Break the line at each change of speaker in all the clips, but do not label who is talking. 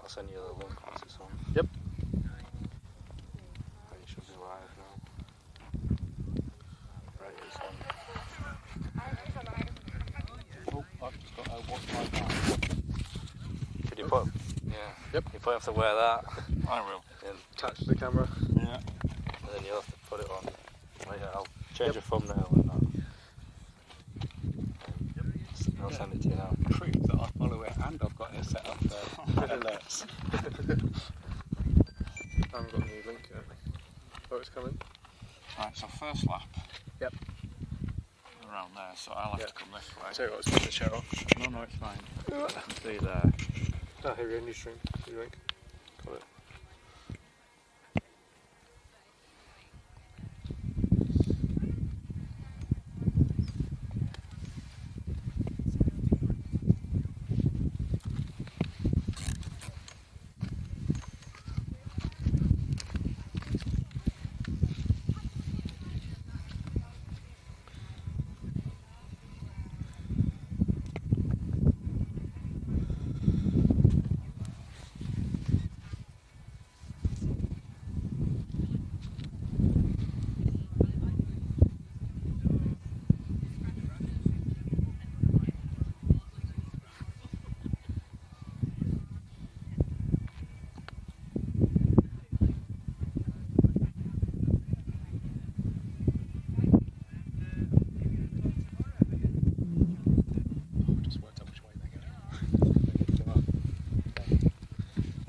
I'll send you the link once it's on.
Yep.
Right, it should be live now. Right, it's on.
Oh, I've just got a watch my back.
Could you put? Yeah.
Yep.
You probably have to wear that.
I will.
And attach to the camera.
Yeah.
And then you'll have to put it on. Right, yeah, I'll change your thumbnail and that. I'll send it to you now.
Prove that I follow it and I've got it set up for alerts.
I haven't got a new link yet. Oh, it's coming.
Right, so first lap.
Yep.
Around there, so I'll have to come this way.
Tell you what, it's going to show off.
No, it's fine. I can see there.
Oh, here we go, new string. New link. Got it.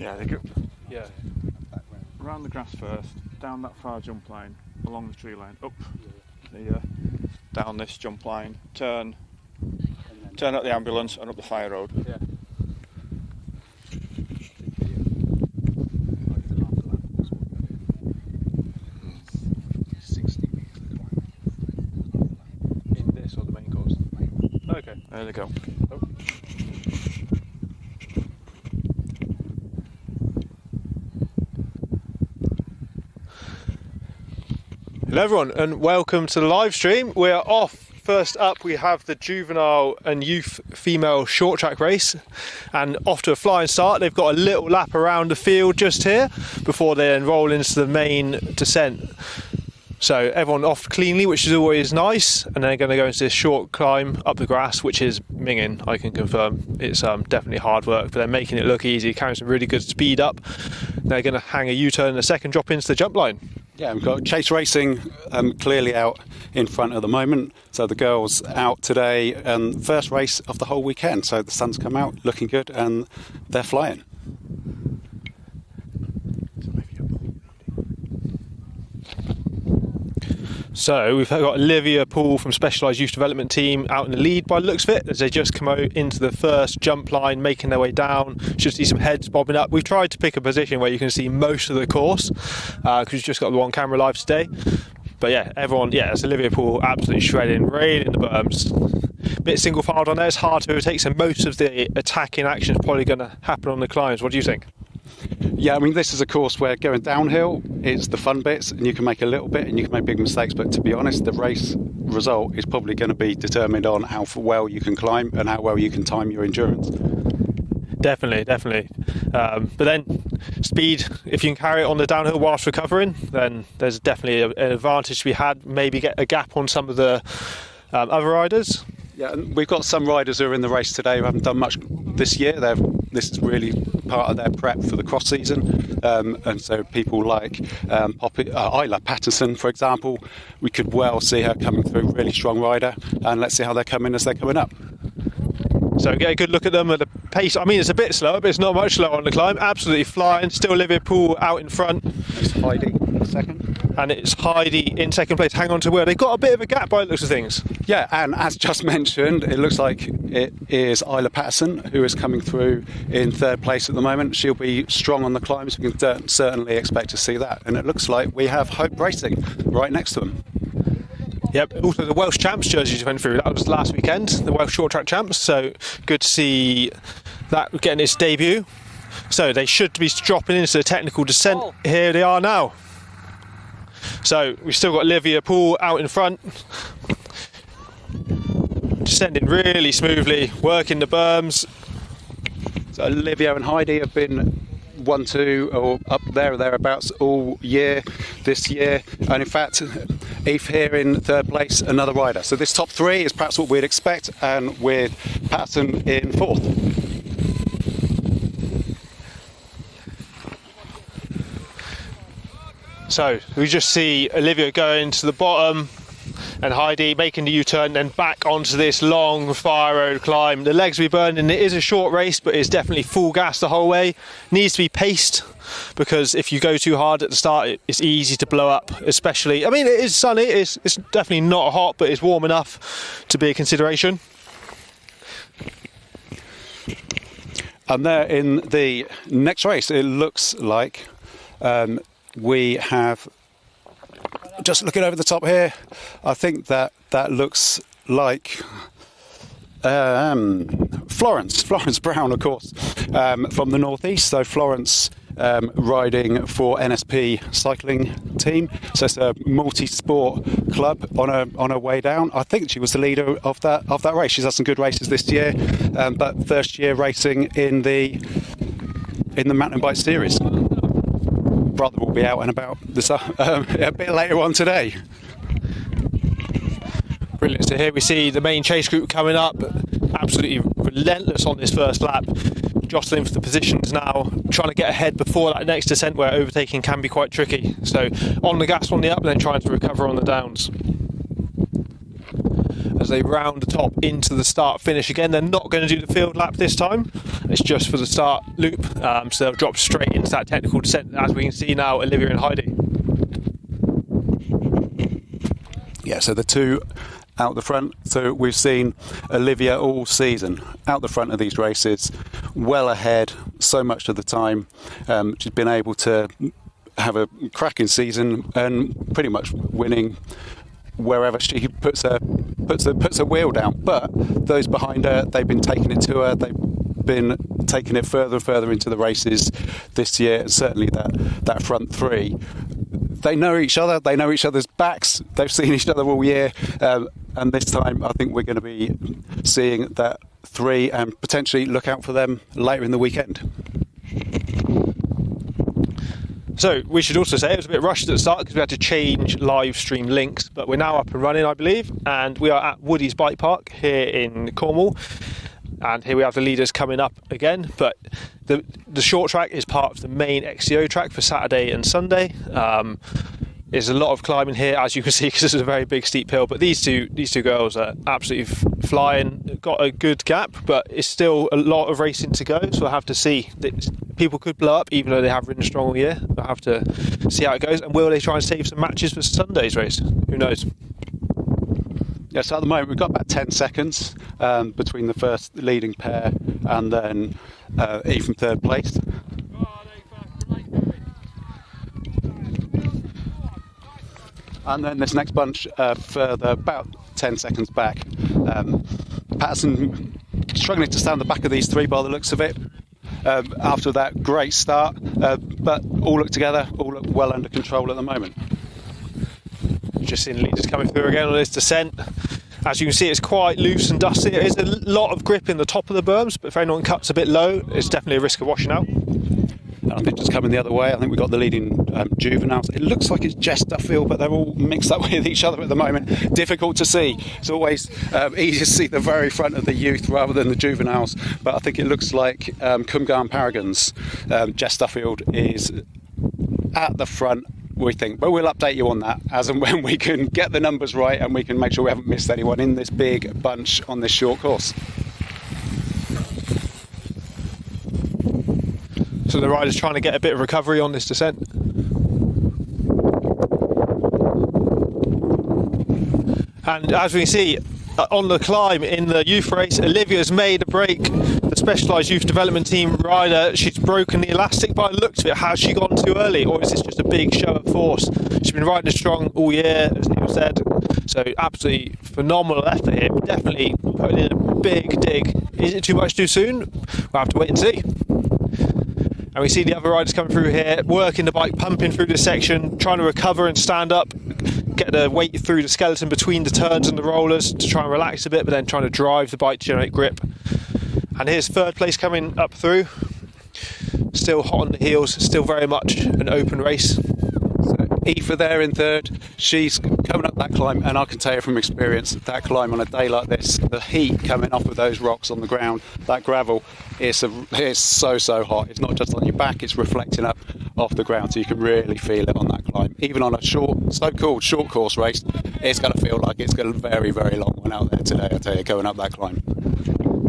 Yeah, they go
Yeah.
around the grass first, down that far jump line, along the tree line, up down this jump line, turn up the ambulance and up the fire road.
Yeah. In this or the main course? Okay.
There they go.
Oh. Hello everyone and welcome to the live stream. We are off. First up we have the juvenile and youth female short track race and off to a flying start. They've got a little lap around the field just here before they then roll into the main descent. So everyone off cleanly, which is always nice, and they're going to go into this short climb up the grass, which is minging, I can confirm. It's definitely hard work, but they're making it look easy, carrying some really good speed up. They're going to hang a U-turn and a second drop into the jump line.
Yeah, we've got Chase Racing clearly out in front at the moment. So the girls out today, first race of the whole weekend. So the sun's come out, looking good, and they're flying.
So we've got Olivia Poole from Specialised Youth Development Team out in the lead by the looks of it, as they just come out into the first jump line, making their way down. Should see some heads bobbing up. We've tried to pick a position where you can see most of the course, because we've just got the one camera live today. But yeah, everyone, it's Olivia Poole absolutely shredding, railing the berms. Bit single filed on there, it's hard to overtake, so most of the attacking action is probably going to happen on the climbs. What do you think?
Yeah, I mean, this is a course where going downhill is the fun bits, and you can make a little bit and you can make big mistakes, but to be honest, the race result is probably going to be determined on how well you can climb and how well you can time your endurance.
Definitely. But then speed, if you can carry it on the downhill whilst recovering, then there's definitely an advantage to be had. Maybe get a gap on some of the other riders.
Yeah, and we've got some riders who are in the race today who haven't done much this year. This is really part of their prep for the cross season. And so people like Isla Patterson, for example, we could well see her coming through, really strong rider. And let's see how they're coming as they're coming up.
So get a good look at them at the pace. I mean, it's a bit slower, but it's not much slower on the climb. Absolutely flying. Still Olivia Poole out in front.
It's Heidi in second.
And it's Heidi in second place. Hang on to where they've got a bit of a gap by the looks of things.
Yeah, and as just mentioned, it looks like it is Isla Patterson who is coming through in third place at the moment. She'll be strong on the climbs. We can certainly expect to see that. And it looks like we have Hope Racing right next to them.
Yep, also the Welsh Champs jerseys went through. That was last weekend, the Welsh Short Track Champs. So good to see that getting its debut. So they should be dropping into the technical descent. Oh. Here they are now. So we've still got Olivia Poole out in front, descending really smoothly, working the berms.
So Olivia and Heidi have been 1, 2 or up there or thereabouts all year this year. And in fact, Eve here in third place, another rider. So this top 3 is perhaps what we'd expect, and with Patterson in 4th.
So we just see Olivia going to the bottom and Heidi making the U-turn, then back onto this long fire road climb. The legs will be burning. It is a short race, but it's definitely full gas the whole way. Needs to be paced, because if you go too hard at the start, it's easy to blow up, especially, I mean, it is sunny, it's definitely not hot, but it's warm enough to be a consideration.
And there in the next race, it looks like we have, just looking over the top here, I think that looks like Florence Brown, of course, from the northeast. So Florence riding for NSP cycling team. So it's a multi-sport club on her way down. I think she was the leader of that race. She's had some good races this year, but first year racing in the mountain bike series. Brother will be out and about this a bit later on today.
Brilliant. So here we see the main chase group coming up, absolutely relentless on this first lap, jostling for the positions now, trying to get ahead before that next descent where overtaking can be quite tricky. So on the gas on the up, and then trying to recover on the downs. As they round the top into the start finish again, they're not going to do the field lap this time, it's just for the start loop, so they'll drop straight into that technical descent, as we can see now, Olivia and Heidi.
Yeah, so the two out the front. So we've seen Olivia all season out the front of these races, well ahead so much of the time. She's been able to have a cracking season and pretty much winning wherever she puts her wheel down. But those behind her, they've been taking it to her. They've been taking it further and further into the races this year, and certainly that front 3. They know each other, they know each other's backs, they've seen each other all year, and this time I think we're going to be seeing that 3 and potentially look out for them later in the weekend.
So we should also say it was a bit rushed at the start because we had to change live stream links, but we're now up and running, I believe, and we are at Woody's Bike Park here in Cornwall. And here we have the leaders coming up again, but the short track is part of the main XCO track for Saturday and Sunday. There's a lot of climbing here, as you can see, because this is a very big steep hill. But these two girls are absolutely flying. Got a good gap, but it's still a lot of racing to go. So we'll have to see. People could blow up, even though they have ridden strong all year. We'll have to see how it goes. And will they try and save some matches for Sunday's race? Who knows?
Yeah, so at the moment we've got about 10 seconds between the first leading pair and then Eve from third place. And then this next bunch further, about 10 seconds back. Patterson struggling to stand the back of these 3 by the looks of it after that great start, but all look together, all look well under control at the moment.
Just seeing the leaders coming through again on this descent. As you can see, it's quite loose and dusty. There is a lot of grip in the top of the berms, but if anyone cuts a bit low, it's definitely a risk of washing out.
And I think just coming the other way, I think we've got the leading Juveniles. It looks like it's Jess Duffield, but they're all mixed up with each other at the moment. Difficult to see. It's always easier to see the very front of the youth rather than the Juveniles. But I think it looks like Cumgar Paragons. Jess Duffield is at the front, we think, but we'll update you on that as and when we can get the numbers right and we can make sure we haven't missed anyone in this big bunch on this short course.
So the rider's trying to get a bit of recovery on this descent. And as we can see, on the climb in the youth race, Olivia's made a break. The Specialised Youth Development Team rider, she's broken the elastic by the looks of it. Has she gone too early, or is this just a big show of force? She's been riding strong all year, as Neil said, so absolutely phenomenal effort here. Definitely putting in a big dig. Is it too much too soon? We'll have to wait and see. And we see the other riders coming through here, working the bike, pumping through this section, trying to recover and stand up, get the weight through the skeleton between the turns and the rollers to try and relax a bit, but then trying to drive the bike to generate grip. And here's third place coming up through. still hot on the heels, still very much an open race.
So Aoife there in third, she's coming up that climb, and I can tell you from experience that climb on a day like this, the heat coming off of those rocks on the ground, that gravel, it's so hot. It's not just on your back, it's reflecting up off the ground, so you can really feel it on that climb. Even on a so-called short course race, it's going to feel like it's got a very, very long one out there today, I tell you, going up that climb.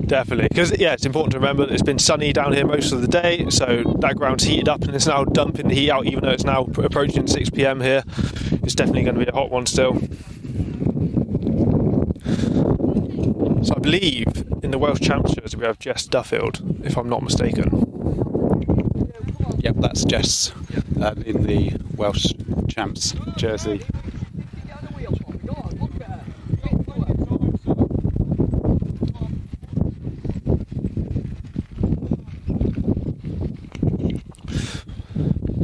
Definitely, because it's important to remember that it's been sunny down here most of the day, so that ground's heated up and it's now dumping the heat out, even though it's now approaching 6 p.m. here. It's definitely going to be a hot one still. So I believe in the Welsh Champs jersey we have Jess Duffield, if I'm not mistaken.
Yep, that's Jess in the Welsh Champs jersey.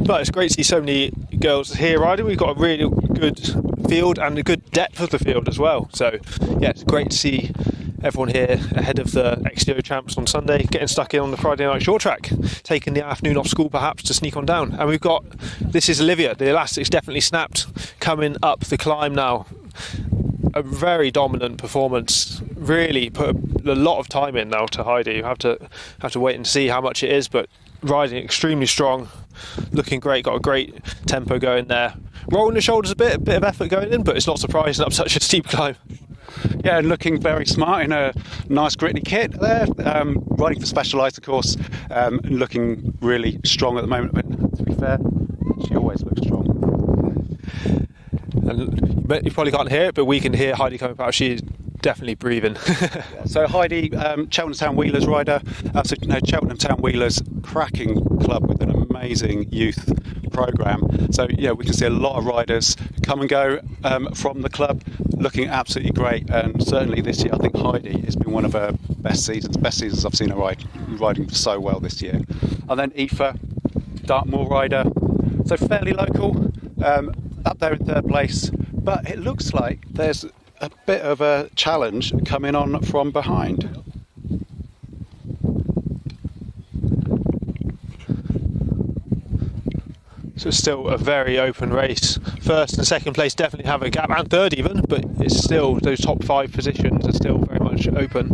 But it's great to see so many girls here riding. We've got a really good field and a good depth of the field as well. So yeah, it's great to see everyone here ahead of the XCO Champs on Sunday, getting stuck in on the Friday night short track, taking the afternoon off school perhaps to sneak on down. And we've got, this is Olivia, the elastic's definitely snapped, coming up the climb now. A very dominant performance, really put a lot of time in now to Heidi. You have to wait and see how much it is, but riding extremely strong, looking great, got a great tempo going there. Rolling the shoulders a bit of effort going in, but it's not surprising up such a steep climb.
Yeah, looking very smart in a nice gritty kit there, riding for Specialised of course, looking really strong at the moment, but to be fair, she always looks strong.
And you probably can't hear it, but we can hear Heidi coming about. She's definitely breathing.
So Heidi, Cheltenham Town Wheelers rider, Cheltenham Town Wheelers, cracking club with an amazing youth programme. So yeah, we can see a lot of riders come and go from the club, looking absolutely great. And certainly this year, I think Heidi has been one of her best seasons I've seen her riding so well this year. And then Aoife, Dartmoor rider, so fairly local, up there in third place. But it looks like there's a bit of a challenge coming on from behind.
So it's still a very open race. First and second place definitely have a gap, and third even, but it's still, those top 5 positions are still very much open.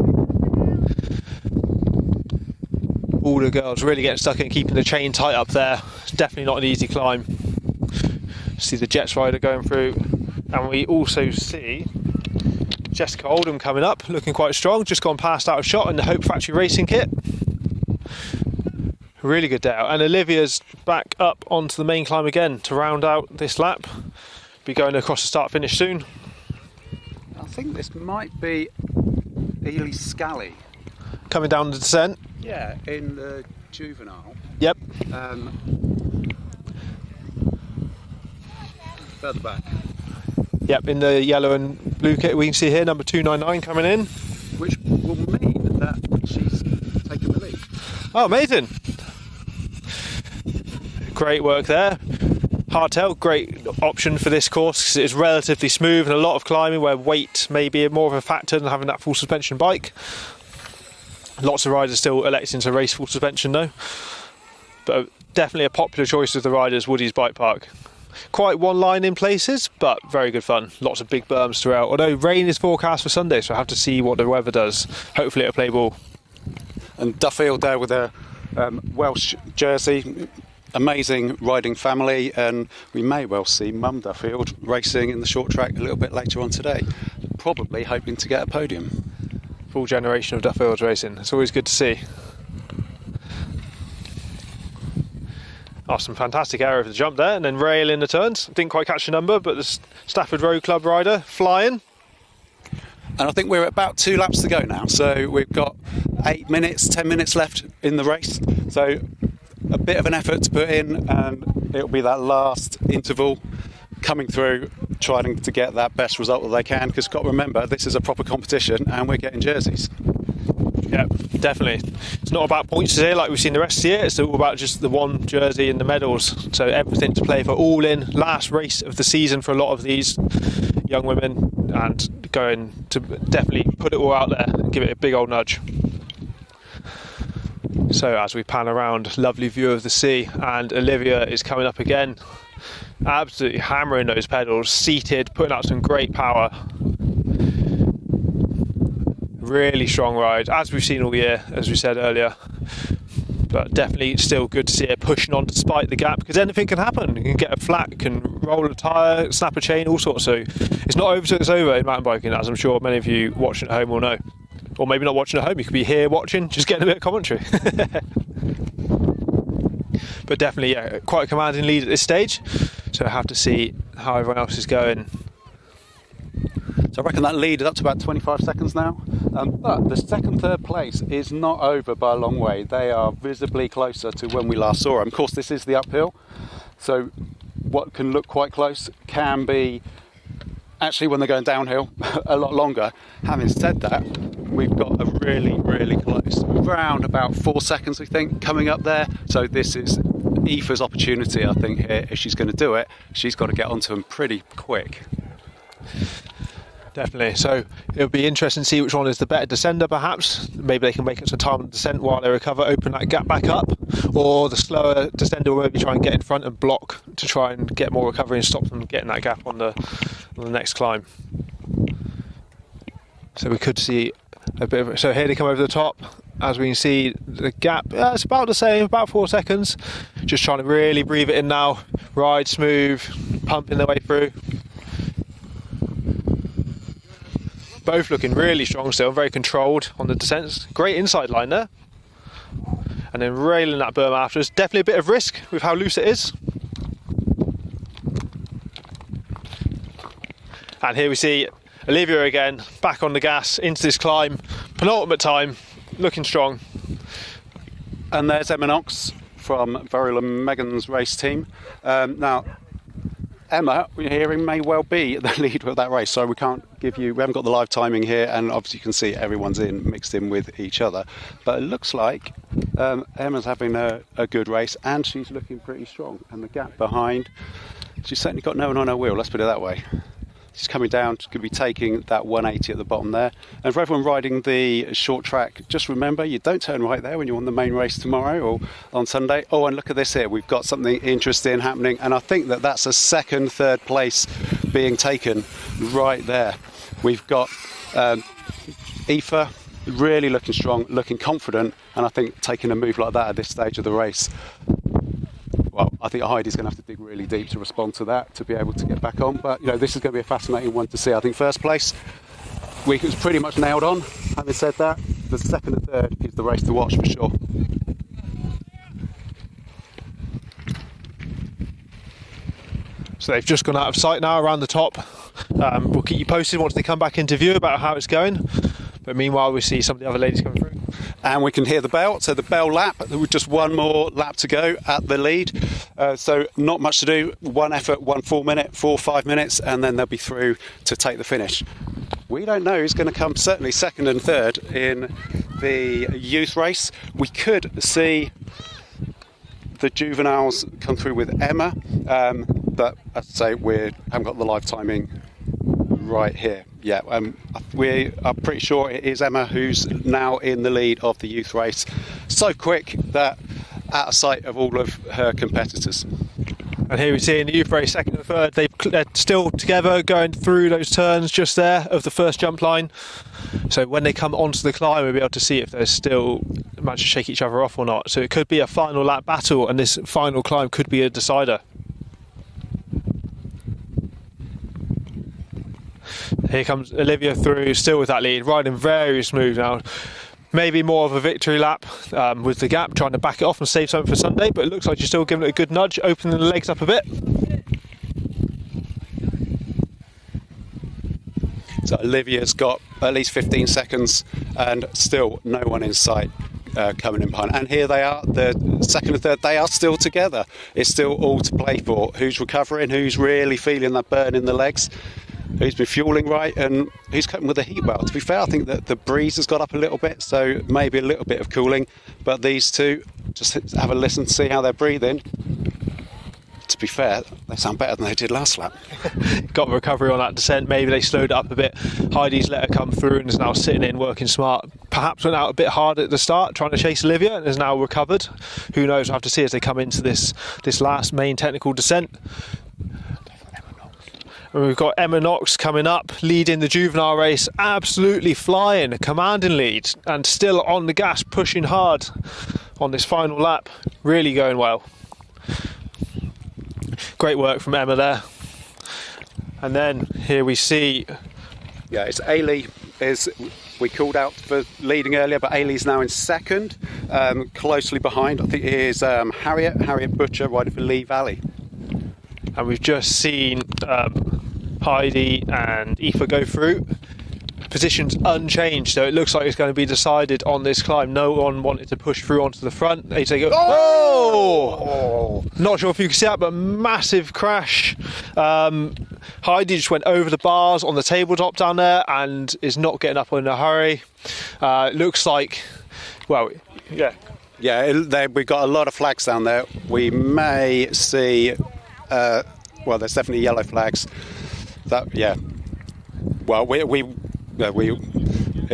All the girls really getting stuck in, keeping the chain tight up there. It's definitely not an easy climb. See the Jets rider going through, and we also see Jessica Oldham coming up, looking quite strong, just gone past out of shot in the Hope Factory racing kit. Really good day out. And Olivia's back up onto the main climb again to round out this lap. Be going across the start finish soon.
I think this might be Ely Scally.
Coming down the descent.
Yeah, in the Juvenile.
Yep.
Further back.
Yep, in the yellow and blue kit we can see here, number 299 coming in.
Which will mean that she's taken the lead.
Oh, amazing. Great work there. Hardtail, great option for this course because it's relatively smooth and a lot of climbing where weight may be more of a factor than having that full suspension bike. Lots of riders still electing to race full suspension though. But definitely a popular choice of the riders, Woody's Bike Park. Quite one line in places, but very good fun. Lots of big berms throughout. Although rain is forecast for Sunday, so I have to see what the weather does. Hopefully it'll play ball.
And Duffield there with a Welsh jersey. Amazing riding family, and we may well see Mum Duffield racing in the short track a little bit later on today. Probably hoping to get a podium.
Full generation of Duffields racing. It's always good to see. Oh, some fantastic area for the jump there, and then rail in the turns. Didn't quite catch the number, but the Stafford Road Club rider flying.
And I think we're about 2 laps to go now, so we've got 10 minutes left in the race. So a bit of an effort to put in, and it'll be that last interval coming through, trying to get that best result that they can, because got to remember, this is a proper competition and we're getting jerseys.
Yeah, definitely. It's not about points today like we've seen the rest of the year. It's all about just the one jersey and the medals. So everything to play for, all in. Last race of the season for a lot of these young women, and going to definitely put it all out there and give it a big old nudge. So as we pan around, lovely view of the sea, and Olivia is coming up again, absolutely hammering those pedals, seated, putting out some great power. Really strong ride, as we've seen all year, as we said earlier. But definitely still good to see her pushing on despite the gap, because anything can happen. You can get a flat, can roll a tyre, snap a chain, all sorts. So it's not over till it's over in mountain biking, as I'm sure many of you watching at home will know. Or maybe not watching at home, you could be here watching, just getting a bit of commentary. But definitely, yeah, quite a commanding lead at this stage. So I have to see how everyone else is going.
So I reckon that lead is up to about 25 seconds now. But the second, third place is not over by a long way. They are visibly closer to when we last saw them. Of course, this is the uphill. So what can look quite close can be, actually when they're going downhill, a lot longer. Having said that, we've got a really, really close, around about 4 seconds, we think, coming up there. So this is Aoife's opportunity, I think, here. If she's going to do it, she's got to get onto them pretty quick.
Definitely. So it'll be interesting to see which one is the better descender, perhaps. Maybe they can make up some time on the descent while they recover, open that gap back up. Or the slower descender will maybe try and get in front and block to try and get more recovery and stop them getting that gap on the next climb. So we could see a bit of... So here they come over the top. As we can see, the gap, it's about the same, about 4 seconds. Just trying to really breathe it in now. Ride smooth, pumping their way through. Both looking really strong still, very controlled on the descents. Great inside line there. And then railing that berm after us. Definitely a bit of risk with how loose it is. And here we see Olivia again, back on the gas, into this climb. Penultimate time, looking strong.
And there's Emma Knox from Verulam Megan's race team. Now, Emma, we're hearing, may well be the leader of that race, so we haven't got the live timing here, and obviously you can see everyone's mixed in with each other. But it looks like Emma's having a good race, and she's looking pretty strong. And the gap behind, she's certainly got no one on her wheel, let's put it that way. She's coming down, she's going to be taking that 180 at the bottom there. And for everyone riding the short track, just remember, you don't turn right there when you're on the main race tomorrow or on Sunday. Oh, and look at this here, we've got something interesting happening, and I think that's a second, third place being taken right there. We've got Aoife really looking strong, looking confident, and I think taking a move like that at this stage of the race, well, I think Heidi's going to have to dig really deep to respond to that, to be able to get back on. But, this is going to be a fascinating one to see. I think first place, it was pretty much nailed on. Having said that, the second and third is the race to watch for sure.
So they've just gone out of sight now around the top. We'll keep you posted once they come back into view about how it's going. But meanwhile, we see some of the other ladies coming through.
And we can hear the bell, so the bell lap, with just one more lap to go at the lead. So not much to do, one effort, 4 5 minutes, and then they'll be through to take the finish. We don't know who's going to come certainly second and third in the youth race. We could see the juveniles come through with Emma, but as I say, we haven't got the live timing right here. Yeah, we are pretty sure it is Emma who's now in the lead of the youth race. So quick that out of sight of all of her competitors.
And here we see in the youth race, second and third, they're still together going through those turns just there of the first jump line. So when they come onto the climb, we'll be able to see if they're still managed to shake each other off or not. So it could be a final lap battle, and this final climb could be a decider. Here comes Olivia through, still with that lead, riding very smooth now. Maybe more of a victory lap with the gap, trying to back it off and save something for Sunday, but it looks like she's still giving it a good nudge, opening the legs up a bit.
So Olivia's got at least 15 seconds and still no one in sight coming in behind. And here they are, the second and third, they are still together. It's still all to play for. Who's recovering, who's really feeling that burn in the legs, who's been fueling right, and who's coping with the heat well. To be fair, I think that the breeze has got up a little bit, so maybe a little bit of cooling, but these two, just have a listen, see how they're breathing. to be fair, they sound better than they did last lap.
Got the recovery on that descent. Maybe they slowed it up a bit. Heidi's let her come through and is now sitting in, working smart. Perhaps went out a bit hard at the start, trying to chase Olivia, and is now recovered. Who knows? We'll have to see as they come into this last main technical descent. And we've got Emma Knox coming up, leading the Juvenile race, absolutely flying, a commanding lead, and still on the gas, pushing hard on this final lap. Really going well. Great work from Emma there. And then here we see...
Yeah, it's Ailey. We called out for leading earlier, but Ailey's now in second, closely behind. I think it is Harriet Butcher riding for Lee Valley.
And we've just seen Heidi and Aoife go through. Positions unchanged, so it looks like it's going to be decided on this climb. No one wanted to push through onto the front. They say, oh! Not sure if you can see that, but massive crash. Heidi just went over the bars on the tabletop down there and is not getting up in a hurry. It looks like, well, yeah.
Yeah, we've got a lot of flags down there. We may see, well, there's definitely yellow flags. That, yeah. Well, it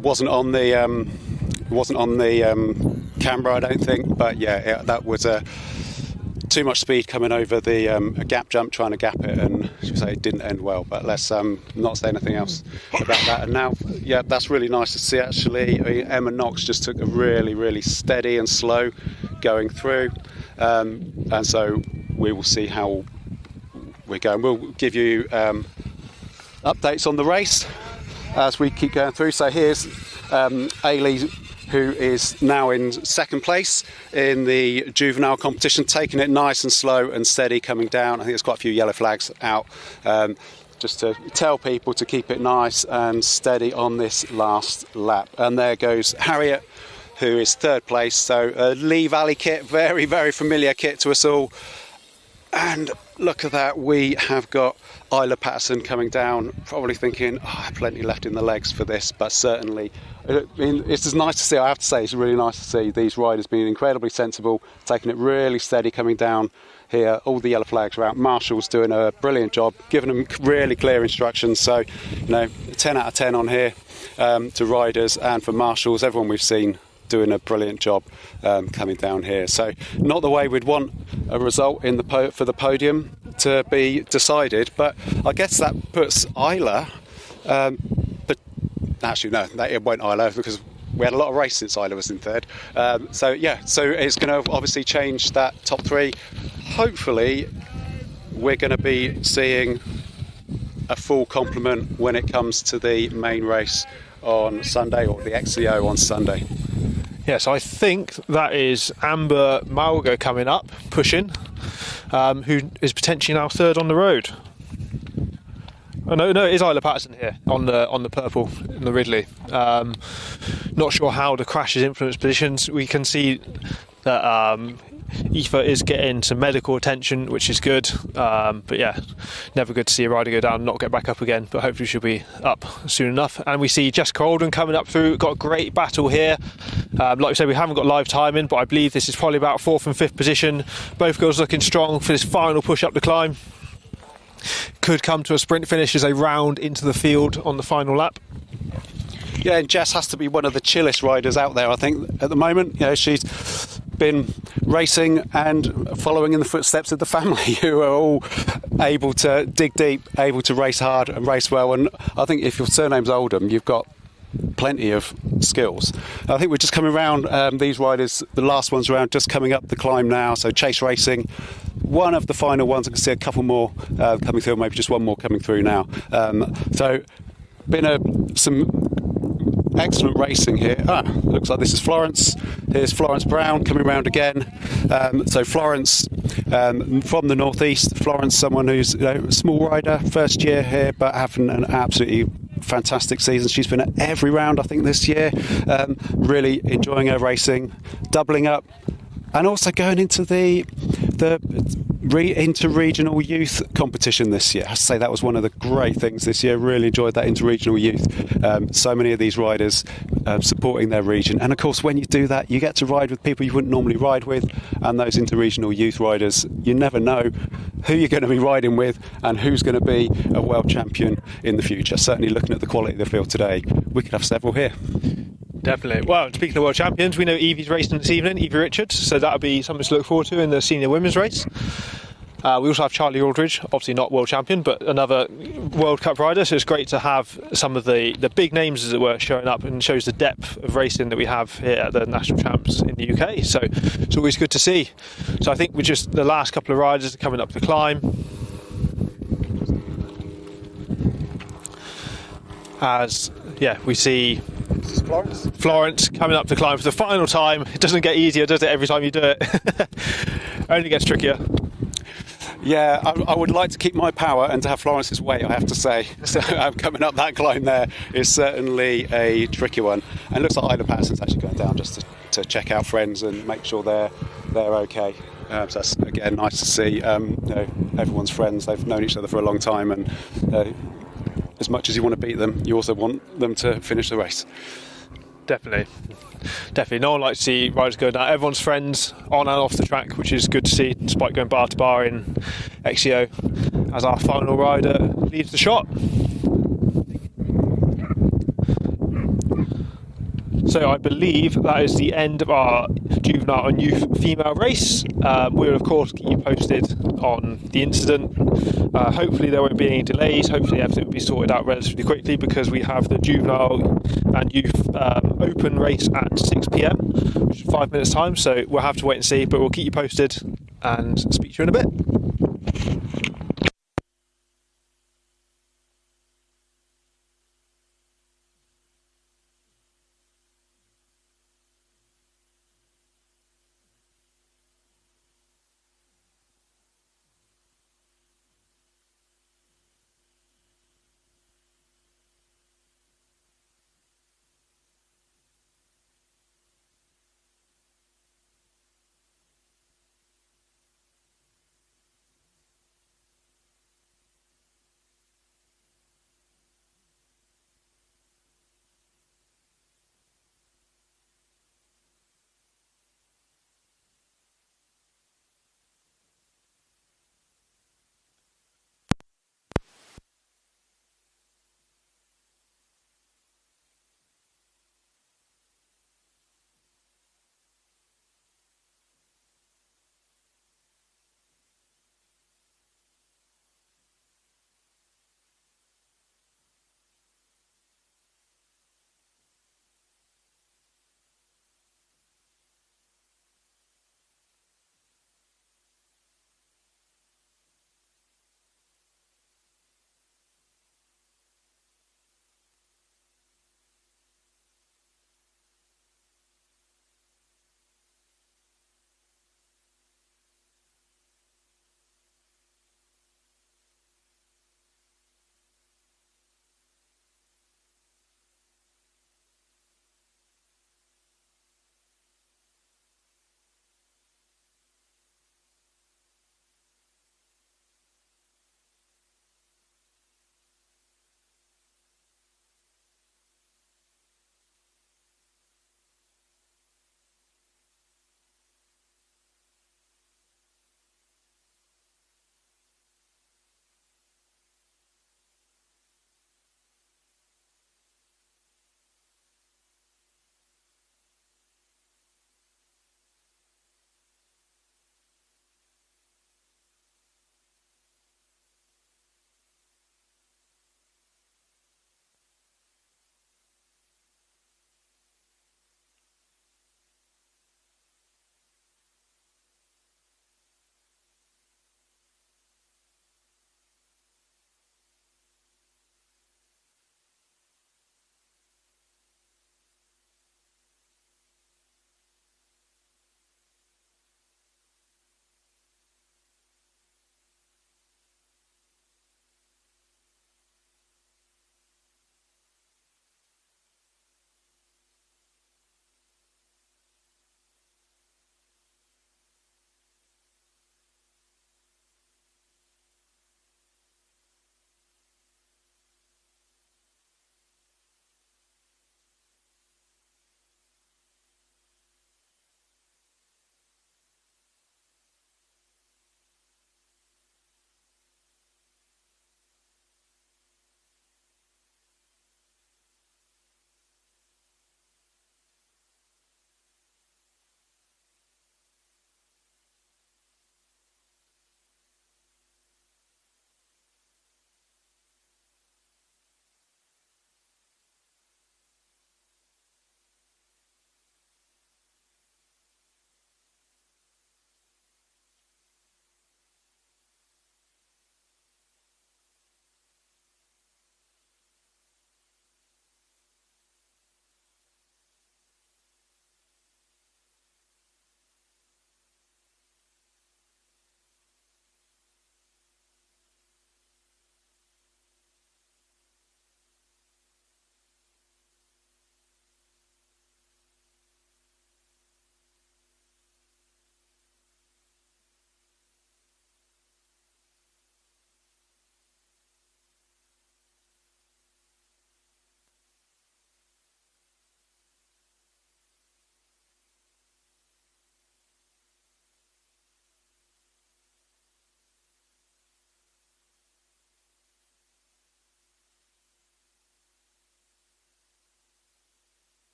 wasn't on the camera, I don't think, but yeah, that was too much speed coming over the a gap jump, trying to gap it, and should say it didn't end well. But let's not say anything else about that. And now, yeah, that's really nice to see. Actually, I mean, Emma Knox just took a really steady and slow going through, and so we will see how we're going. We'll give you updates on the race as we keep going through. So here's Ailey, who is now in second place in the Juvenile competition, taking it nice and slow and steady coming down. I think there's quite a few yellow flags out, just to tell people to keep it nice and steady on this last lap. And there goes Harriet, who is third place. So a Lee Valley kit, very familiar kit to us all. And look at that, we have got Isla Patterson coming down, probably thinking, plenty left in the legs for this, but certainly, I mean, it's just nice to see, I have to say, it's really nice to see these riders being incredibly sensible, taking it really steady coming down here. All the yellow flags are out. Marshall's doing a brilliant job, giving them really clear instructions. So, you know, 10 out of 10 on here to riders, and for marshals, everyone we've seen doing a brilliant job coming down here. So not the way we'd want a result in for the podium to be decided, but I guess that puts Isla, but actually no, it won't Isla, because we had a lot of race since Isla was in third. So it's going to obviously change that top three. Hopefully we're going to be seeing a full complement when it comes to the main race on Sunday, or the XCO on Sunday.
Yes, I think that is Amber Malgo coming up, pushing, who is potentially now third on the road. Oh, no, it is Isla Patterson here on the purple in the Ridley. Not sure how the crash has influenced positions. We can see that Aoife is getting some medical attention, which is good. But yeah, never good to see a rider go down and not get back up again. But hopefully she'll be up soon enough. And we see Jessica Alden coming up through. Got a great battle here. Like we said, we haven't got live timing, but I believe this is probably about 4th and 5th position. Both girls looking strong for this final push up the climb. Could come to a sprint finish as they round into the field on the final lap.
Yeah, and Jess has to be one of the chillest riders out there, I think, at the moment. You know, she's been racing and following in the footsteps of the family, who are all able to dig deep, able to race hard and race well. And I think if your surname's Oldham, you've got plenty of skills. I think we're just coming around, these riders, the last ones around, just coming up the climb now. So Chase Racing, one of the final ones. I can see a couple more coming through, maybe just one more coming through now. So been some excellent racing here. Looks like this is Florence. Here's Florence Brown coming round again. So Florence from the northeast. Florence, someone who's a small rider, first year here, but having an absolutely fantastic season. She's been at every round, I think, this year. Really enjoying her racing, doubling up, and also going into the Inter-regional youth competition this year. I have to say that was one of the great things this year. Really enjoyed that inter-regional youth. So many of these riders supporting their region, and of course when you do that you get to ride with people you wouldn't normally ride with, and those inter-regional youth riders, you never know who you're going to be riding with and who's going to be a world champion in the future. Certainly looking at the quality of the field today, we could have several here.
Definitely. Well, speaking of world champions, we know Evie's racing this evening, Evie Richards, so that'll be something to look forward to in the senior women's race. We also have Charlie Aldridge, obviously not world champion, but another World Cup rider, so it's great to have some of the big names, as it were, showing up, and shows the depth of racing that we have here at the National Champs in the UK, so it's always good to see. So I think we're just the last couple of riders are coming up the climb. As, yeah, we see Florence coming up to climb for the final time. It doesn't get easier, does it, every time you do it? Only gets trickier.
Yeah, I would like to keep my power and to have Florence's weight, I have to say. So coming up that climb there is certainly a tricky one. And it looks like Isla Patterson's actually going down just to check out friends and make sure they're okay. So that's, again, nice to see. You know, everyone's friends, they've known each other for a long time, and as much as you want to beat them, you also want them to finish the race.
Definitely. No one likes to see riders go down. Everyone's friends on and off the track, which is good to see, despite going bar to bar in XCO, as our final rider leads the shot. So I believe that is the end of our juvenile and youth female race. We'll of course keep you posted on the incident. Hopefully there won't be any delays. Hopefully everything will be sorted out relatively quickly, because we have the juvenile and youth open race at 6 p.m, which is 5 minutes time. So we'll have to wait and see, but we'll keep you posted and speak to you in a bit.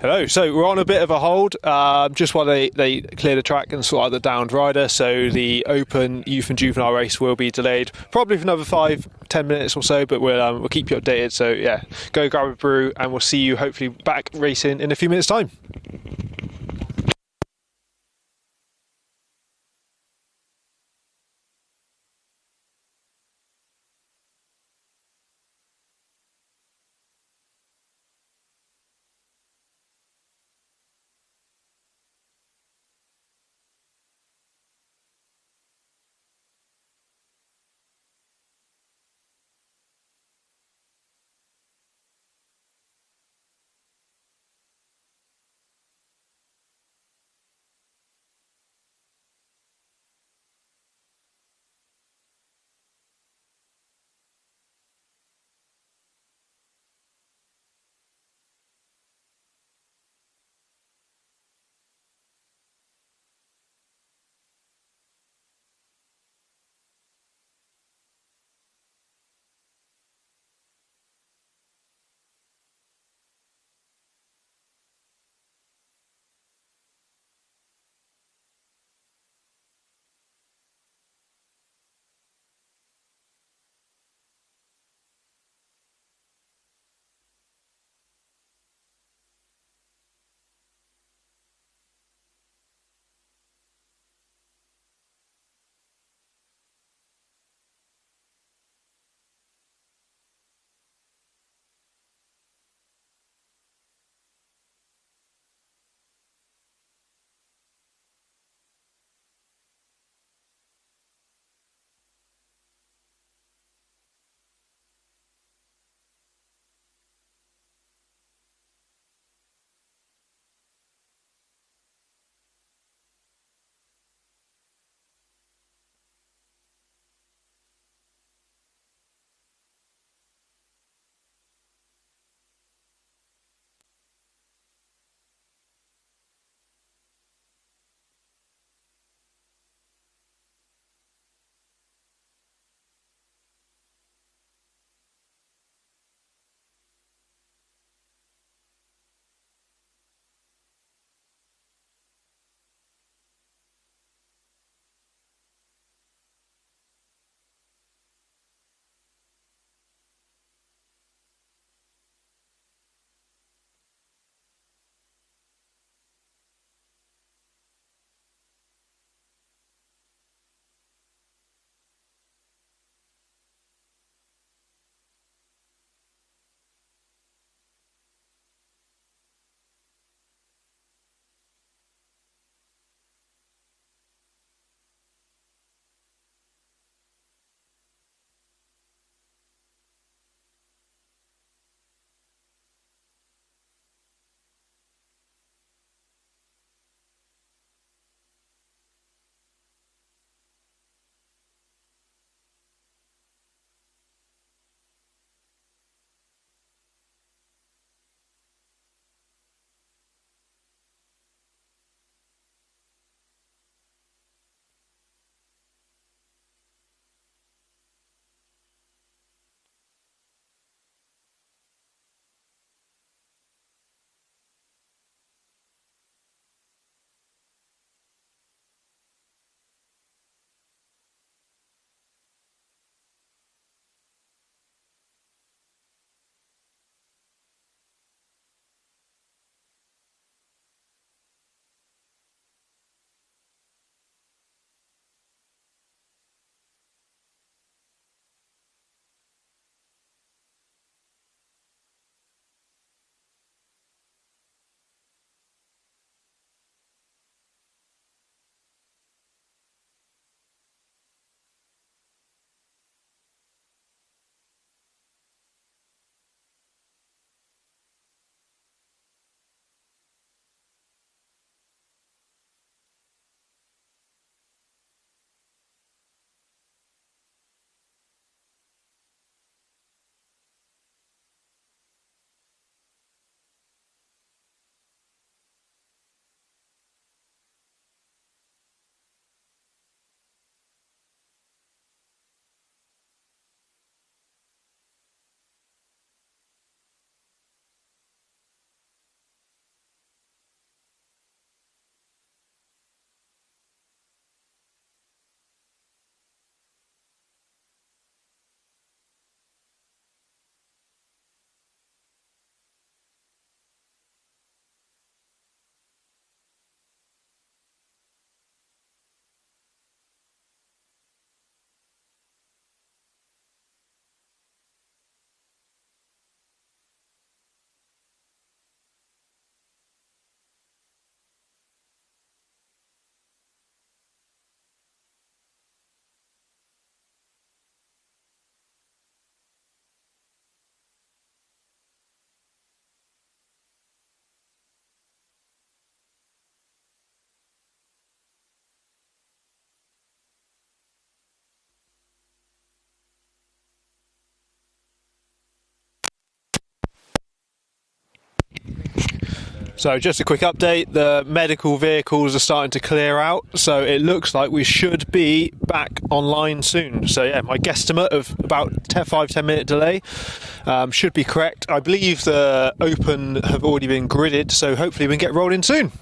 Hello, so we're on a bit of a hold just while they clear the track and sort out the downed rider, so the open youth and juvenile race will be delayed probably for another 5-10 minutes or so, but we'll keep you updated. So yeah, go grab a brew and we'll see you hopefully back racing in a few minutes time. So just a quick update, the medical vehicles are starting to clear out, so it looks like we should be back online soon. So yeah, my guesstimate of about 5-10 minute delay should be correct. I believe the Open have already been gridded, so hopefully we can get rolling soon.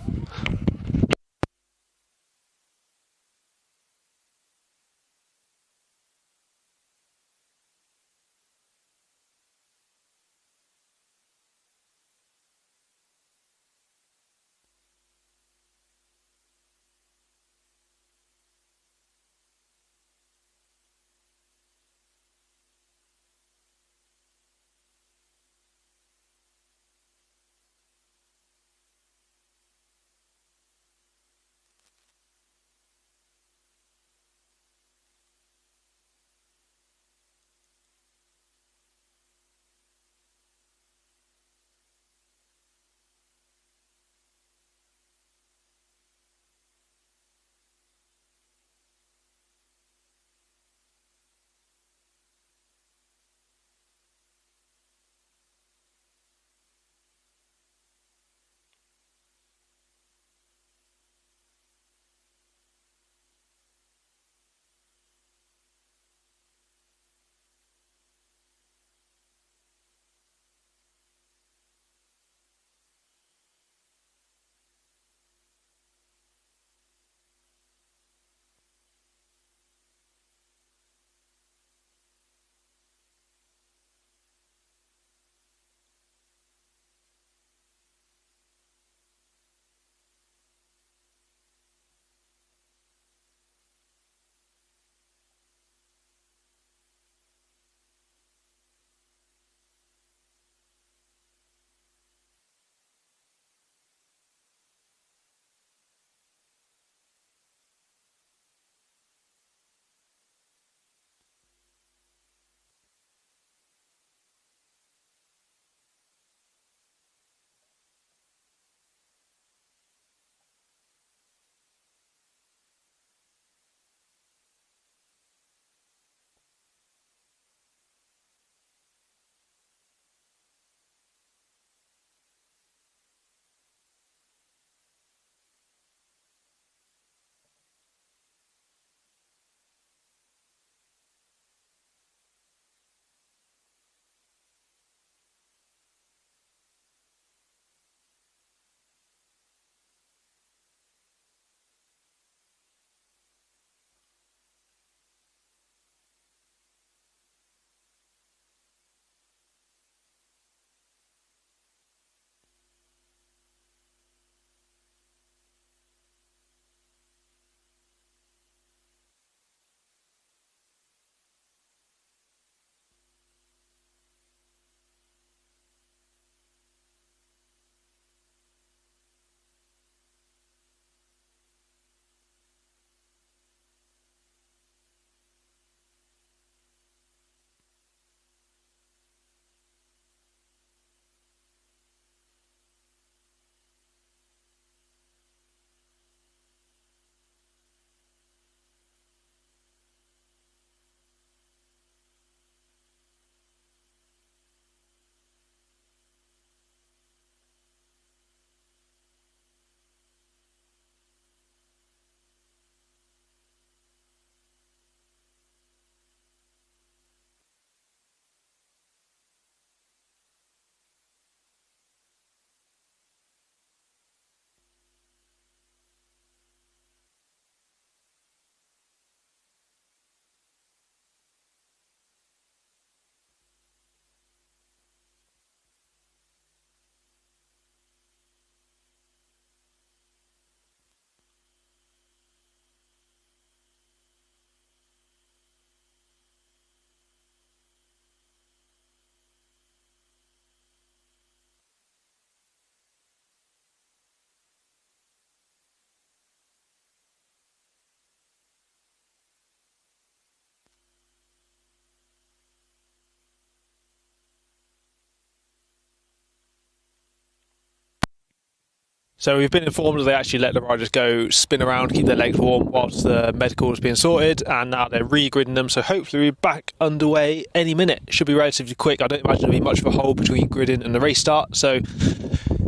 So we've been informed that they actually let the riders go spin around, keep their legs warm whilst the medical is being sorted, and now they're re-gridding them, so hopefully we're back underway any minute. It should be relatively quick. I don't imagine there'll be much of a hold between gridding and the race start, so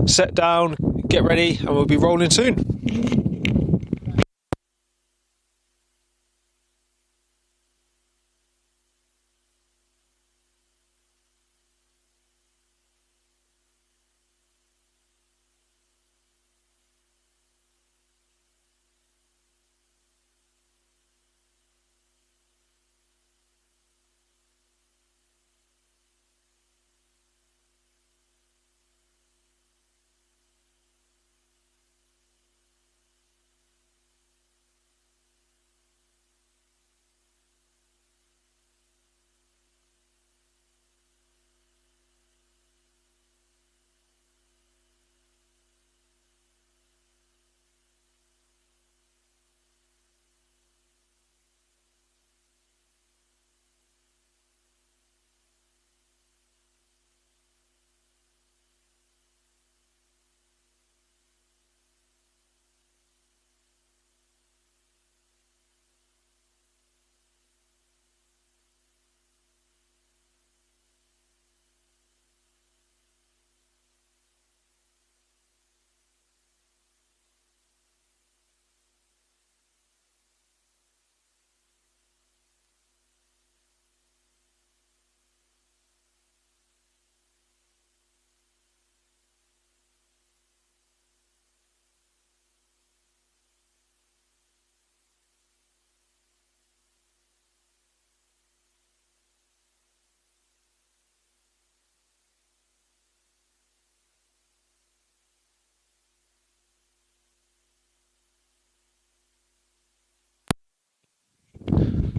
set down, get ready and we'll be rolling soon.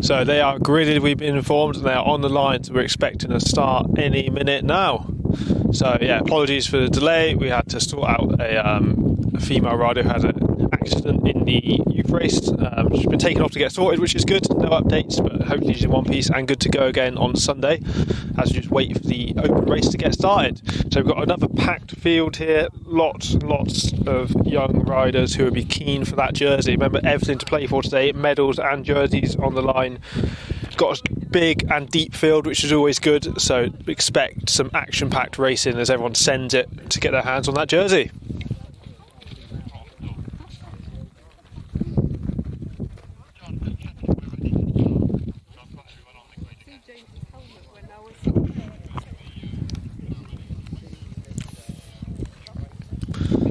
So they are gridded, we've been informed, and they are on the line, so we're expecting a start any minute now. So yeah, apologies for the delay. We had to sort out a female rider who had an accident in the youth race. She's been taken off to get sorted, which is good. No updates, but hopefully she's in one piece and good to go again on Sunday as we just wait for the open race to get started. So we've got another packed field here, lots of young riders who will be keen for that jersey. Remember, everything to play for today, medals and jerseys on the line. Got a big and deep field, which is always good, so expect some action-packed racing as everyone sends it to get their hands on that jersey.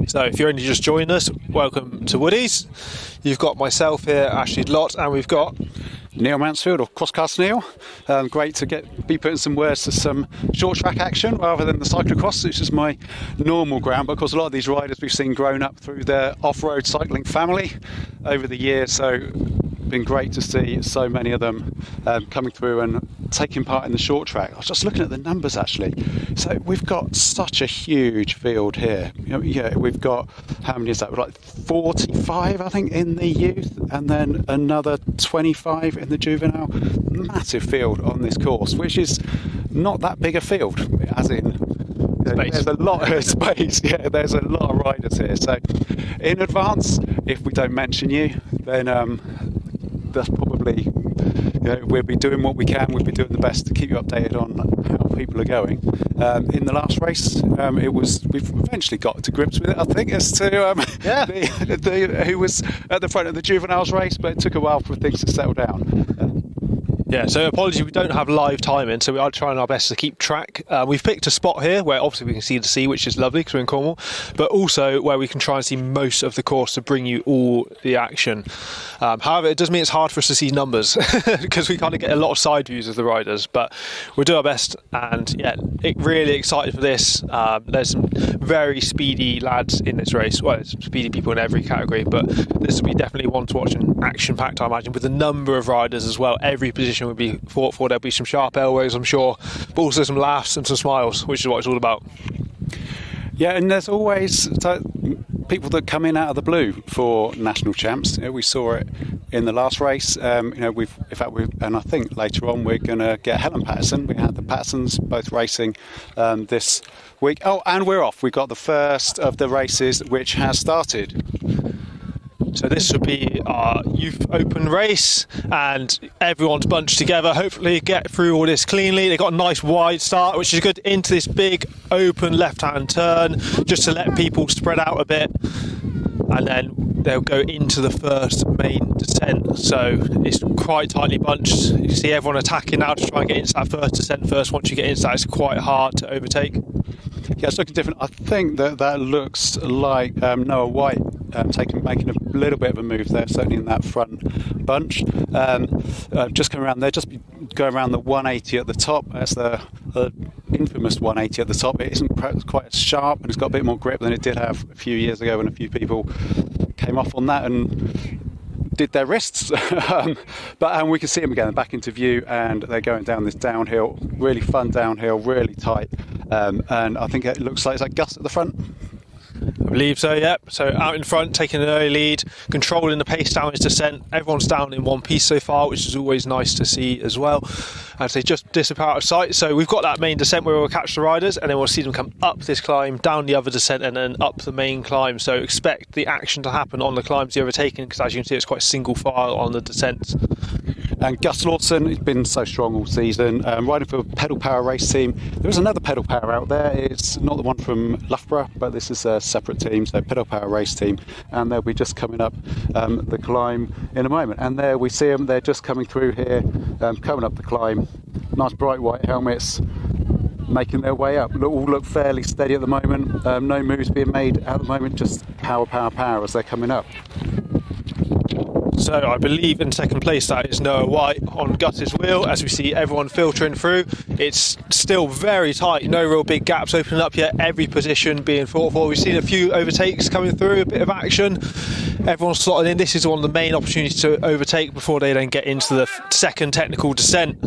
So if you're only just joining us, welcome to Woodies. You've got myself here, Ashley Lott, and we've got
Neil Mansfield, or Crosscast Neil. Great to be putting some words to some short track action rather than the cyclocross, which is my normal ground, because a lot of these riders we've seen grown up through their off-road cycling family over the years, so been great to see so many of them coming through and taking part in the short track. I was just looking at the numbers actually. So we've got such a huge field here. Yeah, we've got, how many is that? Like 45, I think, in the youth, and then another 25 in the juvenile. Massive field on this course, which is not that big a field, as in there's a lot of space. Yeah, there's a lot of riders here. So in advance, if we don't mention you, then that's probably, we'll be doing what we can. We'll be doing the best to keep you updated on how people are going. In the last race, we've eventually got to grips with it, I think, as to who was at the front of the juveniles race, but it took a while for things to settle down.
Yeah, so apologies, we don't have live timing, so we are trying our best to keep track. We've picked a spot here where obviously we can see the sea, which is lovely because we're in Cornwall, but also where we can try and see most of the course to bring you all the action. However, it does mean it's hard for us to see numbers because we kind of get a lot of side views of the riders, but we'll do our best. And yeah, really excited for this. There's some very speedy lads in this race. Well, there's speedy people in every category, but this will be definitely one to watch and action-packed, I imagine, with a number of riders as well. Every position will be fought for. There'll be some sharp elbows, I'm sure, but also some laughs and some smiles, which is what it's all about.
Yeah, and there's always people that come in out of the blue for national champs. We saw it in the last race. And I think later on we're going to get Helen Patterson. We had the Pattersons both racing this week. Oh, and we're off. We got the first of the races which has started.
So this will be our youth open race, and everyone's bunched together. Hopefully get through all this cleanly. They got a nice wide start, which is good, into this big open left-hand turn, just to let people spread out a bit, and then they'll go into the first main descent. So it's quite tightly bunched. You see everyone attacking now to try and get into that first descent first. Once you get into that, it's quite hard to overtake.
Yeah, it's looking different. I think that looks like Noah White making a little bit of a move there, certainly in that front bunch. Just coming around there, just going around the 180 at the top. That's the infamous 180 at the top. It isn't quite as sharp, and it's got a bit more grip than it did have a few years ago when a few people came off on that and did their wrists. But we can see them again back into view, and they're going down this downhill, really fun downhill, really tight. And I think it looks like it's like Gus at the front.
I believe so, yep. So out in front, taking an early lead, controlling the pace down his descent. Everyone's down in one piece so far, which is always nice to see as well. As they just disappear out of sight. So we've got that main descent where we'll catch the riders, and then we'll see them come up this climb, down the other descent, and then up the main climb. So expect the action to happen on the climbs you're overtaking, because as you can see, it's quite single file on the descents.
And Gus Lawson has been so strong all season, riding for a pedal power race team. There is another pedal power out there. It's not the one from Loughborough, but this is a separate team, so pedal power race team. And they'll be just coming up the climb in a moment. And there we see them. They're just coming through here, coming up the climb. Nice bright white helmets, making their way up. All look fairly steady at the moment. No moves being made at the moment. Just power, power, power as they're coming up.
So I believe in second place that is Noah White on Gus's wheel, as we see everyone filtering through. It's still very tight, no real big gaps opening up yet, every position being fought for. We've seen a few overtakes coming through, a bit of action. Everyone's slotted in. This is one of the main opportunities to overtake before they then get into the second technical descent,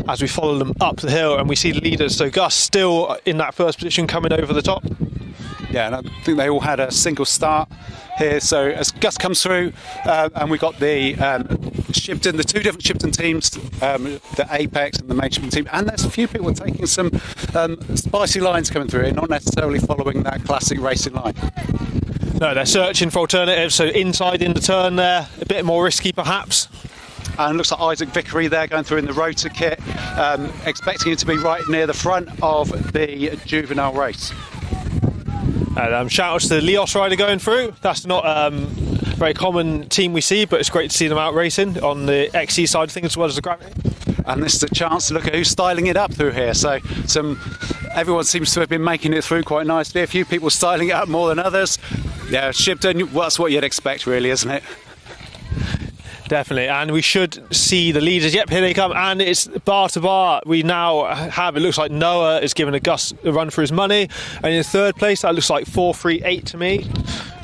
as we follow them up the hill and we see the leaders. So Gus still in that first position, coming over the top.
Yeah, and I think they all had a single start here. So as Gus comes through, and we've got the Shibden, the two different Shibden teams, the Apex and the main Shibden team, and there's a few people taking some spicy lines coming through, not necessarily following that classic racing line.
No, they're searching for alternatives, so inside in the turn there, a bit more risky perhaps.
And it looks like Isaac Vickery there going through in the rotor kit, expecting it to be right near the front of the Juvenile race.
And shout out to the Leos rider going through. That's not a very common team we see, but it's great to see them out racing on the XC side of things as well as the gravity.
And this is a chance to look at who's styling it up through here. So everyone seems to have been making it through quite nicely. A few people styling it up more than others. Yeah, Shibden, well, that's what you'd expect really, isn't it?
Definitely, and we should see the leaders. Yep, here they come, and it's bar to bar. We now have, it looks like Noah is giving a Gus a run for his money, and in third place that looks like 438 to me,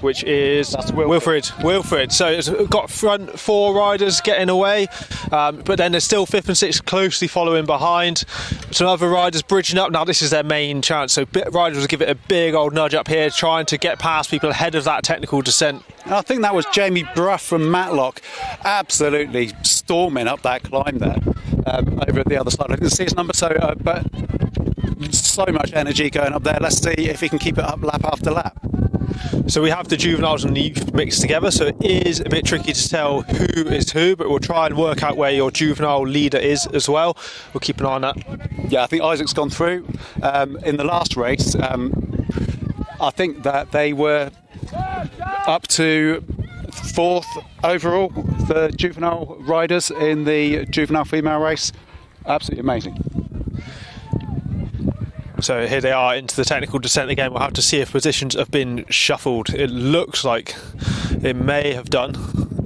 which is
that's Wilfred.
So it's got front four riders getting away, but then there's still fifth and sixth closely following behind. Some other riders bridging up. Now this is their main chance, so riders will give it a big old nudge up here, trying to get past people ahead of that technical descent.
And I think that was Jamie Bruff from Matlock, absolutely storming up that climb there, over at the other side. I didn't see his number, but so much energy going up there. Let's see if he can keep it up lap after lap.
So we have the juveniles and the youth mixed together, so it is a bit tricky to tell who is who, but we'll try and work out where your juvenile leader is as well. We'll keep an eye on that.
Yeah, I think Isaac's gone through. In the last race, I think that they were up to fourth overall, the juvenile riders in the juvenile female race. Absolutely amazing.
So here they are into the technical descent again. We'll have to see if positions have been shuffled. It looks like it may have done.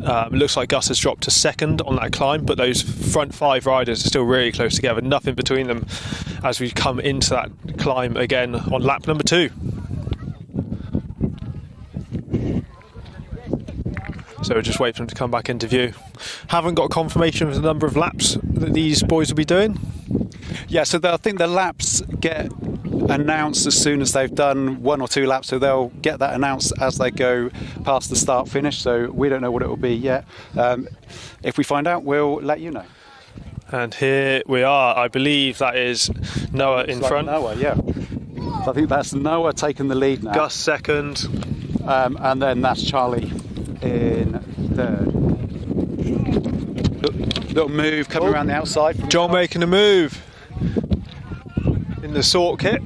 It looks like Gus has dropped to second on that climb, but those front five riders are still really close together. Nothing between them as we come into that climb again on lap number 2. So we'll just wait for them to come back into view. Haven't got confirmation of the number of laps that these boys will be doing.
Yeah, so I think the laps get announced as soon as they've done 1 or 2 laps, so they'll get that announced as they go past the start finish, so we don't know what it will be yet. If we find out, we'll let you know.
And here we are. I believe that is Noah in front.
Noah, yeah. So I think that's Noah taking the lead now.
Gus second.
And then that's Charlie in third. Little move coming around the outside.
John making a move in the sort kit.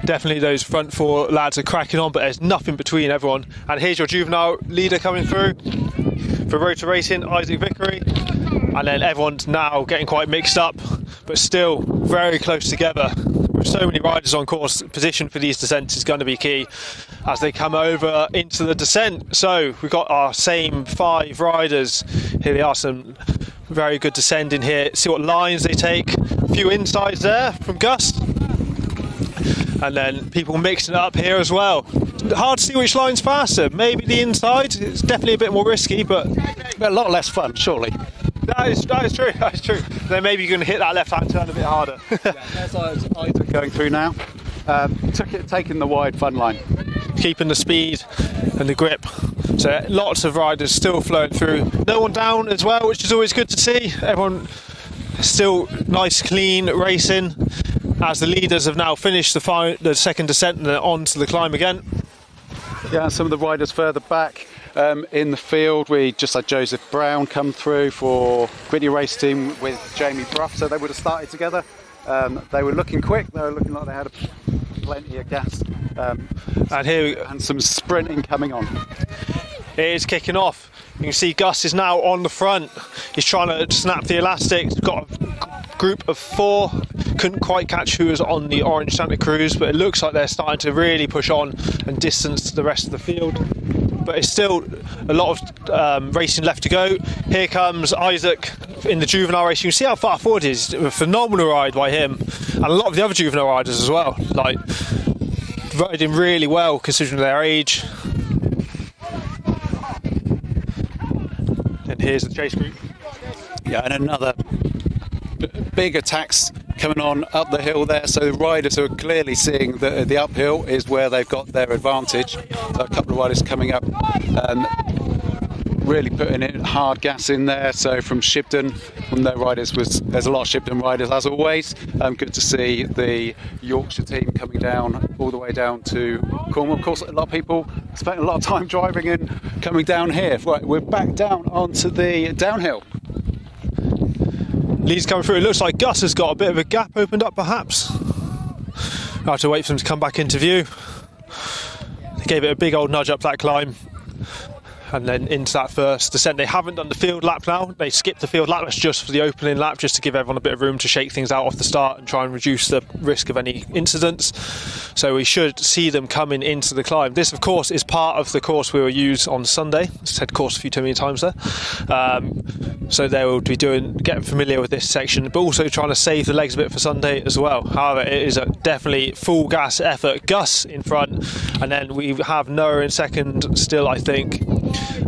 Definitely those front four lads are cracking on, but there's nothing between everyone. And here's your juvenile leader coming through for Rotor Racing, Isaac Vickery. And then everyone's now getting quite mixed up, but still very close together. With so many riders on course, position for these descents is going to be key as they come over into the descent. So we've got our same 5 riders. Here they are, some very good descending here. See what lines they take. A few insides there from Gus. And then people mixing it up here as well. Hard to see which line's faster. Maybe the inside. It's definitely a bit more risky, but
A lot less fun, surely.
that is true. That is true. Then maybe you're going to hit that left-hand turn a bit harder.
There's Isaac going through now. Taking the wide fun line.
Keeping the speed and the grip. So lots of riders still flowing through. No one down as well, which is always good to see. Everyone still nice, clean racing. As the leaders have now finished the second descent and they're on to the climb again.
Yeah, some of the riders further back in the field. We just had Joseph Brown come through for Gritty Race Team with Jamie Bruff, so they would have started together. They were looking quick, they were looking like they had plenty of gas. And some sprinting coming on.
It is kicking off. You can see Gus is now on the front. He's trying to snap the elastic. He's got a group of 4. Couldn't quite catch who was on the orange Santa Cruz, but it looks like they're starting to really push on and distance the rest of the field. But it's still a lot of racing left to go. Here comes Isaac in the juvenile race. You can see how far forward he is. A phenomenal ride by him, and a lot of the other juvenile riders as well. Like riding really well considering their age. And here's the chase group.
Yeah, and another big attacks coming on up the hill there, so the riders are clearly seeing that the uphill is where they've got their advantage. So a couple of riders coming up, really putting in hard gas in there. So from Shibden, from their riders, there's a lot of Shibden riders as always. Good to see the Yorkshire team coming down all the way down to Cornwall. Of course, a lot of people spent a lot of time driving and coming down here. Right, we're back down onto the downhill.
Lee's coming through. It looks like Gus has got a bit of a gap opened up, perhaps. I'll have to wait for them to come back into view. They gave it a big old nudge up that climb. And then into that first descent. They haven't done the field lap now. They skipped the field lap. That's just for the opening lap, just to give everyone a bit of room to shake things out off the start and try and reduce the risk of any incidents. So we should see them coming into the climb. This, of course, is part of the course we will use on Sunday. I said course a few too many times there. So they will be getting familiar with this section, but also trying to save the legs a bit for Sunday as well. However, it is a definitely full gas effort. Gus in front, and then we have Noah in second still, I think.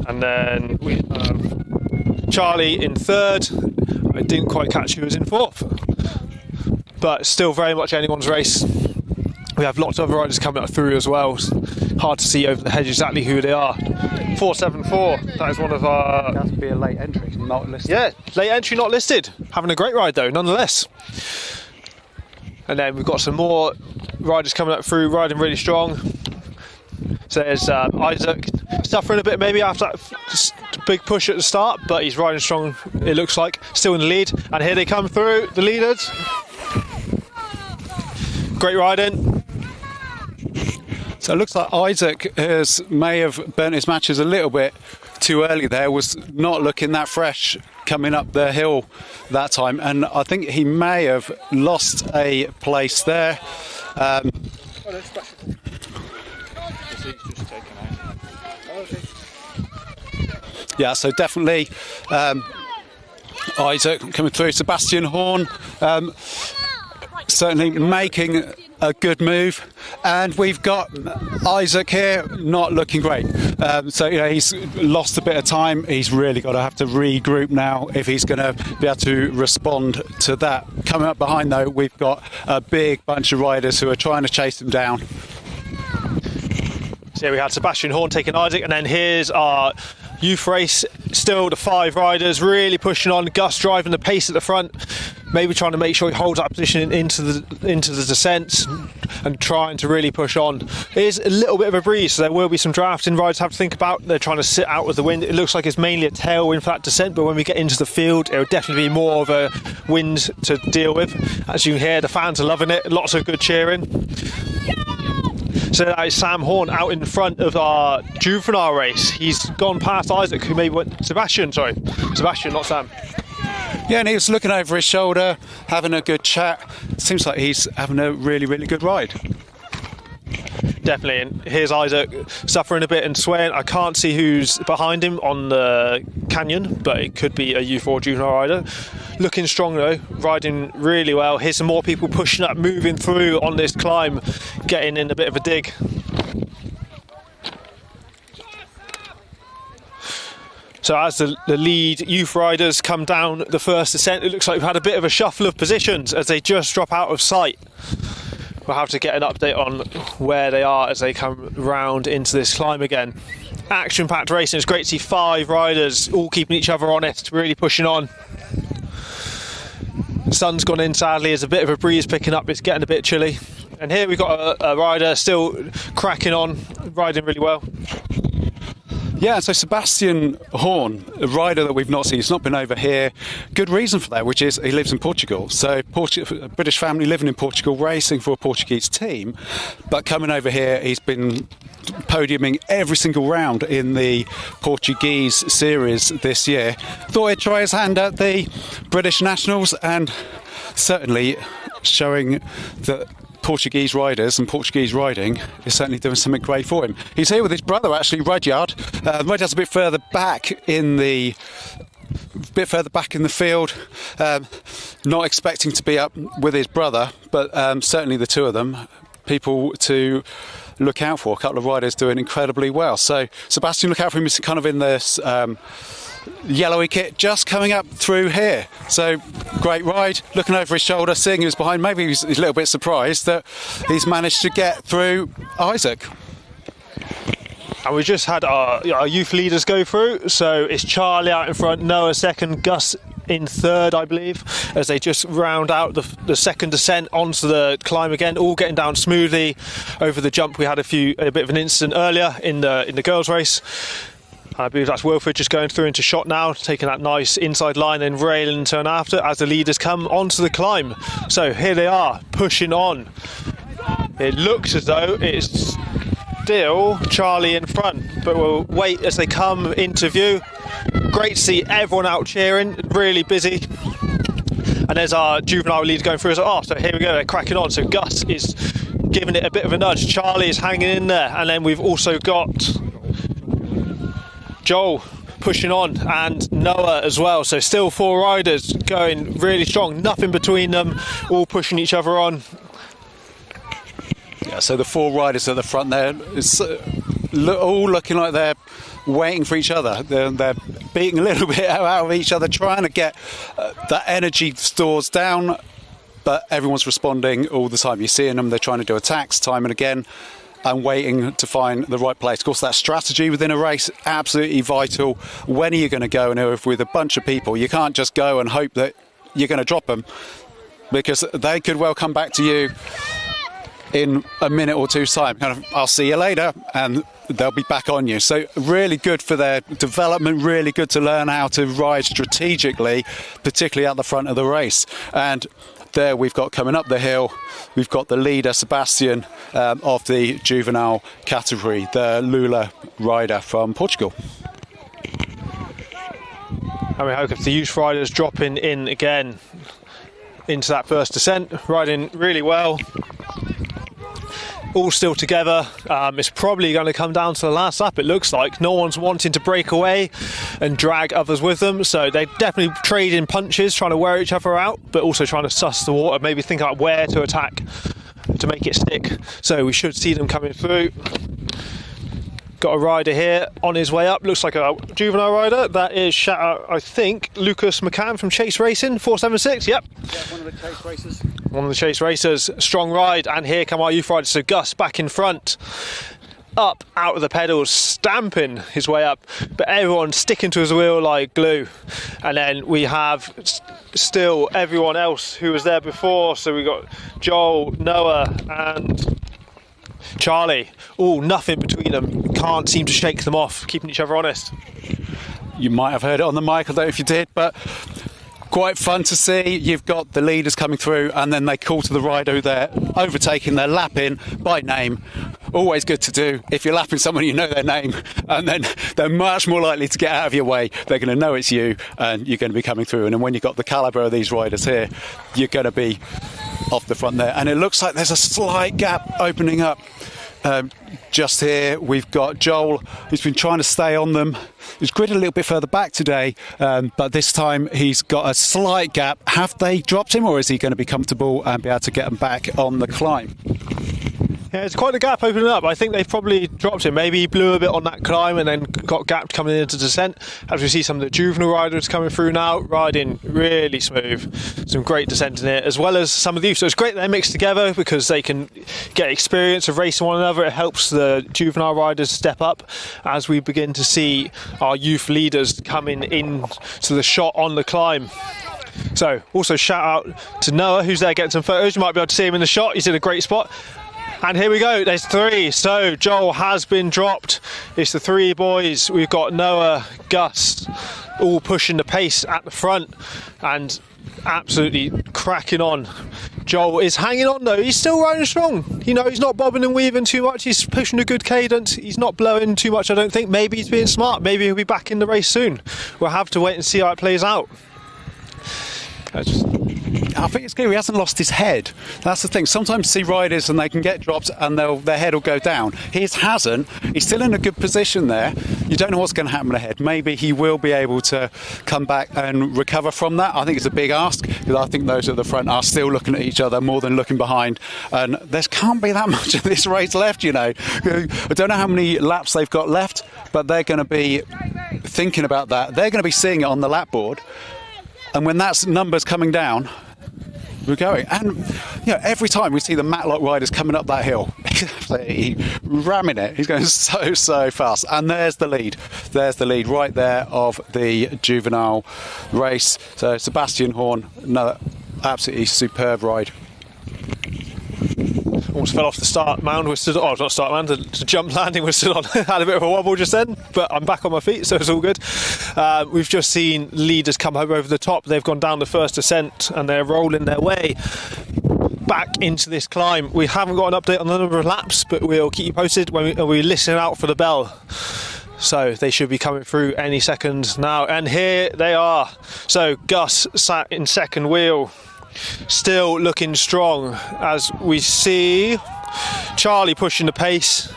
And then we have Charlie in third. I didn't quite catch who was in fourth, but still very much anyone's race. We have lots of other riders coming up through as well. It's hard to see over the hedge exactly who they are. 474, that is one of our...
That would be a late entry, not listed.
Yeah, late entry, not listed. Having a great ride though, nonetheless. And then we've got some more riders coming up through, riding really strong. So there's Isaac, suffering a bit maybe after that big push at the start, but he's riding strong, it looks like, still in the lead. And here they come through, the leaders. Great riding.
So it looks like Isaac may have burnt his matches a little bit too early there, was not looking that fresh coming up the hill that time, and I think he may have lost a place there. Yeah, so definitely Isaac coming through. Sebastian Horn certainly making a good move, and we've got Isaac here not looking great. So he's lost a bit of time. He's really got to have to regroup now if he's going to be able to respond to that. Coming up behind though, we've got a big bunch of riders who are trying to chase him down.
So we had Sebastian Horn taking Isaac, and then here's our youth race. Still the 5 riders really pushing on. Gus driving the pace at the front, maybe trying to make sure he holds that position into the descent and trying to really push on. It is a little bit of a breeze, so there will be some drafting riders have to think about. They're trying to sit out with the wind. It looks like it's mainly a tailwind for that descent, but when we get into the field, it will definitely be more of a wind to deal with. As you can hear, the fans are loving it. Lots of good cheering. So that is Sam Horn out in front of our juvenile race. He's gone past Isaac, who maybe went... Sebastian, not Sam.
Yeah, and he was looking over his shoulder, having a good chat. Seems like he's having a really, really good ride.
Definitely, and here's Isaac suffering a bit and swaying. I can't see who's behind him on the canyon, but it could be a U4 juvenile rider. Looking strong though, riding really well. Here's some more people pushing up, moving through on this climb, getting in a bit of a dig. So as the lead youth riders come down the first descent, it looks like we've had a bit of a shuffle of positions as they just drop out of sight. We'll have to get an update on where they are as they come round into this climb again. Action-packed racing. It's great to see 5 riders all keeping each other honest, really pushing on. The sun's gone in sadly, there's a bit of a breeze picking up, it's getting a bit chilly. And here we've got a rider still cracking on, riding really well.
Yeah, so Sebastian Horn, a rider that we've not seen, he's not been over here. Good reason for that, which is he lives in Portugal. So a British family living in Portugal, racing for a Portuguese team. But coming over here, he's been podiuming every single round in the Portuguese series this year. Thought he'd try his hand at the British Nationals, and certainly showing that Portuguese riders and Portuguese riding is certainly doing something great for him. He's here with his brother actually, Rudyard. Rudyard's a bit further back in the field, not expecting to be up with his brother, but certainly the two of them, people to look out for. A couple of riders doing incredibly well. So Sebastian, look out for him. He's kind of in this yellowy kit just coming up through here. So great ride, looking over his shoulder, seeing who's behind. Maybe he's a little bit surprised that he's managed to get through Isaac.
And we just had our youth leaders go through. So it's Charlie out in front, Noah second, Gus in third, I believe, as they just round out the second descent onto the climb again, all getting down smoothly over the jump. We had a bit of an incident earlier in the girls' race. I believe that's Wilfred just going through into shot now, taking that nice inside line and railing turn after as the leaders come onto the climb. So here they are, pushing on. It looks as though it's still Charlie in front, but we'll wait as they come into view. Great to see everyone out cheering, really busy. And there's our juvenile leader going through as well. Oh, so here we go, they're cracking on. So Gus is giving it a bit of a nudge. Charlie is hanging in there. And then we've also got Joel pushing on and Noah as well. So still 4 riders going really strong. Nothing between them, all pushing each other on.
Yeah, so the 4 riders at the front there, it's all looking like they're waiting for each other. They're beating a little bit out of each other, trying to get that energy stores down, but everyone's responding all the time. You're seeing them, they're trying to do attacks time and again and waiting to find the right place. Of course, that strategy within a race, absolutely vital. When are you going to go? And if with a bunch of people, you can't just go and hope that you're going to drop them, because they could well come back to you in a minute or two's time. Kind of, I'll see you later, and they'll be back on you. So really good for their development, really good to learn how to ride strategically, particularly at the front of the race. And there we've got coming up the hill, we've got the leader, Sebastian, of the juvenile category, the Lula rider from Portugal.
And we hope if the youth riders dropping in again into that first descent, riding really well. All still together. It's probably going to come down to the last lap, it looks like. No one's wanting to break away and drag others with them, so they definitely trade in punches, trying to wear each other out, but also trying to suss the water, maybe think about where to attack to make it stick. So we should see them coming through. Got a rider here on his way up, looks like a juvenile rider. That is, I think, Lucas McCann from Chase Racing, 476, yep.
Yeah, one of the Chase racers.
One of the Chase racers, strong ride, and here come our youth riders. So Gus back in front. up out of the pedals, stamping his way up, but everyone sticking to his wheel like glue. And then we have still everyone else who was there before. So we got Joel, Noah and Charlie, all nothing between them, can't seem to shake them off, keeping each other honest.
You might have heard it on the mic, I don't know if you did, but quite fun to see. You've got the leaders coming through and then they call to the rider who they're overtaking, they're lapping by name. Always good to do. If you're lapping someone, you know their name, and then they're much more likely to get out of your way. They're going to know it's you and you're going to be coming through. And then when you've got the calibre of these riders here, you're going to be off the front there. And it looks like there's a slight gap opening up. Just here we've got Joel, who's been trying to stay on them. He's gridded a little bit further back today, but this time he's got a slight gap. Have they dropped him, or is he going to be comfortable and be able to get them back on the climb?
Yeah, it's quite a gap opening up. I think they've probably dropped him. Maybe he blew a bit on that climb and then got gapped coming into descent. As we see some of the Juvenile riders coming through now, riding really smooth. Some great descent in it, as well as some of the youth. So it's great they're mixed together because they can get experience of racing one another. It helps the Juvenile riders step up as we begin to see our youth leaders coming in to the shot on the climb. So also shout out to Noah, who's there getting some photos. You might be able to see him in the shot. He's in a great spot. And here we go, there's three. So Joel has been dropped. It's the three boys. We've got Noah, Gus, all pushing the pace at the front and absolutely cracking on. Joel is hanging on though. He's still riding strong. You know, he's not bobbing and weaving too much. He's pushing a good cadence. He's not blowing too much, I don't think. Maybe he's being smart. Maybe he'll be back in the race soon. We'll have to wait and see how it plays out.
I think it's clear he hasn't lost his head. That's the thing. Sometimes you see riders and they can get dropped and their head will go down. His hasn't. He's still in a good position there. You don't know what's going to happen ahead. Maybe he will be able to come back and recover from that. I think it's a big ask because I think those at the front are still looking at each other more than looking behind. And there can't be that much of this race left, you know. I don't know how many laps they've got left, but they're going to be thinking about that. They're going to be seeing it on the lap board. And when that number's coming down, we're going. And you know, every time we see the Matlock riders coming up that hill, he's ramming it. He's going so fast. And there's the lead. There's the lead right there of the Juvenile race. So Sebastian Horn, another absolutely superb ride.
Almost fell off the start mound. We're stood, not start mound, the jump landing was stood on. Had a bit of a wobble just then, but I'm back on my feet, so it's all good. We've just seen leaders come over the top. They've gone down the first descent and they're rolling their way back into this climb. We haven't got an update on the number of laps, but we'll keep you posted when we listen out for the bell. So they should be coming through any second now. And here they are. So Gus sat in second wheel, still looking strong, as we see Charlie pushing the pace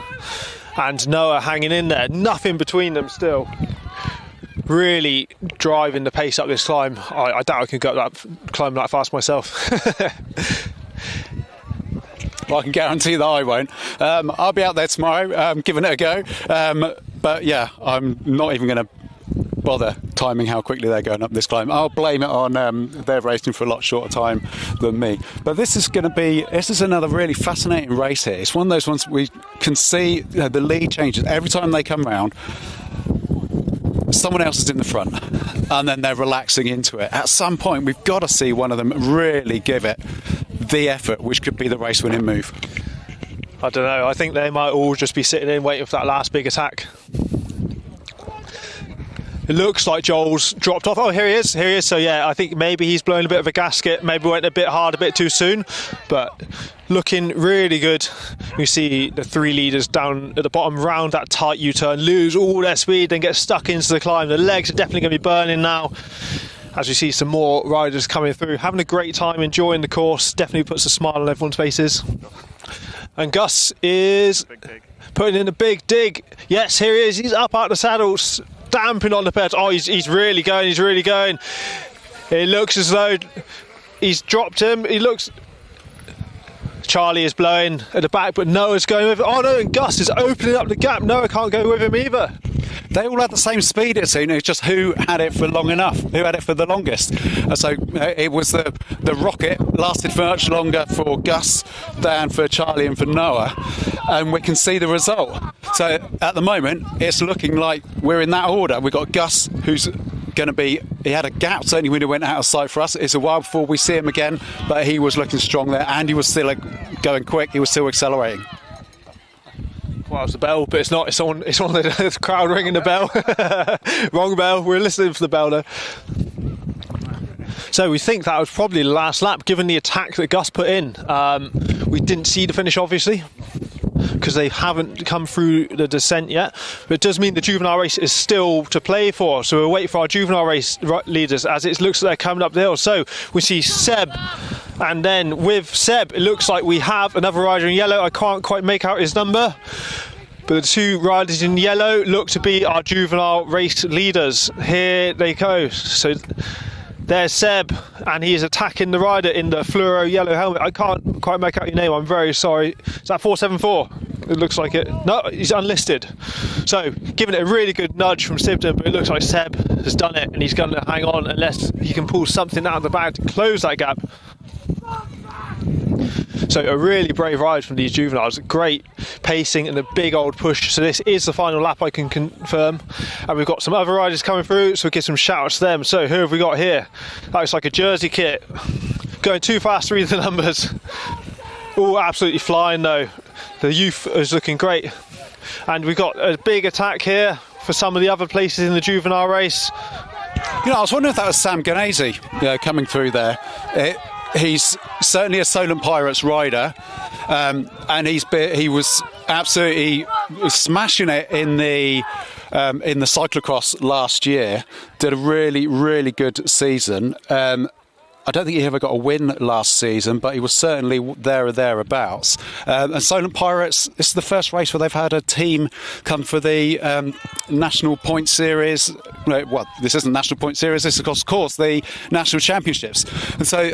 and Noah hanging in there. Nothing between them still. Really driving the pace up this climb. I doubt I can go up that climb that fast myself.
Well, I can guarantee that I won't. I'll be out there tomorrow, giving it a go. But yeah, I'm not even going to bother timing how quickly they're going up this climb. I'll blame it on they're racing for a lot shorter time than me. But this is another really fascinating race here. It's one of those ones we can see the lead changes every time they come round. Someone else is in the front and then they're relaxing into it. At some point we've got to see one of them really give it the effort, which could be the race winning move.
I don't know, I think they might all just be sitting in waiting for that last big attack. It looks like Joel's dropped off. Oh, here he is. So yeah, I think maybe he's blowing a bit of a gasket, maybe went a bit hard a bit too soon, but looking really good. We see the three leaders down at the bottom round that tight U-turn, lose all their speed and get stuck into the climb. The legs are definitely going to be burning now, as we see some more riders coming through, having a great time, enjoying the course. Definitely puts a smile on everyone's faces. And Gus is putting in a big dig. Yes, here he is. He's up out the saddles, stamping on the pedals. Oh, he's really going. He's really going. It looks as though he's dropped him. He looks. Charlie is blowing at the back, but Noah's going with it. Oh no, and Gus is opening up the gap. Noah can't go with him either.
They all had the same speed, it seemed. It's just who had it for long enough, who had it for the longest. So it was the rocket lasted for much longer for Gus than for Charlie and for Noah, and we can see the result. So at the moment, it's looking like we're in that order. We've got Gus, who's going to be, he had a gap certainly when he went out of sight for us. It's a while before we see him again, but he was looking strong there, and he was still going quick. He was still accelerating.
Well, it's the bell, but it's not. It's on the crowd ringing the bell. Wrong bell. We're listening for the bell though. So we think that was probably the last lap, given the attack that Gus put in. We didn't see the finish, obviously, because they haven't come through the descent yet. But it does mean the juvenile race is still to play for. So we'll wait for our juvenile race leaders, as it looks like they're coming up the hill. So we see Seb, and then with Seb, it looks like we have another rider in yellow. I can't quite make out his number, but the two riders in yellow look to be our juvenile race leaders. Here they go. So there's Seb, and he is attacking the rider in the fluoro yellow helmet. I can't quite make out your name, I'm very sorry. Is that 474? It looks like it. No, he's unlisted. So, giving it a really good nudge from Sibden, but it looks like Seb has done it, and he's going to hang on unless he can pull something out of the bag to close that gap. So a really brave ride from these juveniles, great pacing and a big old push. So this is the final lap, I can confirm, and we've got some other riders coming through, so we'll give some shout outs to them. So who have we got here? That looks like a Jersey kit, going too fast to read the numbers. Oh, absolutely flying though. The youth is looking great, and we've got a big attack here for some of the other places in the juvenile race.
You know, I was wondering if that was Sam Ganese coming through there. He's certainly a Solent Pirates rider, and he was absolutely smashing it in the cyclocross last year. Did a really, really good season. I don't think he ever got a win last season, but he was certainly there or thereabouts. And Solent Pirates, this is the first race where they've had a team come for the National Point Series. Well, this isn't National Point Series, this is, of course, the National Championships. And so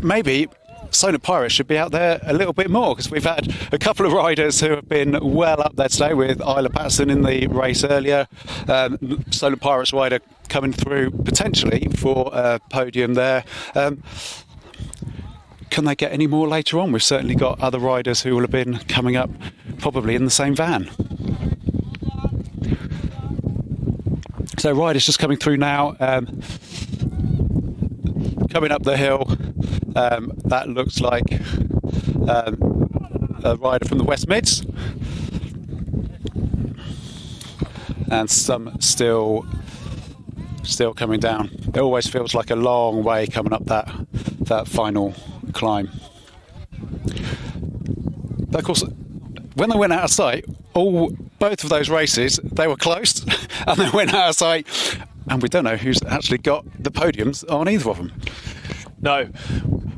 maybe Solent Pirates should be out there a little bit more, because we've had a couple of riders who have been well up there today, with Isla Patterson in the race earlier. Solent Pirates rider coming through potentially for a podium there. Can they get any more later on? We've certainly got other riders who will have been coming up probably in the same van. So riders just coming through now, coming up the hill. That looks like a rider from the West Mids, and some still coming down. It always feels like a long way coming up that final climb. But of course, when they went out of sight, both of those races, they were close, and they went out of sight, and we don't know who's actually got the podiums on either of them.
No.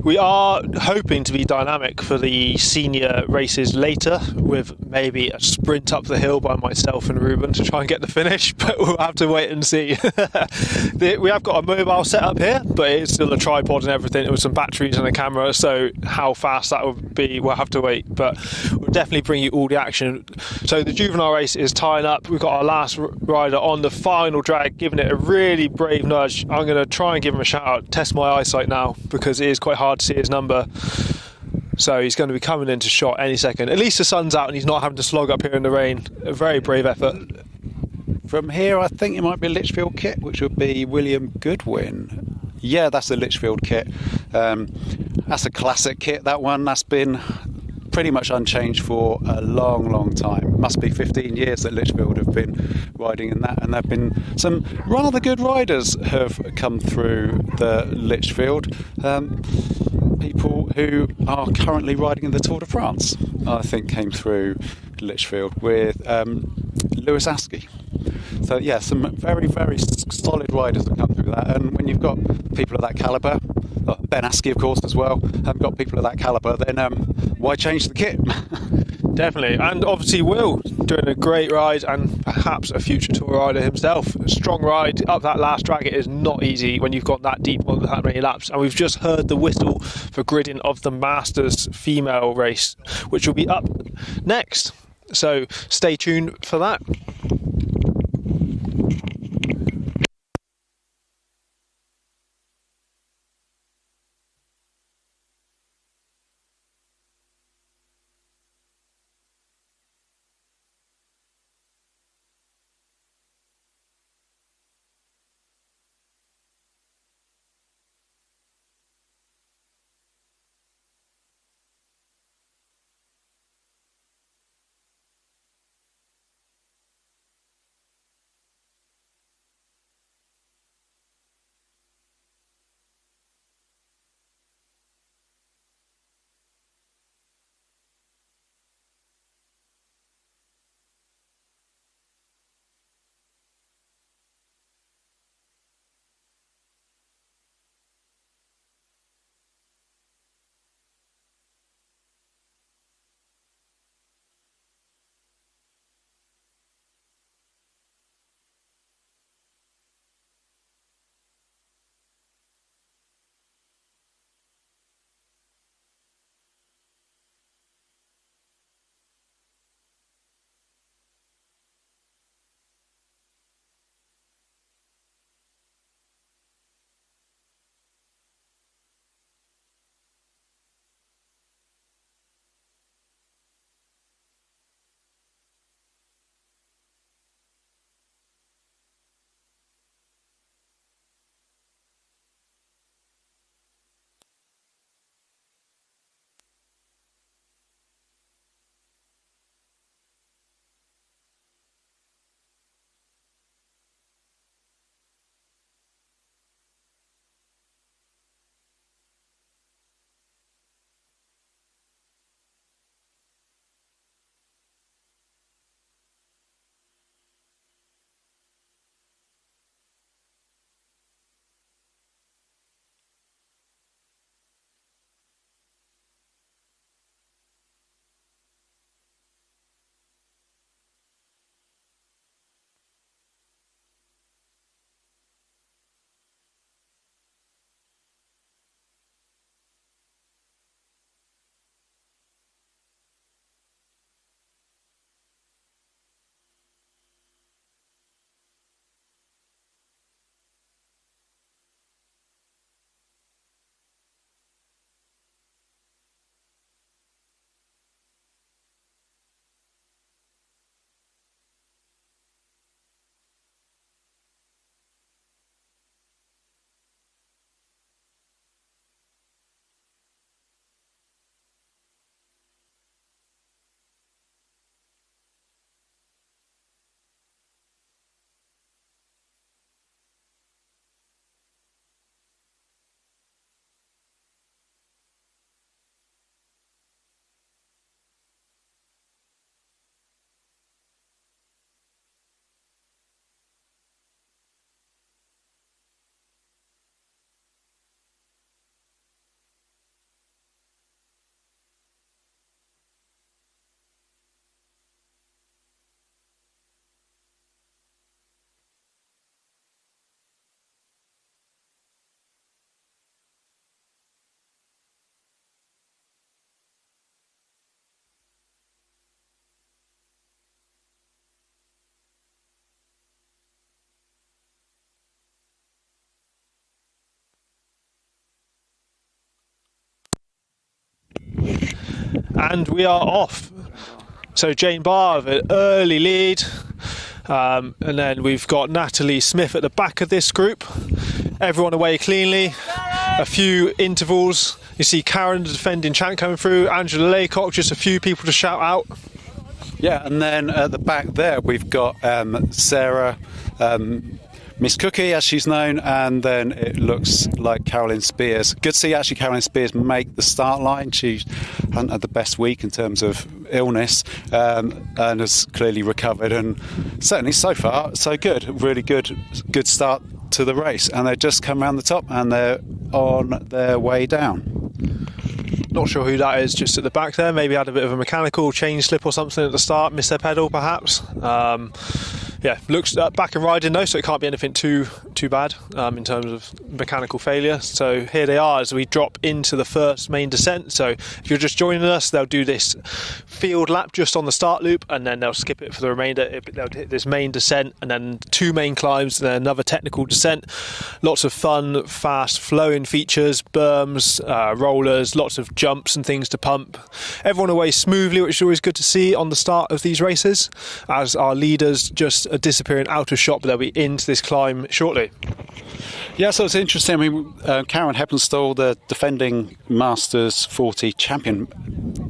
We are hoping to be dynamic for the senior races later, with maybe a sprint up the hill by myself and Ruben to try and get the finish, but we'll have to wait and see. We have got a mobile set up here, but it's still a tripod and everything with some batteries and a camera, so how fast that will be, we'll have to wait, but we'll definitely bring you all the action. So the juvenile race is tying up. We've got our last rider on the final drag, giving it a really brave nudge. I'm going to try and give him a shout out, test my eyesight now, because it is quite hard to see his number. So he's going to be coming into shot any second. At least the sun's out and he's not having to slog up here in the rain. A very brave effort.
From here, I think it might be a Litchfield kit, which would be William Goodwin. Yeah, that's a Litchfield kit. That's a classic kit, that one. That's been pretty much unchanged for a long, long time. Must be 15 years that Litchfield have been riding in that, and there have been some rather good riders have come through the Litchfield. People who are currently riding in the Tour de France, I think, came through Litchfield with Lewis Askey. So yeah, some very, very solid riders have come through that, and when you've got people of that calibre, Ben Askey of course as well, have got people of that calibre, then why change the kit?
Definitely, and obviously Will doing a great ride, and perhaps a future tour rider himself. A strong ride up that last drag. It is not easy when you've got that deep on that many laps, and we've just heard the whistle for gridding of the Masters female race, which will be up next, so stay tuned for that. And we are off. So Jane Barr with an early lead. And then we've got Natalie Smith at the back of this group. Everyone away cleanly. A few intervals. You see Karen, the defending champ, coming through. Angela Laycock, just a few people to shout out.
Yeah, and then at the back there we've got Sarah, Miss Cookie as she's known, and then it looks like Carolyn Spears. Good to see actually Carolyn Spears make the start line. She hasn't had the best week in terms of illness, and has clearly recovered, and certainly so far so good. Really good start to the race, and they've just come around the top and they're on their way down.
Not sure who that is just at the back there. Maybe had a bit of a mechanical chain slip or something at the start, missed their pedal perhaps. Yeah, looks back and riding though, so it can't be anything too bad in terms of mechanical failure. So here they are as we drop into the first main descent. So if you're just joining us, they'll do this field lap just on the start loop, and then they'll skip it for the remainder. They'll hit this main descent and then 2 main climbs and then another technical descent. Lots of fun, fast flowing features, berms, rollers, lots of jumps and things to pump. Everyone away smoothly, which is always good to see on the start of these races, as our leaders just are disappearing out of shot, but they'll be into this climb shortly.
Yeah, so it's interesting. I mean, Karen Heppenstall, the defending Masters 40 champion,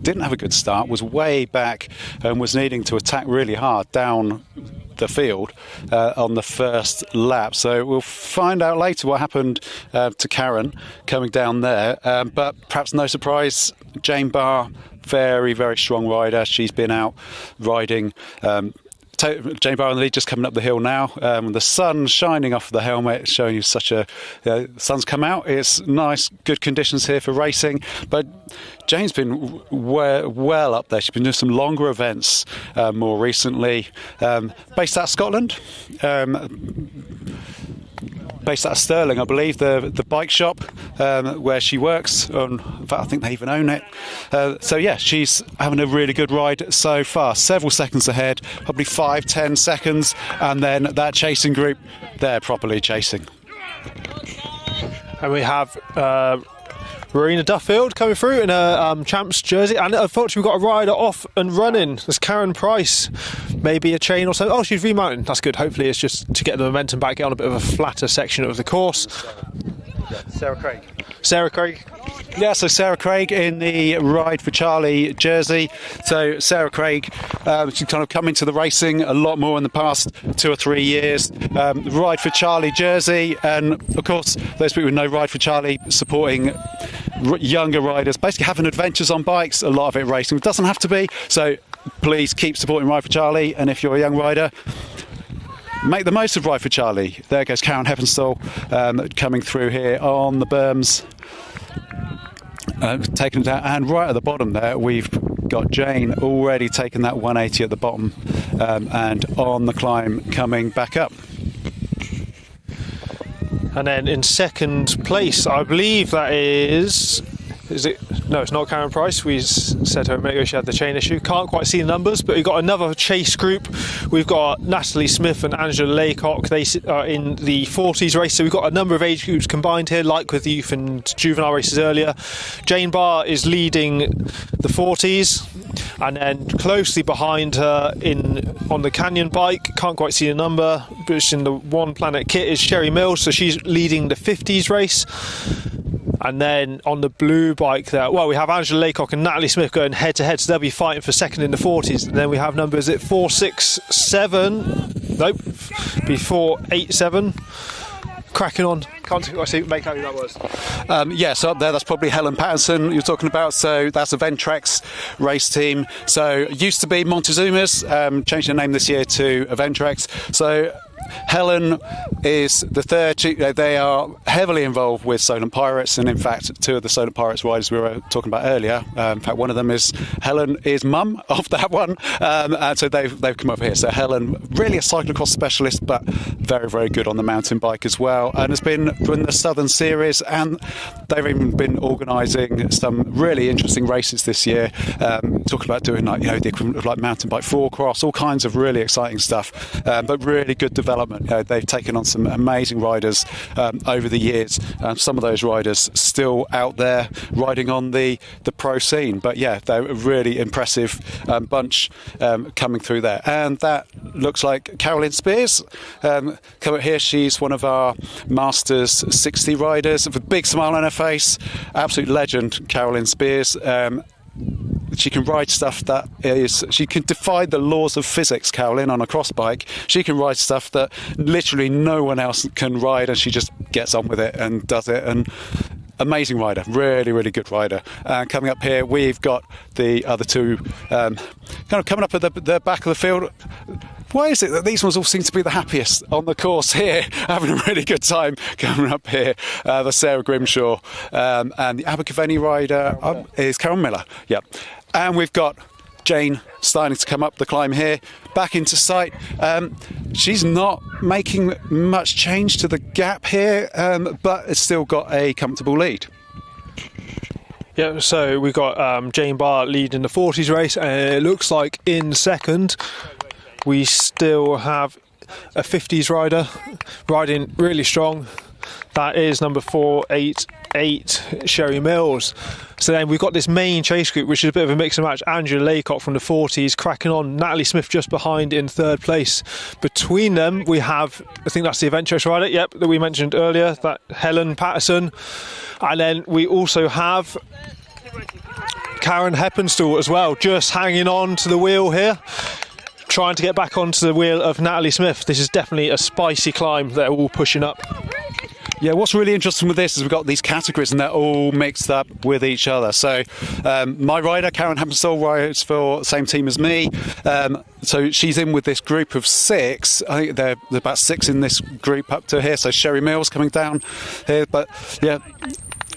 didn't have a good start, was way back and was needing to attack really hard down the field on the first lap. So we'll find out later what happened to Karen coming down there. But perhaps no surprise, Jane Barr, very, very strong rider. She's been out riding. Jane Barr in the lead, just coming up the hill now. The sun shining off the helmet, showing you such a... sun's come out. It's nice, good conditions here for racing. But Jane's been well up there. She's been doing some longer events more recently. Based out of Scotland. Based out of Stirling, I believe, the bike shop where she works. In fact, I think they even own it. So yeah, she's having a really good ride so far. Several seconds ahead, probably 5-10 seconds, and then that chasing group, they're properly chasing.
And we have Marina Duffield coming through in a champs jersey, and unfortunately we've got a rider off and running. There's Karen Price, maybe a chain or something. Oh, she's remounting. That's good. Hopefully it's just to get the momentum back, get on a bit of a flatter section of the course.
Sarah Craig.
Sarah Craig.
Yeah, so Sarah Craig in the Ride for Charlie jersey. So Sarah Craig, she's kind of come into the racing a lot more in the past 2 or 3 years. Ride for Charlie jersey, and of course those people who know Ride for Charlie, supporting younger riders, basically having adventures on bikes, a lot of it racing. It doesn't have to be, so please keep supporting Ride for Charlie, and if you're a young rider, make the most of Ride for Charlie. There goes Karen Heppenstall coming through here on the berms. Taking it down, and right at the bottom there we've got Jane already taking that 180 at the bottom, and on the climb coming back up.
And then in second place, I believe that is it? No, it's not Karen Price. We said her a minute ago she had the chain issue. Can't quite see the numbers, but we've got another chase group. We've got Natalie Smith and Angela Laycock. They are in the 40s race, so we've got a number of age groups combined here, like with the youth and juvenile races earlier. Jane Barr is leading the 40s, and then closely behind her on the Canyon bike, can't quite see the number, but she's in the One Planet kit, is Sherry Mills, so she's leading the 50s race. And then on the blue bike there, well, we have Angela Laycock and Natalie Smith going head to head, so they'll be fighting for second in the 40s. And then we have numbers at 467, nope, be 487. Cracking on. Can't make out who that was.
Yeah, so up there, that's probably Helen Patterson you're talking about. So that's a Ventrex race team. So used to be Montezuma's, changed their name this year to Ventrex. So Helen is the third. They are heavily involved with Solent Pirates, and in fact 2 of the Solent Pirates riders we were talking about earlier, in fact one of them is Helen is mum of that one, and so they've come over here. So Helen, really a cyclocross specialist, but very, very good on the mountain bike as well, and has been in the Southern Series, and they've even been organising some really interesting races this year, talking about doing like, you know, the equivalent of like mountain bike 4-cross, all kinds of really exciting stuff, but really good development. You know, they've taken on some amazing riders over the years, some of those riders still out there riding on the pro scene, but yeah, they're a really impressive bunch coming through there. And that looks like Carolyn Spears coming here. She's one of our Masters 60 riders with a big smile on her face. Absolute legend, Carolyn Spears. She can ride stuff that is, she can defy the laws of physics, Carolyn, on a cross bike. She can ride stuff that literally no one else can ride, and she just gets on with it and does it. And amazing rider, really, really good rider. Coming up here, we've got the other two kind of coming up at the back of the field. Why is it that these ones all seem to be the happiest on the course here, having a really good time coming up here? The Sarah Grimshaw and the Abergavenny rider is Carol Miller. Yep. And we've got Jane starting to come up the climb here, back into sight. She's not making much change to the gap here, but it's still got a comfortable lead.
Yeah, so we've got Jane Barr leading the 40s race, and it looks like in second we still have a 50s rider riding really strong. That is number 488, Sherry Mills. So then we've got this main chase group, which is a bit of a mix and match. Angela Laycock from the 40s cracking on. Natalie Smith just behind in third place. Between them, we have, I think that's the event chase rider, yep, that we mentioned earlier, that Helen Patterson. And then we also have Karen Heppenstall as well, just hanging on to the wheel here, trying to get back onto the wheel of Natalie Smith. This is definitely a spicy climb. They're all pushing up.
Yeah, what's really interesting with this is we've got these categories and they're all mixed up with each other. So my rider, Karen Heppenstall, rides for the same team as me. So she's in with this group of 6. I think they're about 6 in this group up to here. So Sherry Mills coming down here. But yeah,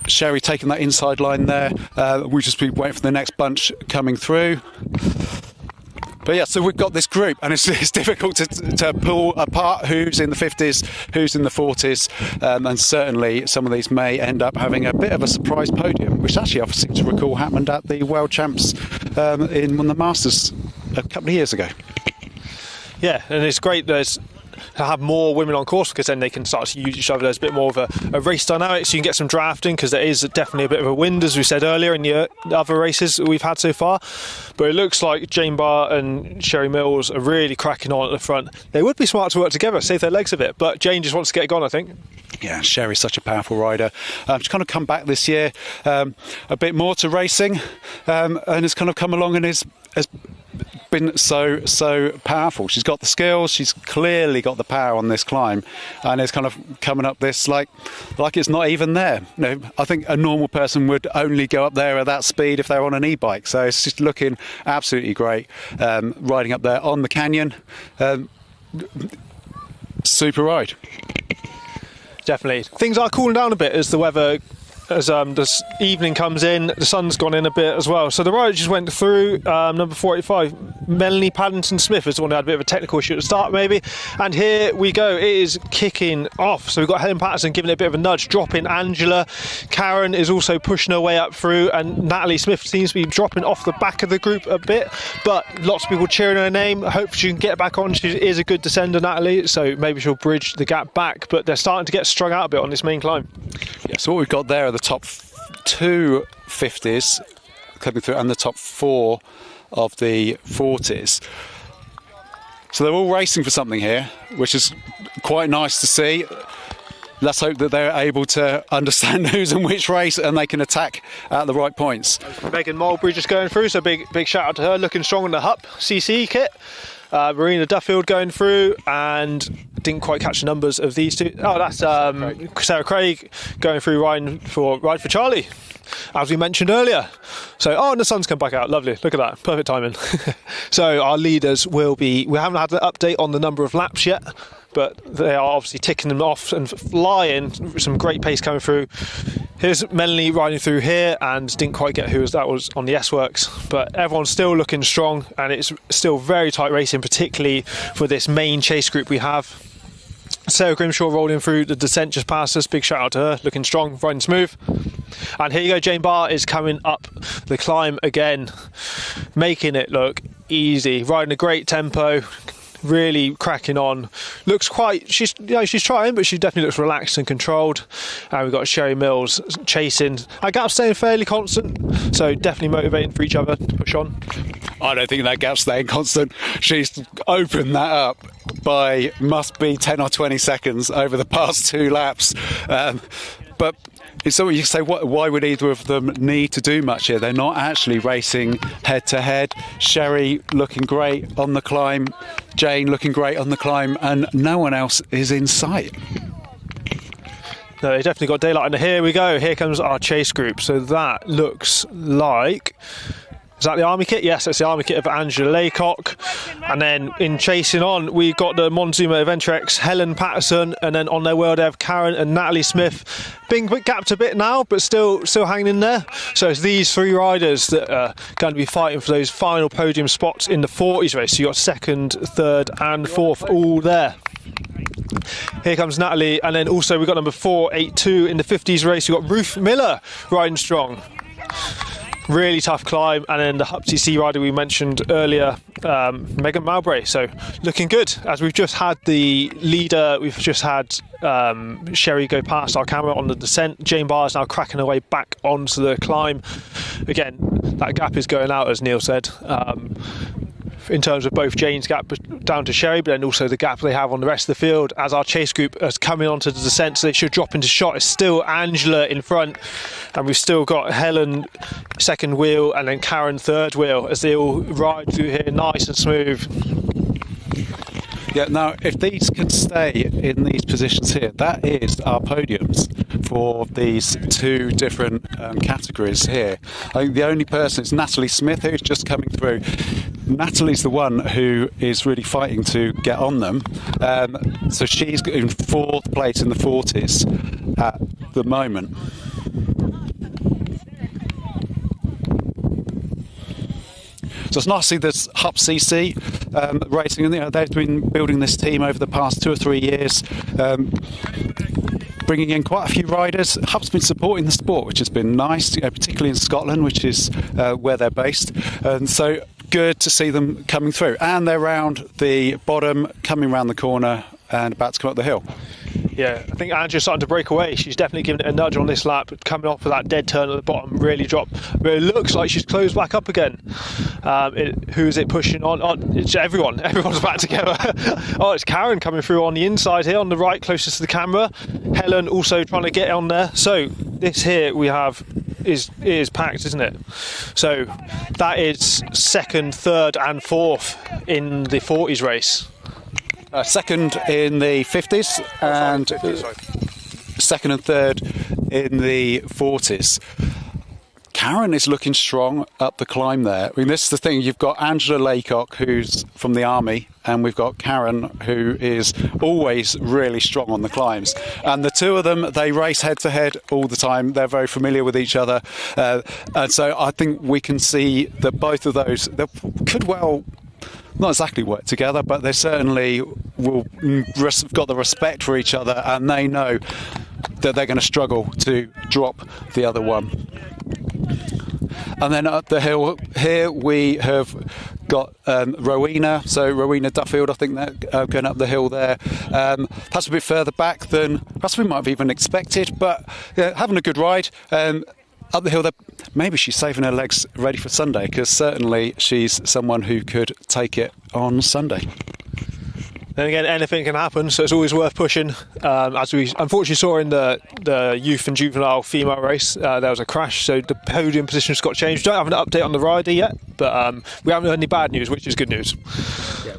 Sherry taking that inside line there. We'll just be waiting for the next bunch coming through. But yeah, so we've got this group, and it's difficult to pull apart who's in the 50s, who's in the 40s, and certainly some of these may end up having a bit of a surprise podium, which actually I seem to recall happened at the World Champs in one of the Masters a couple of years ago.
Yeah, and it's great to have more women on course, because then they can start to use each other. There's a bit more of a race dynamic, so you can get some drafting, because there is definitely a bit of a wind, as we said earlier, in the other races that we've had so far. But it looks like Jane Barr and Sherry Mills are really cracking on at the front. They would be smart to work together, save their legs a bit, but Jane just wants to get it gone, I think.
Yeah, Sherry's such a powerful rider. She's kind of come back this year a bit more to racing, and has kind of come along and has been so powerful. She's got the skills, she's clearly got the power on this climb, and it's kind of coming up this like it's not even there. You know, I think a normal person would only go up there at that speed if they're on an e-bike, so it's just looking absolutely great, riding up there on the canyon. Super ride.
Definitely. Things are cooling down a bit as the weather, as this evening comes in. The sun's gone in a bit as well. So the rider just went through, number 485, Melanie Paddington Smith is the one that had a bit of a technical issue at the start maybe. And here we go, it is kicking off. So we've got Helen Patterson giving it a bit of a nudge, dropping Angela. Karen is also pushing her way up through, and Natalie Smith seems to be dropping off the back of the group a bit, but lots of people cheering her name. I hope she can get back on. She is a good descender, Natalie, so maybe she'll bridge the gap back, but they're starting to get strung out a bit on this main climb.
Yeah, so what we've got there are the top 2 50s coming through and the top 4 of the 40s. So they're all racing for something here, which is quite nice to see. Let's hope that they're able to understand who's in which race and they can attack at the right points.
Megan Mulberry just going through, so big shout out to her, looking strong in the HUP CC kit. Marina Duffield going through, and didn't quite catch the numbers of these two. Oh, that's Sarah Craig going through, Ride for Charlie, as we mentioned earlier. So, and the sun's come back out. Lovely. Look at that. Perfect timing. So our leaders will be, we haven't had an update on the number of laps yet, but they are obviously ticking them off and flying. Some great pace coming through. Here's Melanie riding through here, and didn't quite get who that was on the S-Works, but everyone's still looking strong, and it's still very tight racing, particularly for this main chase group we have. Sarah Grimshaw rolled in through the descent just past us. Big shout out to her, looking strong, riding smooth. And here you go, Jane Barr is coming up the climb again, making it look easy, riding a great tempo, really cracking on. Looks quite, she's trying, but she definitely looks relaxed and controlled. And we've got Sherry Mills chasing. Our gap's staying fairly constant, so definitely motivating for each other to push on.
I don't think that gap's staying constant. She's opened that up by must be 10 or 20 seconds over the past 2 laps. But it's what you say, why would either of them need to do much here? They're not actually racing head to head. Sherry looking great on the climb, Jane looking great on the climb, and no one else is in sight.
No, they definitely got daylight, and here we go. Here comes our chase group. So that looks like... Is that the army kit? Yes, that's the army kit of Angela Laycock. And then in chasing on, we've got the Monzuma Adventurex, Helen Patterson, and then on their wheel they have Karen and Natalie Smith. Being gapped a bit now, but still hanging in there. So it's these 3 riders that are going to be fighting for those final podium spots in the 40s race. So you've got 2nd, 3rd and 4th all there. Here comes Natalie, and then also we've got number 482 in the 50s race. We've got Ruth Miller riding strong. Really tough climb, and then the XCC rider we mentioned earlier, Megan Mowbray. So looking good. As we've just had the leader, we've just had Sherry go past our camera on the descent. Jane Barr is now cracking her way back onto the climb. Again, that gap is going out, as Neil said. In terms of both Jane's gap down to Sherry, but then also the gap they have on the rest of the field. As our chase group is coming onto the descent, so they should drop into shot. It's still Angela in front, and we've still got Helen 2nd wheel and then Karen 3rd wheel as they all ride through here nice and smooth.
Yeah, now if these can stay in these positions here, that is our podiums for these 2 different categories here. I think the only person is Natalie Smith, who's just coming through. Natalie's the one who is really fighting to get on them. So she's in 4th place in the 40s at the moment. So it's nice to see this XCC racing, and they've been building this team over the past 2 or 3 years, bringing in quite a few riders. Hub's been supporting the sport, which has been nice, particularly in Scotland, which is where they're based, and so good to see them coming through. And they're round the bottom, coming round the corner and about to come up the hill.
Yeah, I think Angela's starting to break away. She's definitely giving it a nudge on this lap, coming off of that dead turn at the bottom, really dropped. But it looks like she's closed back up again. Who is it pushing on? Oh, it's everyone. Everyone's back together. Oh, it's Karen coming through on the inside here, on the right, closest to the camera. Helen also trying to get on there. So this here we have is packed, isn't it? So that is 2nd, 3rd and 4th in the 40s race.
2nd in the 50s and 2nd and 3rd in the 40s. Karen is looking strong up the climb there. I mean, this is the thing. You've got Angela Laycock, who's from the army, and we've got Karen, who is always really strong on the climbs. And the 2 of them, they race head to head all the time. They're very familiar with each other. And so I think we can see that both of those they could well not exactly work together, but they certainly will got the respect for each other, and they know that they're going to struggle to drop the other one. And then up the hill here we have got Rowena, so Rowena Duffield, I think they're going up the hill there. That's a bit further back than perhaps we might have even expected, but having a good ride. Up the hill there, maybe she's saving her legs ready for Sunday, because certainly she's someone who could take it on Sunday.
Then again, anything can happen, so it's always worth pushing. As we unfortunately saw in the youth and juvenile female race, there was a crash, so the podium positions got changed. We don't have an update on the rider yet, but we haven't heard any bad news, which is good news.
Yeah.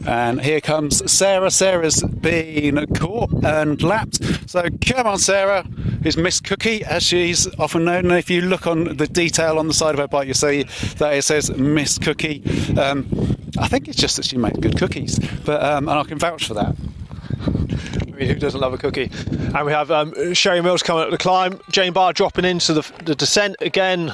And here comes Sarah. Sarah's been caught and lapped. So come on, Sarah, is Miss Cookie, as she's often known. And if you look on the detail on the side of her bike, you'll see that it says Miss Cookie. I think it's just that she makes good cookies, but and I can vouch for that.
I mean, who doesn't love a cookie? And we have Sherry Mills coming up the climb. Jane Barr dropping into the descent again.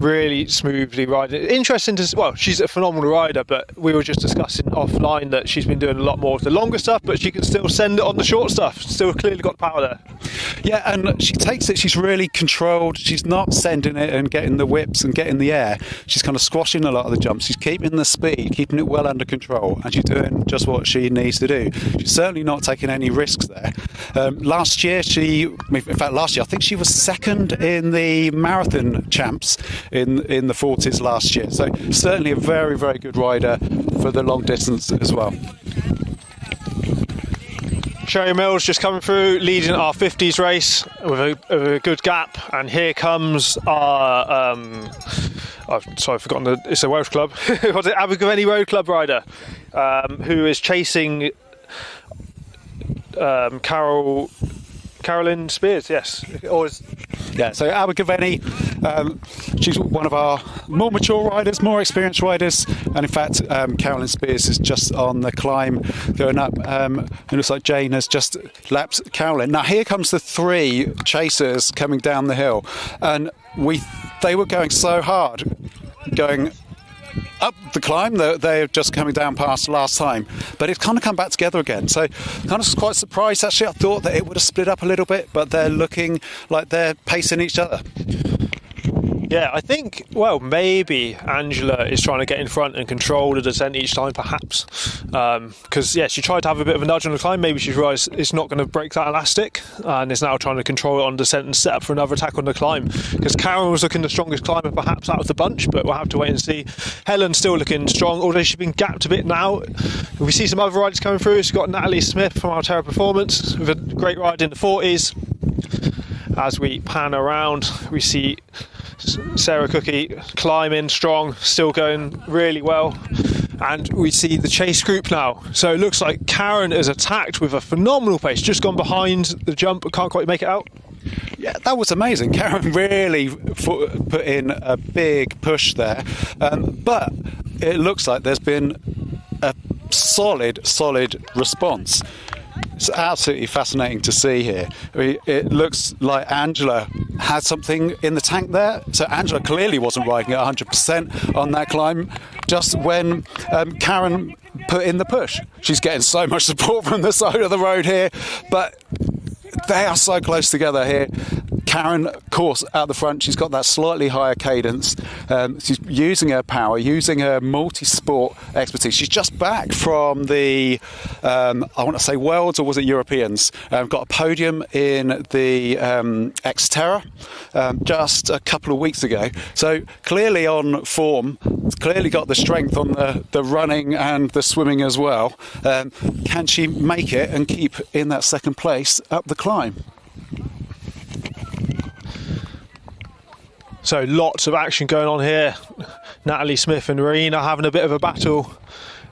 really smoothly riding. Interesting to, well, she's a phenomenal rider, but we were just discussing offline that she's been doing a lot more of the longer stuff, but she can still send it on the short stuff. Still clearly got the power there.
Yeah, and she takes it, she's really controlled. She's not sending it and getting the whips and getting the air. She's kind of squashing a lot of the jumps. She's keeping the speed, keeping it well under control, and she's doing just what she needs to do. She's certainly not taking any risks there. Last year, I think she was second in the marathon champs in the 40s last year. So certainly a very, very good rider for the long distance as well.
Sherry Mills just coming through, leading our 50s race with a good gap, and here comes our I've forgotten it's a Welsh club. What's it? Abergavenny Road Club rider, who is chasing Carolyn Spears. Yes,
yeah. So Abergavenny, she's one of our more mature riders, more experienced riders, and in fact, Carolyn Spears is just on the climb going up. It looks like Jane has just lapped Carolyn. Now here comes the three chasers coming down the hill, and they were going so hard, going up the climb. They're just coming down past last time, but it's kind of come back together again. So kind of quite surprised actually. I thought that it would have split up a little bit, but they're looking like they're pacing each other.
Yeah, I think, well, maybe Angela is trying to get in front and control the descent each time, perhaps. Because, yeah, she tried to have a bit of a nudge on the climb. Maybe she's realised it's not going to break that elastic and is now trying to control it on descent and set up for another attack on the climb. Because Karen was looking the strongest climber, perhaps, out of the bunch, but we'll have to wait and see. Helen's still looking strong, although she's been gapped a bit now. We see some other riders coming through. We've got Natalie Smith from Altera Performance with a great ride in the 40s. As we pan around, we see Sarah Cookie climbing strong, still going really well, and we see the chase group now. So it looks like Karen has attacked with a phenomenal pace, just gone behind the jump but can't quite make it out.
Yeah, that was amazing. Karen really put in a big push there, but it looks like there's been a solid response. It's absolutely fascinating to see here. It looks like Angela had something in the tank there. So Angela clearly wasn't riding at 100% on that climb just when Karen put in the push. She's getting so much support from the side of the road here, but they are so close together here. Karen, of course, at the front, she's got that slightly higher cadence. She's using her power, using her multi-sport expertise. She's just back from the, I want to say Worlds, or was it Europeans? Got a podium in the Xterra just a couple of weeks ago. So clearly on form, clearly got the strength on the running and the swimming as well. Can she make it and keep in that second place up the climb?
So lots of action going on here. Natalie Smith and Marina having a bit of a battle.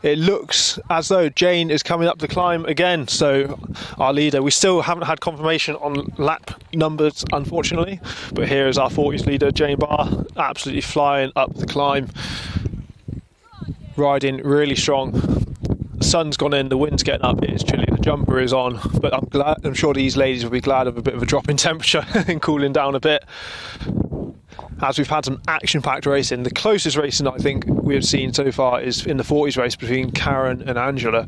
It looks as though Jane is coming up the climb again. So our leader, we still haven't had confirmation on lap numbers, unfortunately. But here is our 40s leader, Jane Barr, absolutely flying up the climb. Riding really strong. The sun's gone in, the wind's getting up, it is chilly, the jumper is on. But I'm sure these ladies will be glad of a bit of a drop in temperature and cooling down a bit. As we've had some action-packed racing. The closest racing I think we've seen so far is in the 40s race between Karen and Angela,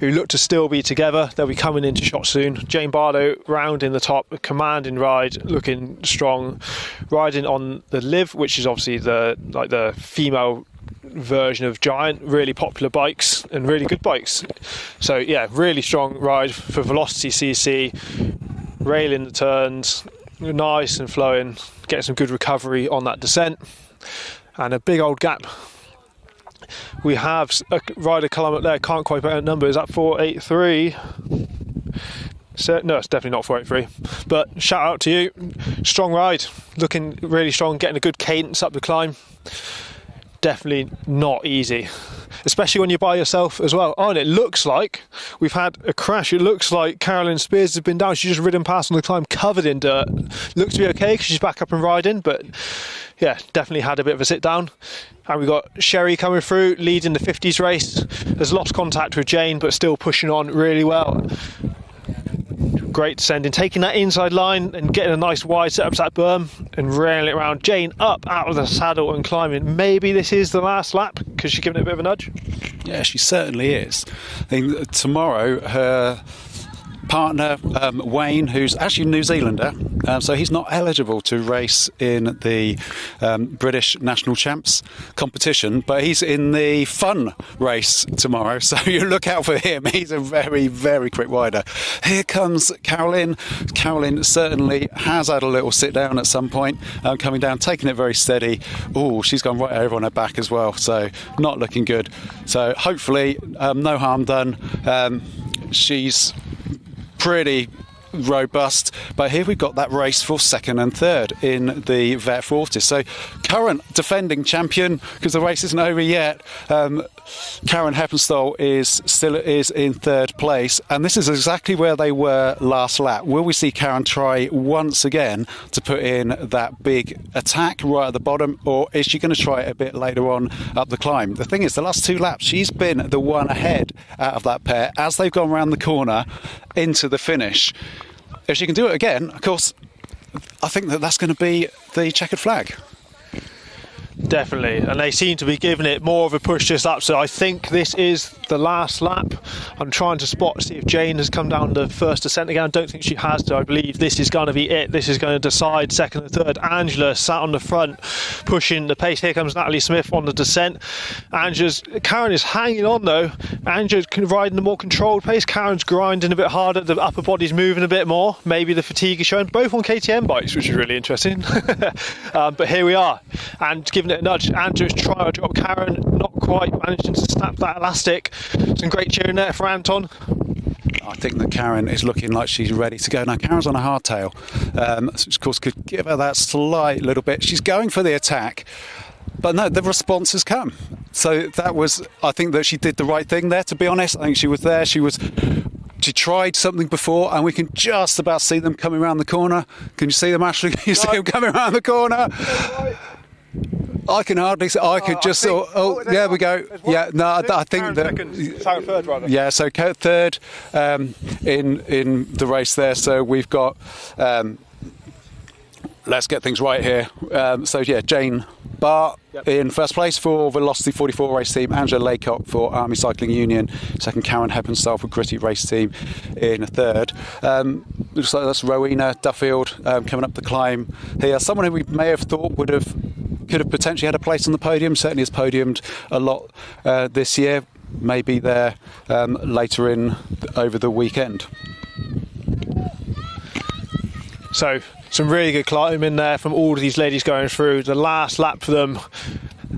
who look to still be together. They'll be coming into shot soon. Jane Barlow round in the top, a commanding ride, looking strong, riding on the Liv, which is obviously the female version of Giant. Really popular bikes and really good bikes. So yeah, really strong ride for Velocity CC, railing the turns, nice and flowing, getting some good recovery on that descent, and a big old gap. We have a rider climb up there, can't quite put out a number, is that 483? So, no, it's definitely not 483, but shout out to you. Strong ride, looking really strong, getting a good cadence up the climb. Definitely not easy, especially when you're by yourself as well. Oh, and it looks like we've had a crash. It looks like Carolyn Spears has been down. She's just ridden past on the climb covered in dirt. Looks to be okay because she's back up and riding, but yeah, definitely had a bit of a sit down. And we've got Sherry coming through, leading the 50s race. Has lost contact with Jane, but still pushing on really well. great descending, taking that inside line and getting a nice wide set up to that berm and railing it around. Jane up out of the saddle and climbing. Maybe this is the last lap because she's giving it a bit of a nudge.
Yeah, she certainly is. I think tomorrow her partner Wayne, who's actually a New Zealander, so he's not eligible to race in the British National Champs competition, but he's in the fun race tomorrow, so you look out for him. He's a very, very quick rider. Here comes Carolyn. Carolyn certainly has had a little sit down at some point, coming down, taking it very steady. Oh, she's gone right over on her back as well, so not looking good. So hopefully no harm done. She's pretty robust, but here we've got that race for second and third in the Vet 40. So current defending champion, because the race isn't over yet, Karen Heppenstall is in third place, and this is exactly where they were last lap. Will we see Karen try once again to put in that big attack right at the bottom, or is she going to try it a bit later on up the climb? The thing is, the last 2 laps she's been the one ahead out of that pair as they've gone around the corner into the finish. If she can do it again, of course, I think that's going to be the checkered flag.
Definitely, and they seem to be giving it more of a push just up, so I think this is the last lap. I'm trying to see if Jane has come down the first descent again. I don't think she has, so I believe this is going to be it. This is going to decide second and third. Angela sat on the front pushing the pace. Here comes Natalie Smith on the descent. Karen is hanging on though. Angela's riding the more controlled pace. Karen's grinding a bit harder, the upper body's moving a bit more, maybe the fatigue is showing, both on KTM bikes, which is really interesting. But here we are, and giving it a nudge. Andrew's trying to drop Karen, not quite managing to snap that elastic. Some great cheering there for Anton.
I think that Karen is looking like she's ready to go. Now, Karen's on a hardtail, which of course could give her that slight little bit. She's going for the attack, but no, the response has come. So I think that she did the right thing there, to be honest. I think she was there. She tried something before, and we can just about see them coming around the corner. Can you see them, Ashley? Can you see them coming around the corner? I can hardly see. I could just. There we go. Yeah, no, I think that.
Third, rather.
Yeah, so third in the race there. So we've got. Let's get things right here. Jane Barr in first place for Velocity 44 race team, Angela Laycock for Army Cycling Union second, Karen Heppenstall for Gritty race team in third. Looks like that's Rowena Duffield coming up the climb here. Someone who we may have thought could have potentially had a place on the podium, certainly has podiumed a lot this year, maybe there later in over the weekend.
So some really good climbing there from all of these ladies going through. The last lap for them,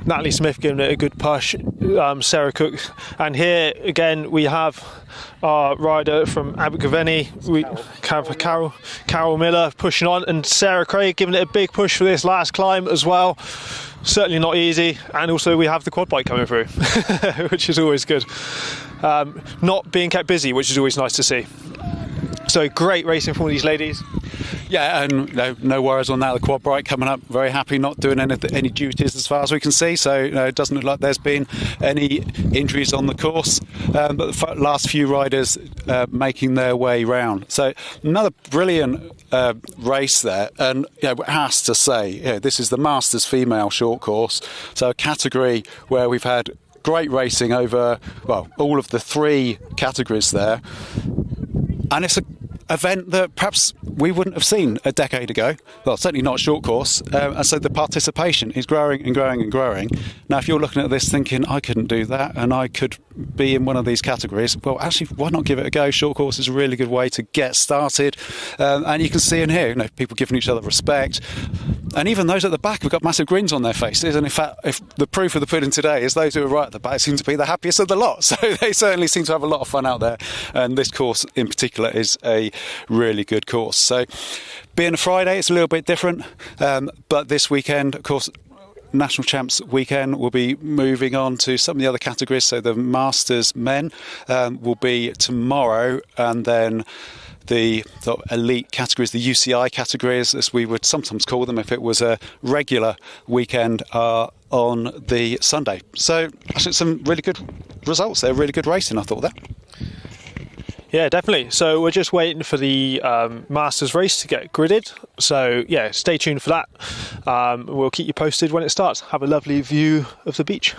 Natalie Smith giving it a good push, Sarah Cook, and here again we have our rider from Abergavenny, Carol Miller pushing on, and Sarah Craig giving it a big push for this last climb as well. Certainly not easy, and also we have the quad bike coming through, which is always good. Not being kept busy, which is always nice to see. So great racing from all these ladies.
Yeah, and no worries on that. The quad bike coming up, very happy, not doing any duties as far as we can see. So it doesn't look like there's been any injuries on the course. But the last few riders making their way round. So another brilliant race there. And it has to say, this is the Masters female short course. So a category where we've had great racing over, all of the 3 categories there. And it's an event that perhaps we wouldn't have seen a decade ago. Well, certainly not a short course. And so the participation is growing and growing and growing. Now, if you're looking at this thinking, I couldn't do that and I could be in one of these categories, well, actually, why not give it a go? Short course is a really good way to get started. And you can see in here, people giving each other respect. And even those at the back have got massive grins on their faces. And in fact, if the proof of the pudding today is those who are right at the back seem to be the happiest of the lot. So they certainly seem to have a lot of fun out there. And this course in particular is a really good course. So being a Friday, it's a little bit different. But this weekend, of course, National Champs weekend, will be moving on to some of the other categories. So the Masters men will be tomorrow, and then the elite categories, the UCI categories, as we would sometimes call them if it was a regular weekend, are on the Sunday. So I think some really good results there, really good racing, I thought that.
Yeah, definitely. So we're just waiting for the Masters race to get gridded. So yeah, stay tuned for that. We'll keep you posted when it starts. Have a lovely view of the beach.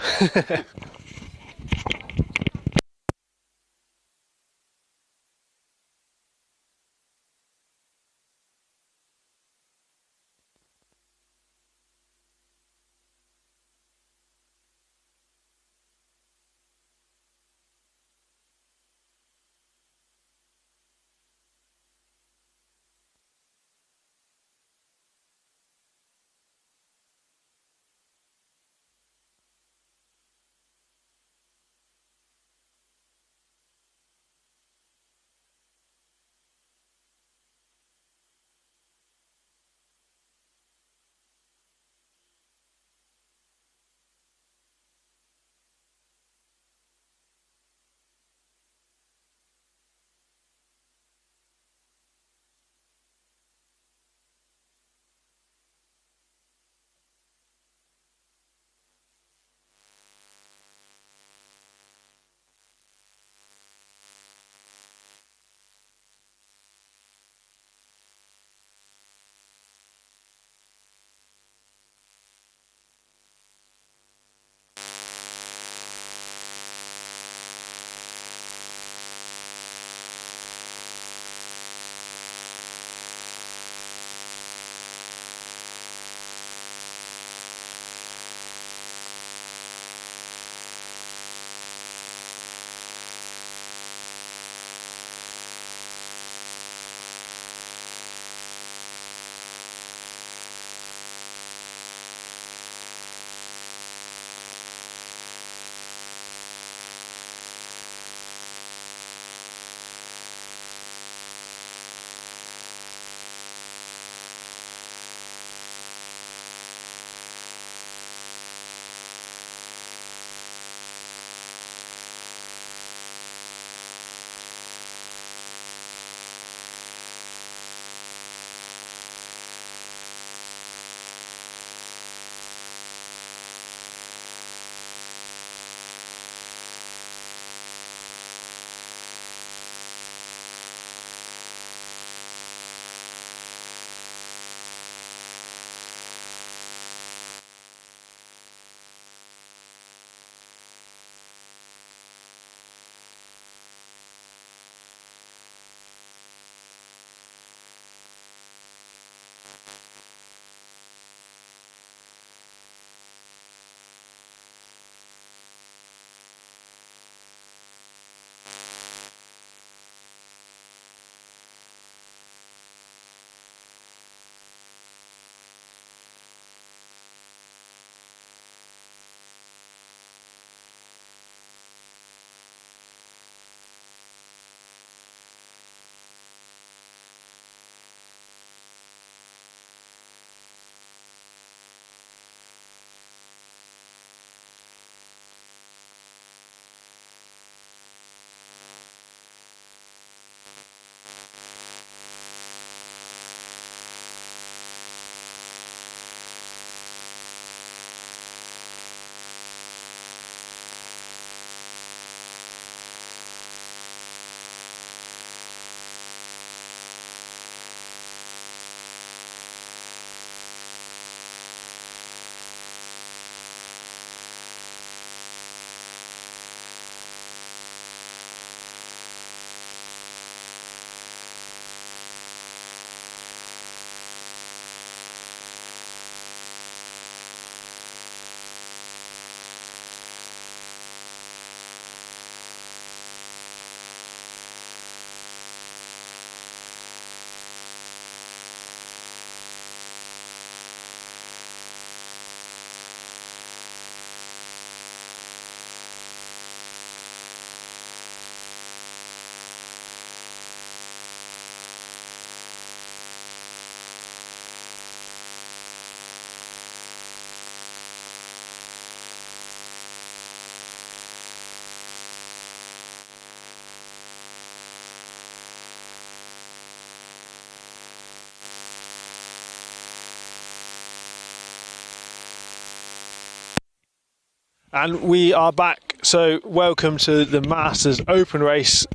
And we are back. So welcome to the Masters Open race.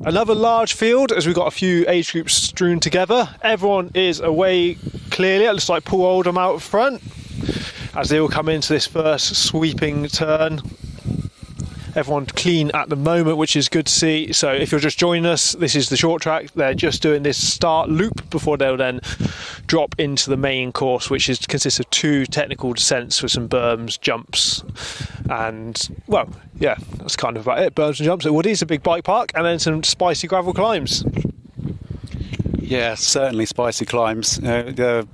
Another large field as we've got a few age groups strewn together. Everyone is away clearly. It looks like Paul Oldham out front as they all come into this first sweeping turn. Everyone clean at the moment, which is good to see. So if you're just joining us, this is the short track. They're just doing this start loop before they'll then drop into the main course, which consists of 2 technical descents with some berms, jumps, and, well, yeah, that's kind of about it. Berms and jumps at Woody's, a big bike park, and then some spicy gravel climbs.
Yeah, certainly spicy climbs. They're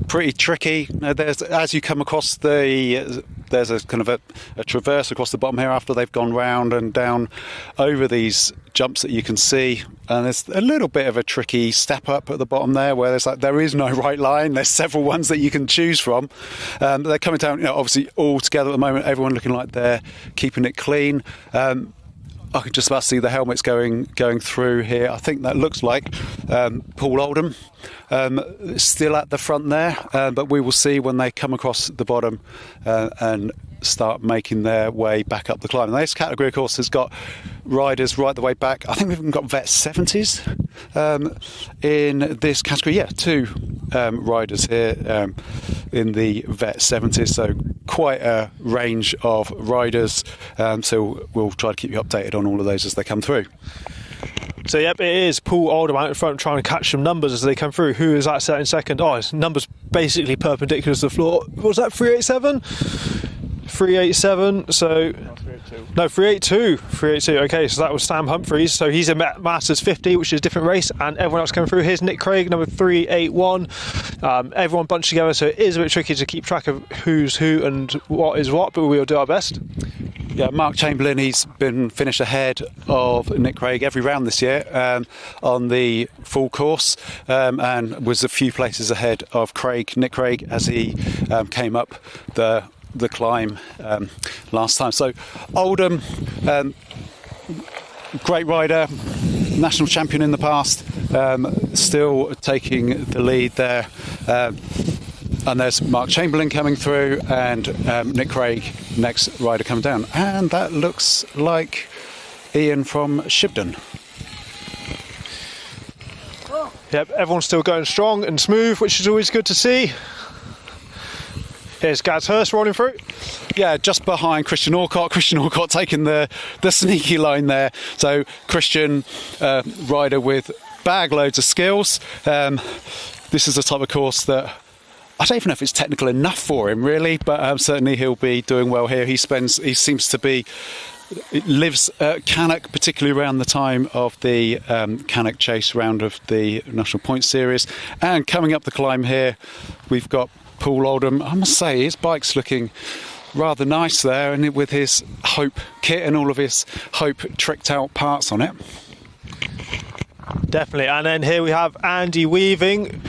pretty tricky. As you come across there's a kind of a traverse across the bottom here after they've gone round and down over these jumps that you can see, and there's a little bit of a tricky step up at the bottom there where there is no right line. There's several ones that you can choose from. They're coming down, obviously all together at the moment, everyone looking like they're keeping it clean. I can just about see the helmets going through here. I think that looks like Paul Oldham still at the front there, but we will see when they come across the bottom and start making their way back up the climb. And this category, of course, has got riders right the way back. I think we've even got vet 70s in this category. Yeah, 2 riders here in the vet 70s, so quite a range of riders. So we'll try to keep you updated on all of those as they come through.
So, yep, it is Paul Oldham out in front trying to catch some numbers as they come through. Who is that set in second? Oh, his numbers basically perpendicular to the floor. What was that, 387? 387, so... No, 382. Okay, so that was Sam Humphries. So he's in Masters 50, which is a different race, and everyone else coming through. Here's Nick Craig, number 381. Everyone bunched together, so it is a bit tricky to keep track of who's who and what is what, but we'll do our best.
Yeah, Mark Chamberlain, he's been finished ahead of Nick Craig every round this year on the full course, and was a few places ahead of Nick Craig, as he came up the climb last time. So Oldham, great rider, national champion in the past, still taking the lead there. And there's Mark Chamberlain coming through, and Nick Craig, next rider coming down. And that looks like Ian from Shibden.
Yep, everyone's still going strong and smooth, which is always good to see. Here's Gaz Hurst rolling through.
Yeah, just behind Christian Orcott. Christian Orcott taking the sneaky line there. So Christian, rider with bag loads of skills. This is the type of course that I don't even know if it's technical enough for him, really, but certainly he'll be doing well here. He seems to be... It lives at Cannock, particularly around the time of the Cannock Chase round of the National Points Series. And coming up the climb here, we've got Paul Oldham. I must say, his bike's looking rather nice there, and with his Hope kit and all of his Hope tricked out parts on it.
Definitely. And then here we have Andy Weaving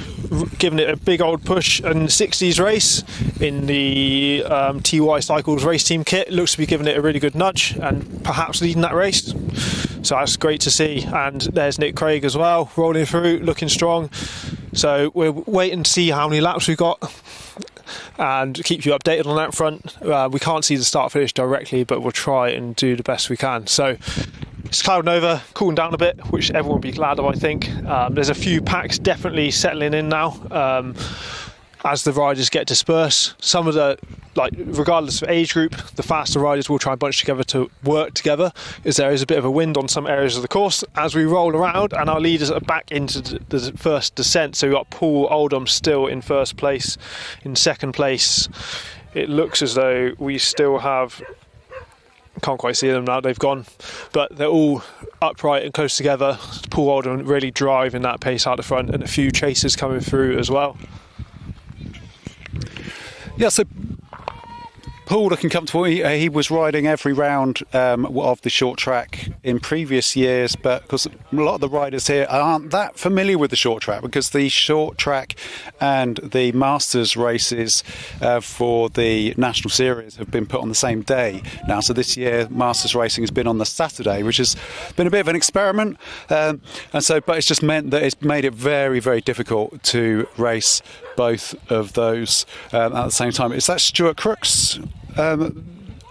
giving it a big old push in the 60s race in the TY Cycles race team kit. Looks to be giving it a really good nudge and perhaps leading that race. So that's great to see. And there's Nick Craig as well, rolling through, looking strong. So we're waiting to see how many laps we've got and keep you updated on that front. We can't see the start finish directly, but we'll try and do the best we can. So it's clouding over, cooling down a bit, which everyone will be glad of, I think. There's a few packs definitely settling in now as the riders get dispersed. Some of the, regardless of age group, the faster riders will try and bunch together to work together, as there is a bit of a wind on some areas of the course as we roll around, and our leaders are back into the first descent. So we've got Paul Oldham still in first place. In second place, it looks as though we still have... Can't quite see them now, they've gone, but they're all upright and close together. Paul Oldham really driving that pace out the front, and a few chasers coming through as well. Yeah, so Paul looking comfortable. He was riding every round of the short track in previous years, but because a lot of the riders here aren't that familiar with the short track, because the short track and the Masters races for the National Series have been put on the same day now. So this year Masters racing has been on the Saturday, which has been a bit of an experiment, but it's just meant that it's made it very, very difficult to race both of those at the same time. Is that Stuart Crooks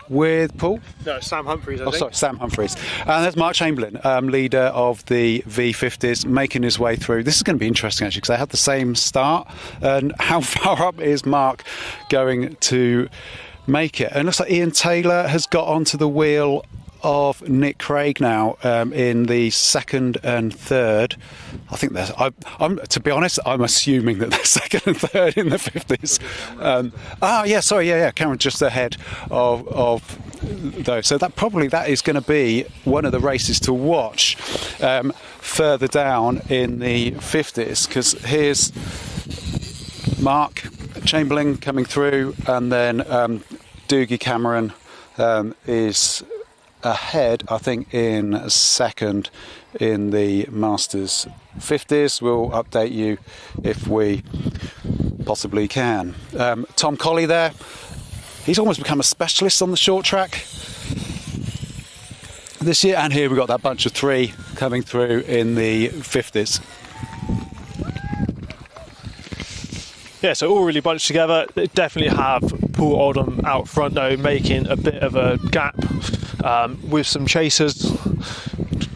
with Paul?
No, Sam Humphries, I think.
Sorry, Sam Humphries. And there's Mark Chamberlain, leader of the V50s, making his way through. This is going to be interesting, actually, because they had the same start. And how far up is Mark going to make it? And it looks like Ian Taylor has got onto the wheel of Nick Craig now in the second and third. I think there's. To be honest, I'm assuming that they're second and third in the 50s. Cameron just ahead of those. So that is going to be one of the races to watch further down in the 50s, because here's Mark Chamberlain coming through, and then Doogie Cameron is ahead, I think, in second in the Masters 50s. We'll update you if we possibly can. Tom Colley there, he's almost become a specialist on the short track this year, and here we've got that bunch of three coming through in the 50s.
Yeah, so all really bunched together. They definitely have Paul Oldham out front though, making a bit of a gap with some chasers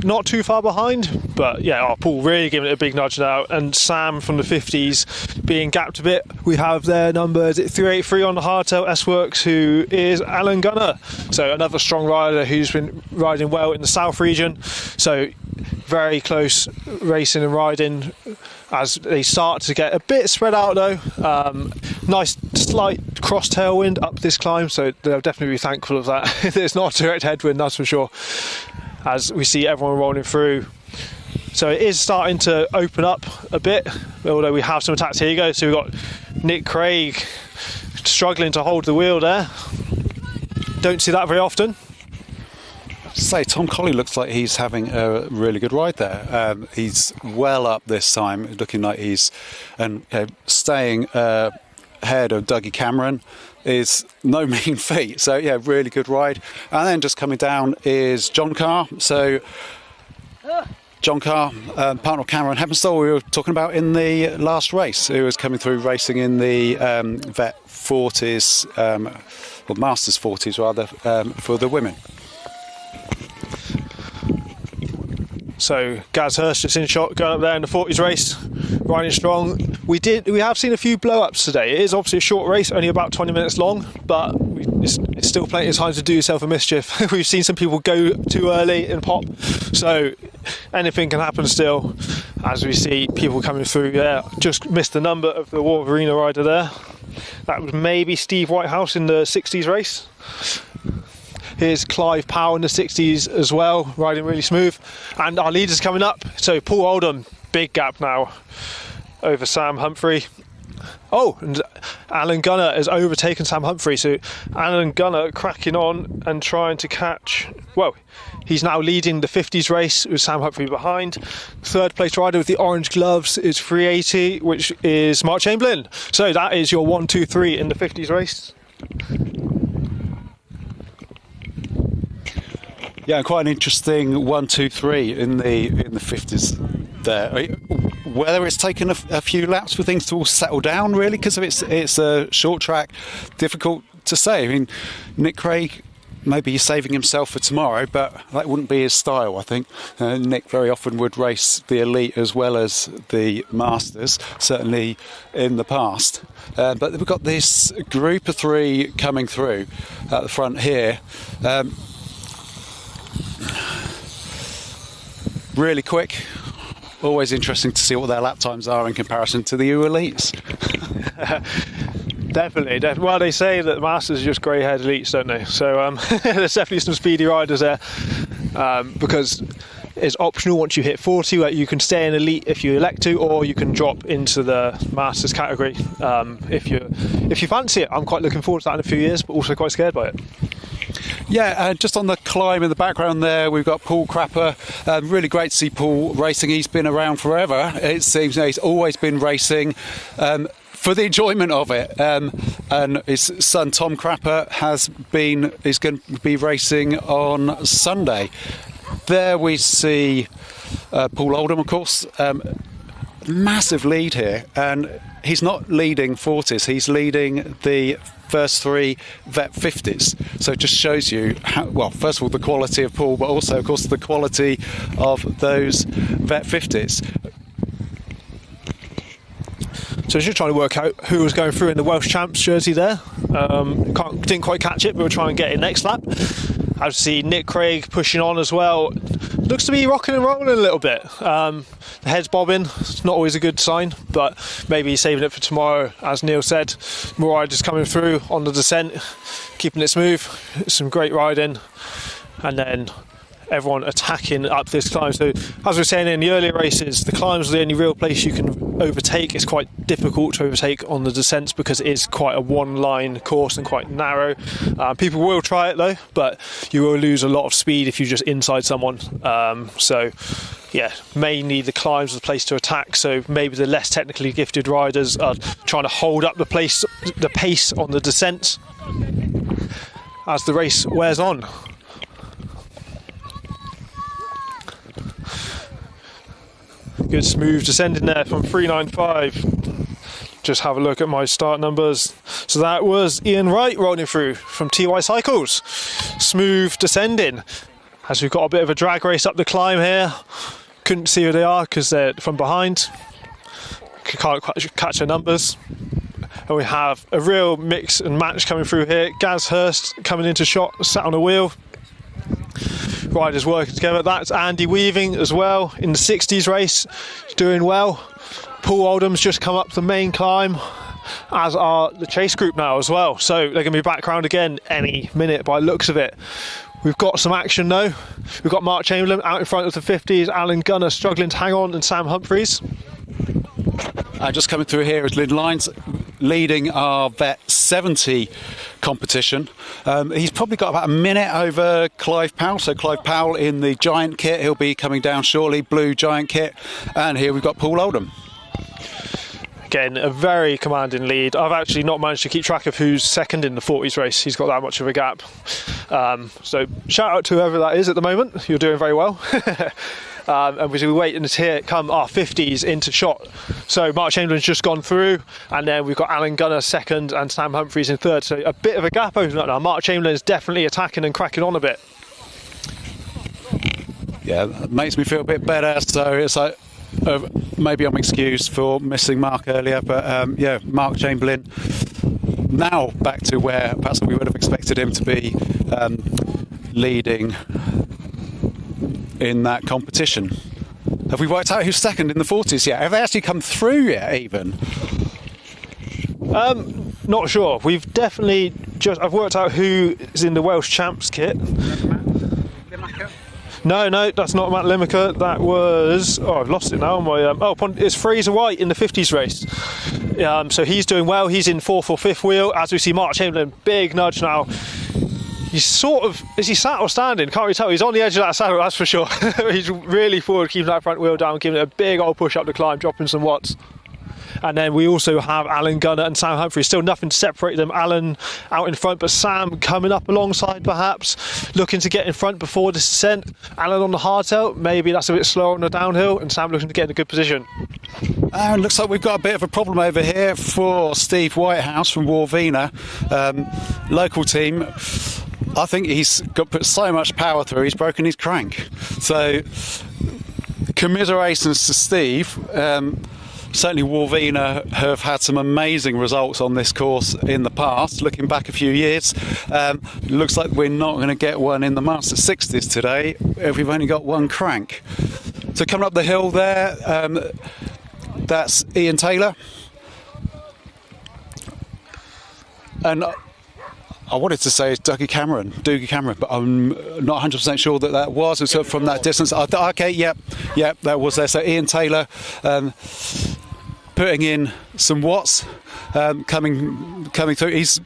not too far behind, but yeah, Paul really giving it a big nudge now, and Sam from the 50s being gapped a bit. We have their numbers at 383 on the hardtail S-Works, who is Alan Gunner, so another strong rider who's been riding well in the South region. So very close racing and riding as they start to get a bit spread out though. Nice slight cross tailwind up this climb, so they'll definitely be thankful of that. It's not a direct headwind, that's for sure, as we see everyone rolling through. So it is starting to open up a bit, although we have some attacks. Here you go. So we've got Nick Craig struggling to hold the wheel there. Don't see that very often.
Say, Tom Colley looks like he's having a really good ride there. He's well up this time, looking like he's staying ahead of Dougie Cameron is no mean feat. So yeah, really good ride. And then just coming down is John Carr. So John Carr, partner of Cameron Heppenstall, we were talking about in the last race, who was coming through racing in the Vet 40s, or Masters 40s rather, for the women.
So Gaz Hurst just in shot, going up there in the 40s race, riding strong. We have seen a few blow-ups today. It is obviously a short race, only about 20 minutes long, but it's still plenty of time to do yourself a mischief. We've seen some people go too early and pop, so anything can happen still. As we see people coming through there, just missed the number of the Wolverina rider there. That was maybe Steve Whitehouse in the 60s race. Here's Clive Powell in the 60s as well, riding really smooth. And our leaders coming up. So Paul Oldham, big gap now over Sam Humphrey. Oh, and Alan Gunner has overtaken Sam Humphrey. So Alan Gunner cracking on and trying to catch. Well, he's now leading the 50s race with Sam Humphrey behind. Third place rider with the orange gloves is 380, which is Mark Chamberlain. So that is your 1, 2, 3 in the 50s race.
Yeah, quite an interesting 1, 2, 3 in the 50s there. Whether it's taken a few laps for things to all settle down, really, because it's a short track, difficult to say. I mean, Nick Craig, maybe he's saving himself for tomorrow, but that wouldn't be his style, I think. Nick very often would race the elite as well as the Masters, certainly in the past. But we've got this group of three coming through at the front here. Really quick. Always interesting to see what their lap times are in comparison to the EU elites.
Definitely. Well, they say that the Masters are just grey-haired elites, don't they? So there's definitely some speedy riders there, because it's optional once you hit 40, where you can stay in elite if you elect to, or you can drop into the Masters category if you fancy it. I'm quite looking forward to that in a few years, but also quite scared by it.
Yeah, just on the climb in the background there, we've got Paul Crapper. Really great to see Paul racing. He's been around forever. It seems he's always been racing for the enjoyment of it. And his son Tom Crapper is going to be racing on Sunday. There we see Paul Oldham, of course. massive lead here, and he's not leading 40s, he's leading the first 3 vet 50s. So it just shows you how, well, first of all, the quality of Paul, but also, of course, the quality of those vet 50s.
So just trying to work out who was going through in the Welsh Champs jersey there. Didn't quite catch it, but we'll try and get it next lap. I see Nick Craig pushing on as well. Looks to be rocking and rolling a little bit. The head's bobbing. It's not always a good sign, but maybe he's saving it for tomorrow. As Neil said, more riders coming through on the descent, keeping it smooth. Some great riding, and then everyone attacking up this climb. So as we were saying in the earlier races, the climbs are the only real place you can overtake. It's quite difficult to overtake on the descents because it is quite a one-line course and quite narrow. People will try it though, but you will lose a lot of speed if you just inside someone. So yeah, mainly the climbs are the place to attack. So maybe the less technically gifted riders are trying to hold up the pace on the descent as the race wears on. Good smooth descending there from 395. Just have a look at my start numbers. So that was Ian Wright rolling through from TY Cycles. Smooth descending. As we've got a bit of a drag race up the climb here. Couldn't see who they are because they're from behind. Can't quite catch their numbers. And we have a real mix and match coming through here. Gaz Hurst coming into shot, sat on a wheel. Riders working together. That's Andy Weaving as well in the 60s race, doing well. Paul Oldham's just come up the main climb, as are the chase group now as well. So they're going to be back round again any minute by the looks of it. We've got some action though. We've got Mark Chamberlain out in front of the 50s, Alan Gunner struggling to hang on, and Sam Humphries.
Just coming through here is Lynn Lyons, leading our Vet 70 competition. He's probably got about a minute over Clive Powell. So Clive Powell in the giant kit, he'll be coming down shortly, blue giant kit. And here we've got Paul Oldham.
Again, a very commanding lead. I've actually not managed to keep track of who's second in the 40s race. He's got that much of a gap. So shout out to whoever that is at the moment. You're doing very well. And we're waiting to hear come our 50s into shot. So Mark Chamberlain's just gone through, and then we've got Alan Gunner second and Sam Humphries in third. So a bit of a gap opening up now. Mark Chamberlain's definitely attacking and cracking on a bit.
Yeah, that makes me feel a bit better. So it's like maybe I'm excused for missing Mark earlier, but yeah, Mark Chamberlain now back to where perhaps we would have expected him to be, leading in that competition. Have we worked out who's second in the 40s yet? Have they actually come through yet even?
Not sure. We've definitely I've worked out who is in the Welsh Champs kit. No, that's not Matt Limaker. That was... Oh, I've lost it now. It's Fraser White in the 50s race. So he's doing well. He's in 4th or 5th wheel. As we see Mark Chamberlain, big nudge now. He's sort of... Is he sat or standing? Can't really tell. He's on the edge of that saddle, that's for sure. He's really forward, keeping that front wheel down, giving it a big old push up the climb, dropping some watts. And then we also have Alan Gunner and Sam Humphries. Still nothing to separate them. Alan out in front, but Sam coming up alongside perhaps, looking to get in front before the descent. Alan on the hardtail, maybe that's a bit slower on the downhill, and Sam looking to get in a good position.
And looks like we've got a bit of a problem over here for Steve Whitehouse from Warvina, local team. I think he's got put so much power through, he's broken his crank. So commiserations to Steve. Certainly Warvina have had some amazing results on this course in the past. Looking back a few years, looks like we're not going to get one in the Master 60s today if we've only got one crank. So coming up the hill there, that's Ian Taylor. And I wanted to say it's Doogie Cameron, but I'm not 100% sure that was. It's from that distance. Okay, yep, that was there. So Ian Taylor putting in some watts, coming through. He's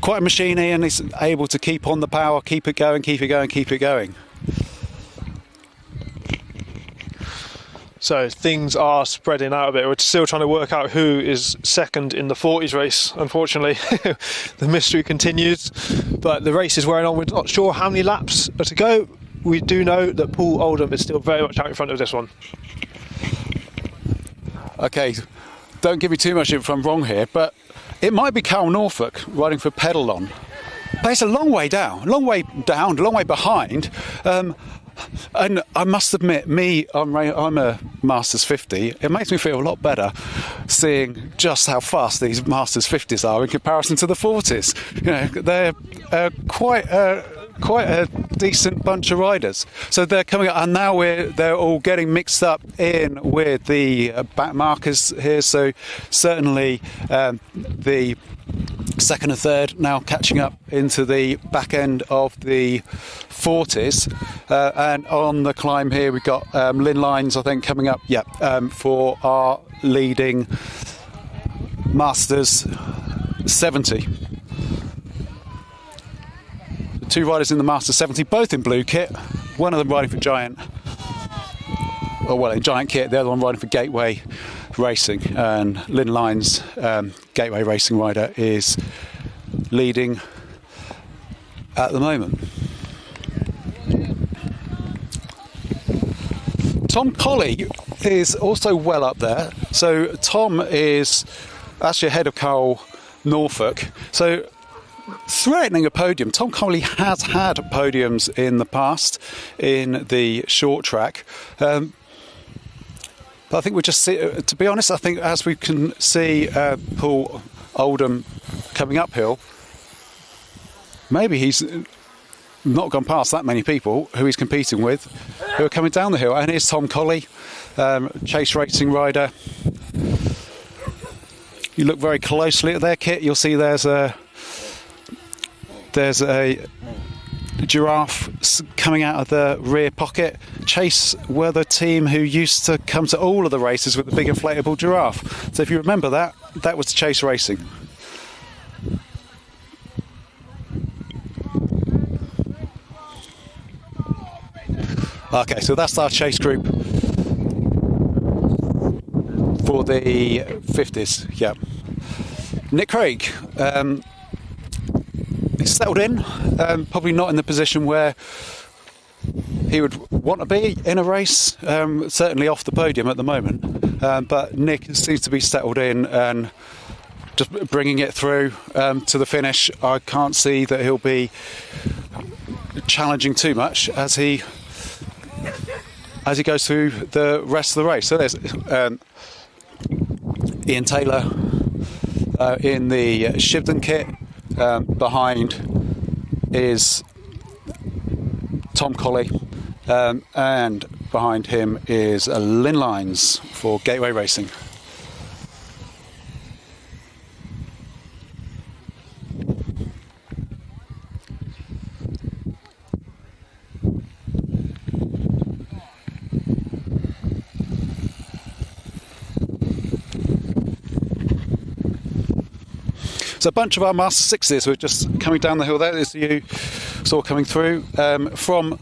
quite a machine, Ian. He's able to keep on the power, keep it going.
So things are spreading out a bit. We're still trying to work out who is second in the 40s race, unfortunately. The mystery continues, but the race is wearing on. We're not sure how many laps are to go. We do know that Paul Oldham is still very much out in front of this one.
Okay, don't give me too much if I'm wrong here, but it might be Carol Norfolk riding for Pedalon. But it's a long way down, a long way behind. And I must admit, I'm a Masters 50. It makes me feel a lot better seeing just how fast these Masters 50s are in comparison to the 40s. You know, they're quite a decent bunch of riders. So they're coming up, and now they're all getting mixed up in with the back markers here. So certainly the second and third now catching up into the back end of the 40s, and on the climb here we've got Lynn Lines, I think, coming up for our leading Masters 70. The two riders in the Masters 70, both in blue kit, one of them riding for Giant, in Giant kit, the other one riding for Gateway Racing, and Lynn Lines, Gateway Racing rider, is leading at the moment. Tom Colley is also well up there, so Tom is actually ahead of Carol Norfolk, so threatening a podium. Tom Colley has had podiums in the past in the short track. But I think we just see, to be honest, I think as we can see Paul Oldham coming uphill, maybe he's not gone past that many people who he's competing with who are coming down the hill. And here's Tom Colley, Chase Racing rider. You look very closely at their kit, you'll see there's a giraffe coming out of the rear pocket. Chase were the team who used to come to all of the races with the big inflatable giraffe. So if you remember that was Chase Racing. Okay, so that's our Chase group for the 50s. Yeah, Nick Craig. He's settled in, probably not in the position where he would want to be in a race, certainly off the podium at the moment, but Nick seems to be settled in and just bringing it through to the finish. I can't see that he'll be challenging too much as he goes through the rest of the race. So there's Ian Taylor in the Shibden kit. Behind is Tom Colley, and behind him is Lynn Lines for Gateway Racing. So a bunch of our Master 60s were just coming down the hill there, as you saw coming through from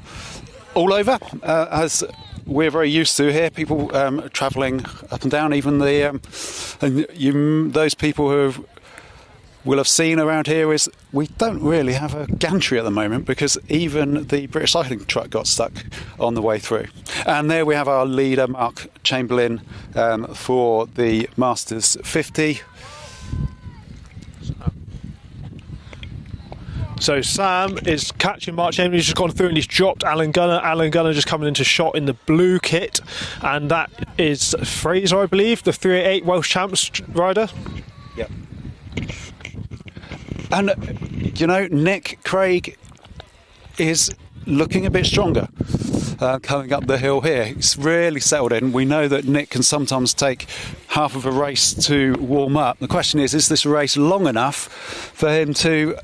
all over, as we're very used to here, people travelling up and down, even those people who will have seen around here is we don't really have a gantry at the moment because even the British cycling truck got stuck on the way through. And there we have our leader, Mark Chamberlain, for the Masters 50.
So Sam is catching Mark Chamberlain. He's just gone through and he's dropped Alan Gunner. Alan Gunner just coming into shot in the blue kit, and that is Fraser, I believe, the 388 Welsh Champs rider.
Yep. And you know, Nick Craig is looking a bit stronger coming up the hill here. He's really settled in. We know that Nick can sometimes take half of a race to warm up. The question is this race long enough for him to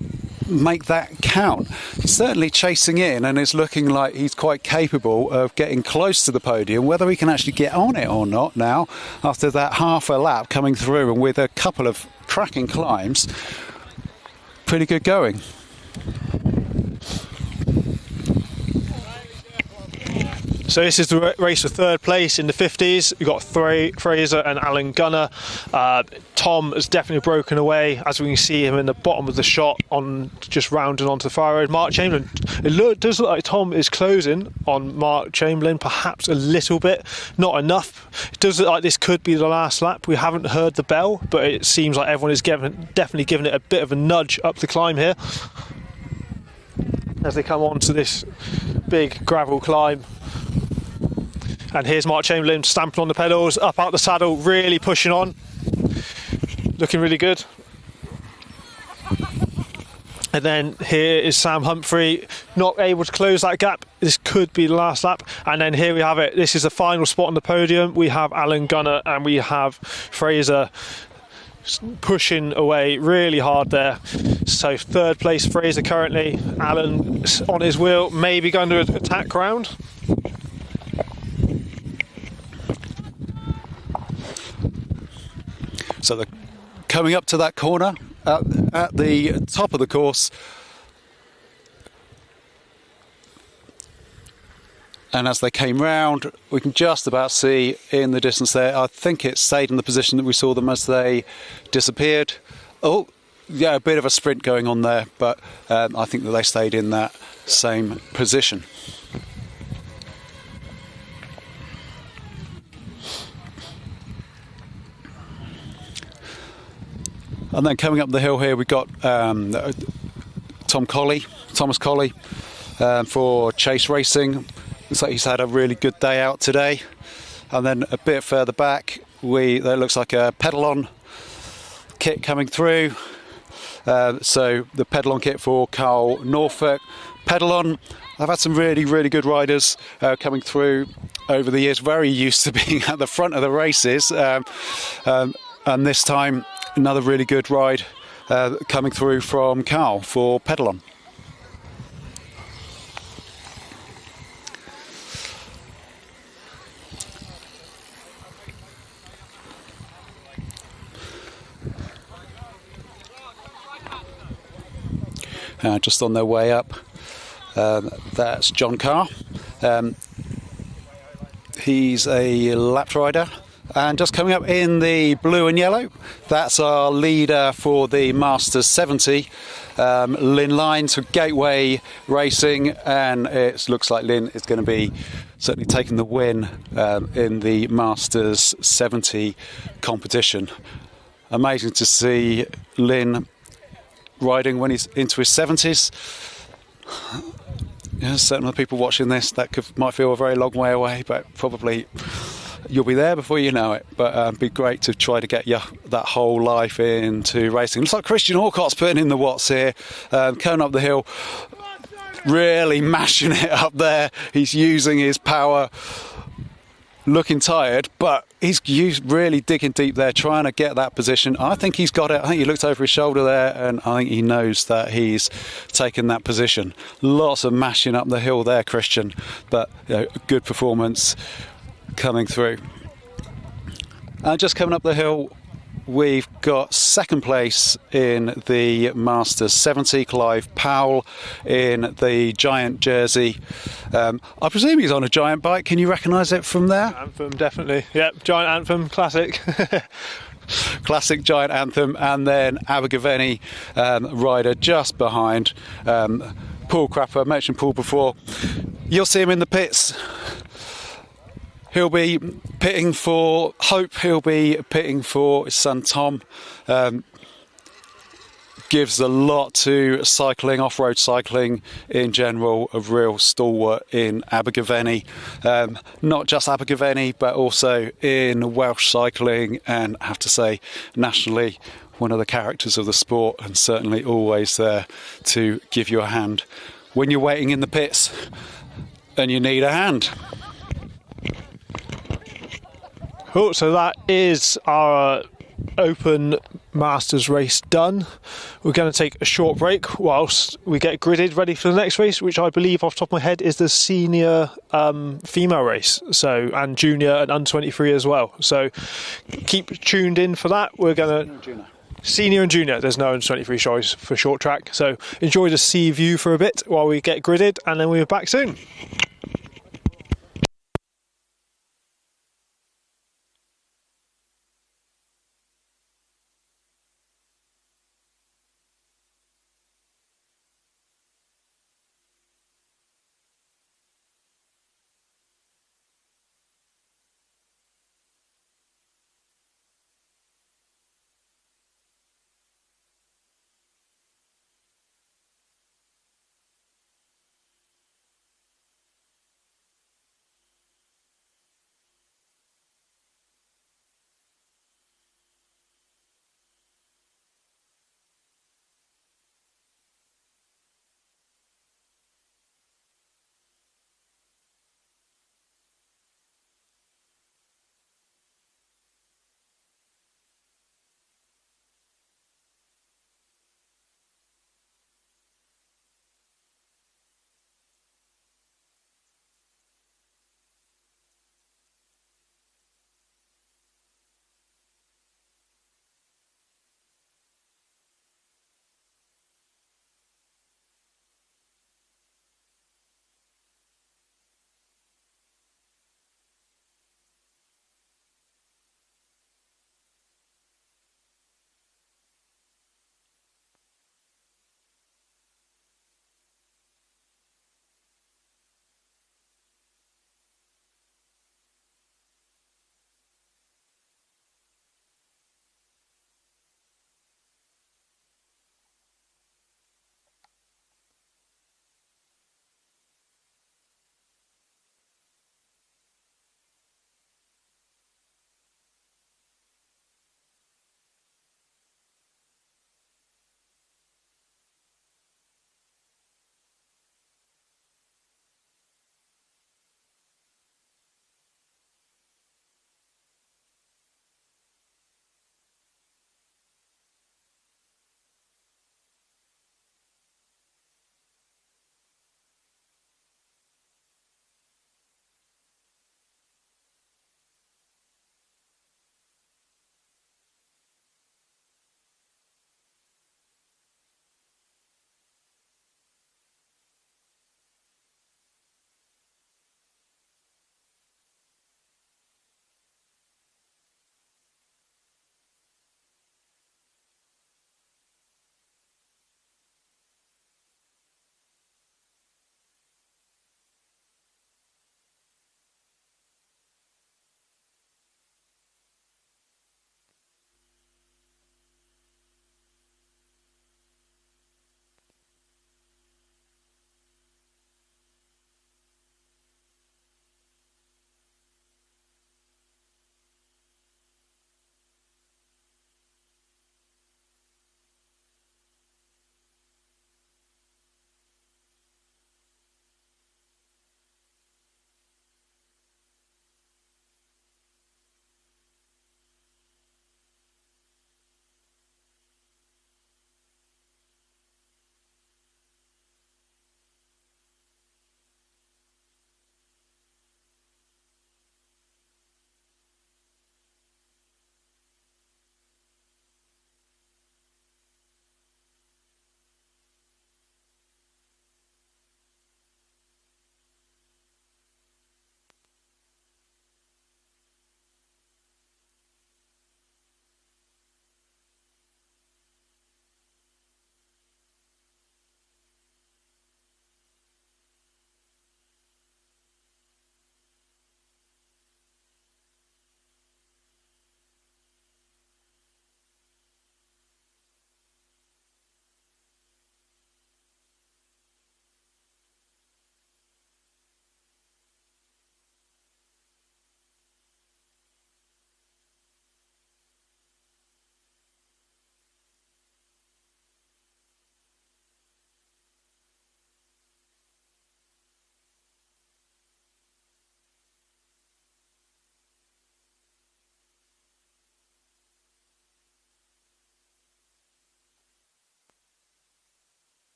make that count? He's certainly chasing in and is looking like he's quite capable of getting close to the podium. Whether he can actually get on it or not now, after that half a lap coming through and with a couple of cracking climbs, pretty good going.
So this is the race for third place in the 50s. We've got Fraser and Alan Gunner. Tom has definitely broken away, as we can see him in the bottom of the shot, on just rounding onto the far road. Mark Chamberlain, does look like Tom is closing on Mark Chamberlain, perhaps a little bit, not enough. It does look like this could be the last lap. We haven't heard the bell, but it seems like everyone is definitely giving it a bit of a nudge up the climb here as they come on to this big gravel climb. And here's Mark Chamberlain stamping on the pedals, up out the saddle, really pushing on, looking really good. And then here is Sam Humphrey, not able to close that gap. This could be the last lap. And then here we have it. This is the final spot on the podium. We have Alan Gunner and we have Fraser pushing away really hard there. So third place Fraser currently. Alan on his wheel, maybe going to attack round.
So they're coming up to that corner at the top of the course. And as they came round, we can just about see in the distance there, I think it stayed in the position that we saw them as they disappeared. Oh, yeah, a bit of a sprint going on there, but I think that they stayed in that same position. And then coming up the hill here, we've got Thomas Colley for Chase Racing. Looks like he's had a really good day out today. And then a bit further back, there looks like a pedal-on kit coming through. So the pedal-on kit for Carl Norfolk. Pedal-on, I've had some really, really good riders coming through over the years, very used to being at the front of the races. And this time, another really good ride coming through from Carl for pedal-on. Just on their way up, that's John Carr. He's a lap rider. And just coming up in the blue and yellow, that's our leader for the Masters 70, Lynn Lyons for Gateway Racing, and it looks like Lynn is going to be certainly taking the win in the Masters 70 competition. Amazing to see Lynn riding when he's into his 70s. Yeah, certain of the people watching this, might feel a very long way away, but probably you'll be there before you know it. But it'd be great to try to get that whole life into racing. Looks like Christian Alcott's putting in the watts here, coming up the hill, really mashing it up there. He's using his power, looking tired, but he's really digging deep there, trying to get that position. I think he's got it. I think he looked over his shoulder there, and I think he knows that he's taken that position. Lots of mashing up the hill there, Christian, but a good performance coming through. And just coming up the hill, we've got second place in the Masters 70, Clive Powell in the Giant jersey. I presume he's on a Giant bike. Can you recognise it from there?
Anthem, definitely. Yep, Giant Anthem, classic.
Classic Giant Anthem. And then Abergavenny rider just behind. Paul Crapper, mentioned Paul before. You'll see him in the pits. He'll be pitting for Hope. He'll be pitting for his son Tom. Gives a lot to cycling, off-road cycling in general. A real stalwart in Abergavenny. Not just Abergavenny, but also in Welsh cycling, and I have to say, nationally, one of the characters of the sport, and certainly always there to give you a hand when you're waiting in the pits and you need a hand.
Cool, so that is our Open Masters race done. We're going to take a short break whilst we get gridded ready for the next race, which I believe off the top of my head is the senior female race, so, and junior and under 23 as well. So keep tuned in for that. We're going to senior and junior. There's no under 23 choice for short track. So enjoy the sea view for a bit while we get gridded, and then we're back soon.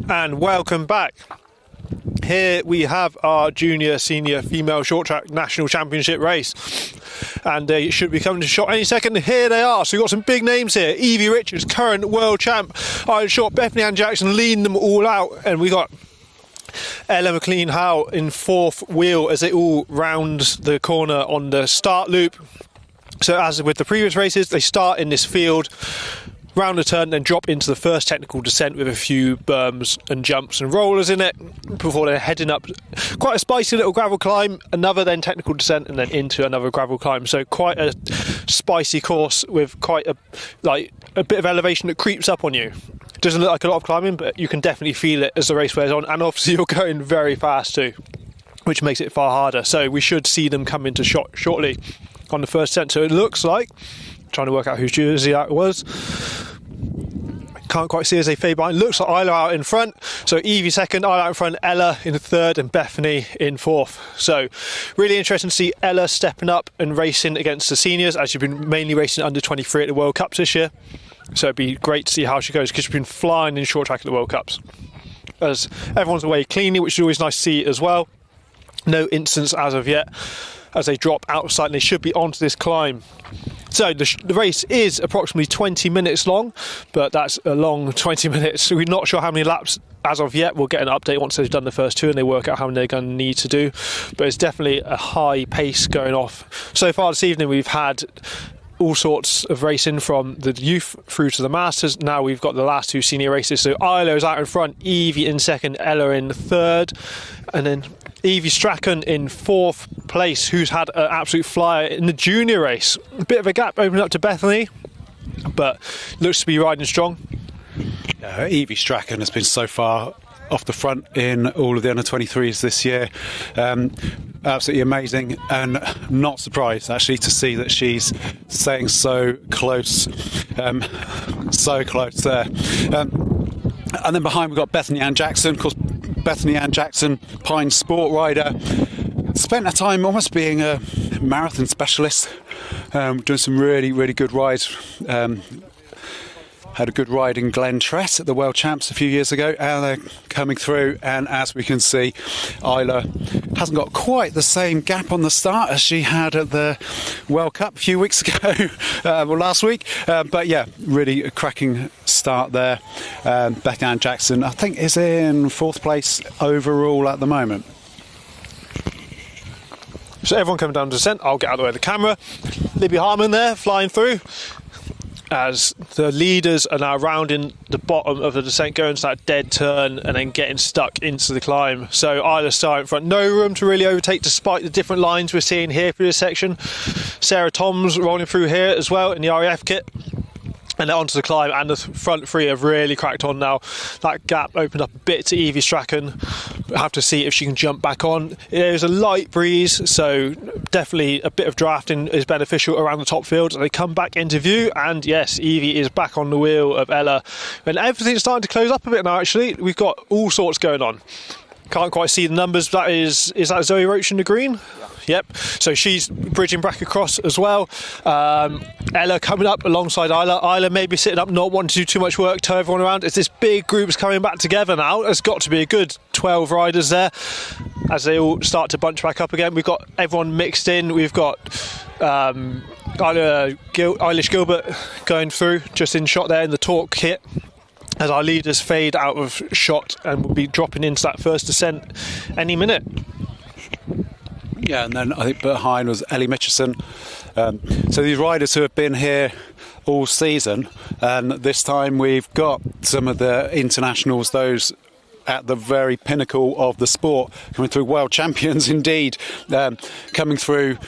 And welcome back. Here we have our junior senior female short track national championship race, and they should be coming to shot any second. Here they are. So we've got some big names here. Evie Richards, current world champ, Irish short, Bethany Ann Jackson leading them all out, and we got Ella McLean-Howe in fourth wheel as they all round the corner on the start loop. So as with the previous races, they start in this field, round a turn, then drop into the first technical descent with a few berms and jumps and rollers in it before they're heading up quite a spicy little gravel climb, another then technical descent, and then into another gravel climb. So quite a spicy course with quite a bit of elevation that creeps up on you. Doesn't look like a lot of climbing, but you can definitely feel it as the race wears on, and obviously you're going very fast too, which makes it far harder. So we should see them come into shot shortly on the first descent. So it looks like, trying to work out whose jersey that was, can't quite see as they fade behind. Looks like Isla out in front, so Evie second, Isla out in front, Ella in third, and Bethany in fourth. So really interesting to see Ella stepping up and racing against the seniors, as she's been mainly racing under 23 at the World Cups this year. So it'd be great to see how she goes, because she's been flying in short track at the World Cups, as everyone's away cleanly, which is always nice to see as well. No incidents as of yet as they drop outside, and they should be onto this climb. So the race is approximately 20 minutes long, but that's a long 20 minutes. So we're not sure how many laps as of yet. We'll get an update once they've done the first two and they work out how many they're going to need to do. But it's definitely a high pace going off. So far this evening we've had all sorts of racing from the youth through to the masters. Now we've got the last two senior races. So Isla is out in front, Evie in second, Ella in third, and then Evie Strachan in fourth place, who's had an absolute flyer in the junior race. A bit of a gap opening up to Bethany, but looks to be riding strong.
Evie Strachan has been so far off the front in all of the under-23s this year. Absolutely amazing, and not surprised actually to see that she's staying so close there. And then behind we've got Bethany Ann Jackson. Of course, Bethany Ann Jackson, Pine sport rider, spent her time almost being a marathon specialist, doing some really, really good rides. Had a good ride in Glen Trett at the World Champs a few years ago, and they're coming through, and as we can see, Isla hasn't got quite the same gap on the start as she had at the World Cup a few weeks ago, or last week, but yeah, really a cracking start there. Beth Ann Jackson, I think, is in fourth place overall at the moment.
So everyone coming down to descent, I'll get out of the way of the camera. Libby Harmon there, flying through, as the leaders are now rounding the bottom of the descent, going to that dead turn and then getting stuck into the climb. So Isla starting in front, no room to really overtake despite the different lines we're seeing here through this section. Sarah Toms rolling through here as well in the RAF kit. And then onto the climb, and the front three have really cracked on now. That gap opened up a bit to Evie Strachan. We'll have to see if she can jump back on. There's a light breeze, so definitely a bit of drafting is beneficial around the top field. They come back into view, and yes, Evie is back on the wheel of Ella. And everything's starting to close up a bit now, actually. We've got all sorts going on. Can't quite see the numbers. That is that Zoe Roach in the green? Yep, so she's bridging back across as well. Ella coming up alongside Isla. Isla maybe sitting up, not wanting to do too much work, tow everyone around. As this big group's coming back together now, there's got to be a good 12 riders there as they all start to bunch back up again. We've got everyone mixed in. We've got Eilish Gilbert going through, just in shot there in the Torque kit, as our leaders fade out of shot and will be dropping into that first descent any minute.
Yeah, and then I think behind was Ellie Mitchison. So these riders who have been here all season, and this time we've got some of the internationals, those at the very pinnacle of the sport, coming through, world champions indeed, coming through.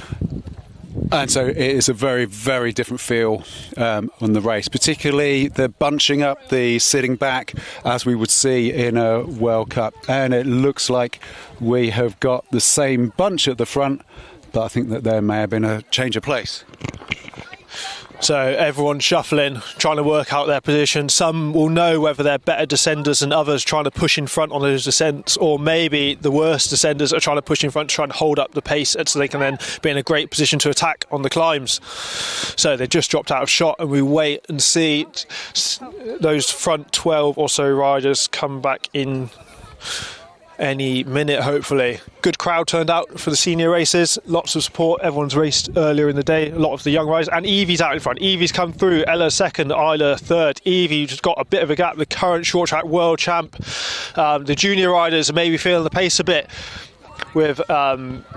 And so it is a very, very different feel on the race, particularly the bunching up, the sitting back, as we would see in a World Cup. And it looks like we have got the same bunch at the front, but I think that there may have been a change of place.
So everyone's shuffling, trying to work out their position. Some will know whether they're better descenders than others, trying to push in front on those descents, or maybe the worst descenders are trying to push in front, trying to hold up the pace so they can then be in a great position to attack on the climbs. So they just dropped out of shot, and we wait and see those front 12 or so riders come back in any minute, hopefully. Good crowd turned out for the senior races, lots of support. Everyone's raced earlier in the day, a lot of the young riders, and Evie's out in front. Evie's come through, Ella second, Isla third. Evie's got a bit of a gap, the current short track world champ. The junior riders are maybe feeling the pace a bit with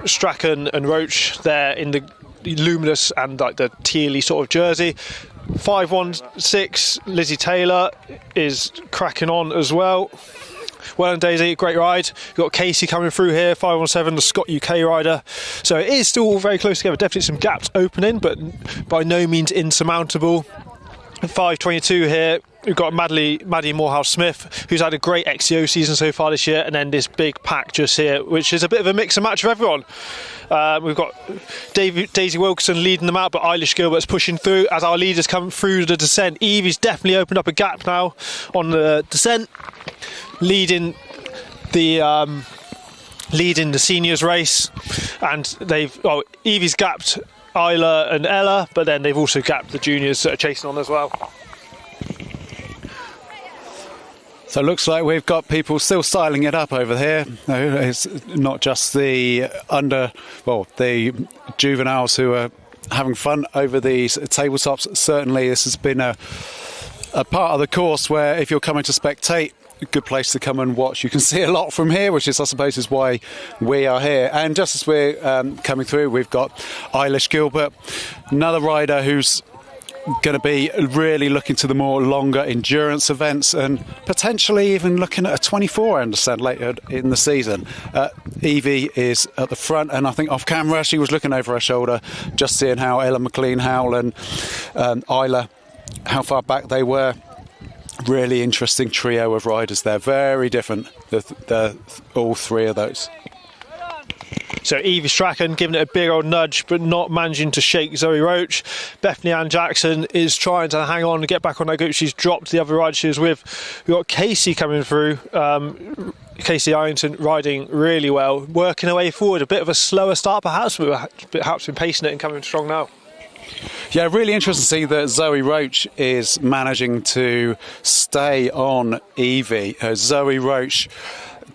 Strachan and Roach there in the luminous and like the tealy sort of jersey. 516 Lizzie Taylor is cracking on as well. Well done, Daisy, great ride. You've got Casey coming through here, 517, the Scott UK rider. So it is still all very close together. Definitely some gaps opening, but by no means insurmountable. 522 here. We've got Maddie Morehouse-Smith, who's had a great XCO season so far this year, and then this big pack just here, which is a bit of a mix and match of everyone. We've got Daisy Wilkinson leading them out, but Eilish Gilbert's pushing through as our leaders come through the descent. Evie's definitely opened up a gap now on the descent, leading the seniors race, and Evie's gapped Isla and Ella, but then they've also gapped the juniors that are chasing on as well.
So it looks like we've got people still styling it up over here. It's not just the juveniles who are having fun over these tabletops. Certainly this has been a part of the course where if you're coming to spectate, a good place to come and watch. You can see a lot from here, which is, I suppose, is why we are here. And just as we're coming through, we've got Eilish Gilbert, another rider who's going to be really looking to the more longer endurance events and potentially even looking at a 24, I understand, later in the season. Evie is at the front, and I think off camera she was looking over her shoulder, just seeing how Ella McLean-Howell and Isla, how far back they were. Really interesting trio of riders there, very different, all three of those.
So Evie Strachan giving it a big old nudge, but not managing to shake Zoe Roach. Bethany Ann Jackson is trying to hang on and get back on that group. She's dropped the other rider she was with. We've got Casey coming through. Casey Ironton riding really well, working her way forward. A bit of a slower start perhaps, but perhaps been pacing it and coming strong now.
Yeah, really interesting to see that Zoe Roach is managing to stay on Evie. Zoe Roach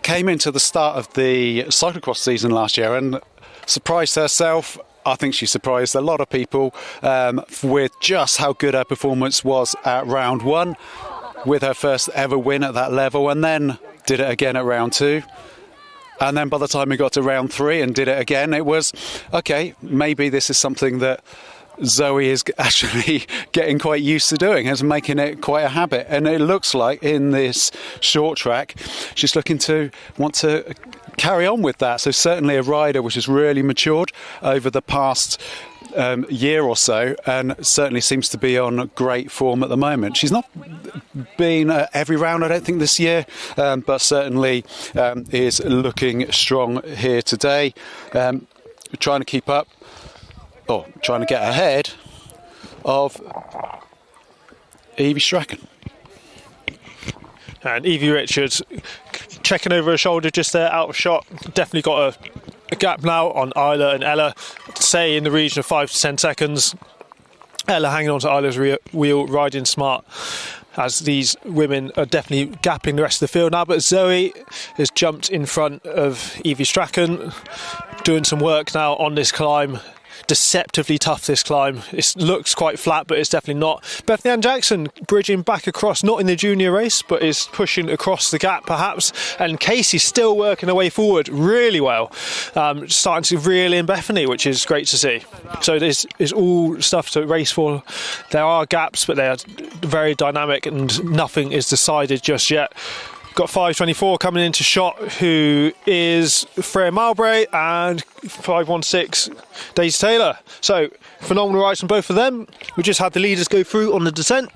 came into the start of the cyclocross season last year and surprised herself. I think she surprised a lot of people with just how good her performance was at round one, with her first ever win at that level, and then did it again at round two. And then by the time we got to round three and did it again, it was, okay, maybe this is something that Zoe is actually getting quite used to doing, is making it quite a habit. And it looks like in this short track, she's looking to want to carry on with that. So certainly a rider which has really matured over the past year or so, and certainly seems to be on great form at the moment. She's not been every round, I don't think, this year, but certainly is looking strong here today. Trying to keep up, or trying to get ahead of Evie Strachan.
And Evie Richards checking over her shoulder just there, out of shot. Definitely got a gap now on Isla and Ella, say in the region of 5 to 10 seconds. Ella hanging on to Isla's wheel, riding smart, as these women are definitely gapping the rest of the field now. But Zoe has jumped in front of Evie Strachan, doing some work now on this climb. Deceptively tough, this climb. It looks quite flat, but it's definitely not. Bethany Ann Jackson bridging back across, not in the junior race, but is pushing across the gap perhaps. And Casey's still working her way forward really well, starting to reel in Bethany, which is great to see. So this is all stuff to race for. There are gaps, but they are very dynamic and nothing is decided just yet. Got 524 coming into shot, who is Freya Mowbray, and 516 Daisy Taylor. So phenomenal rides from both of them. We just had the leaders go through on the descent.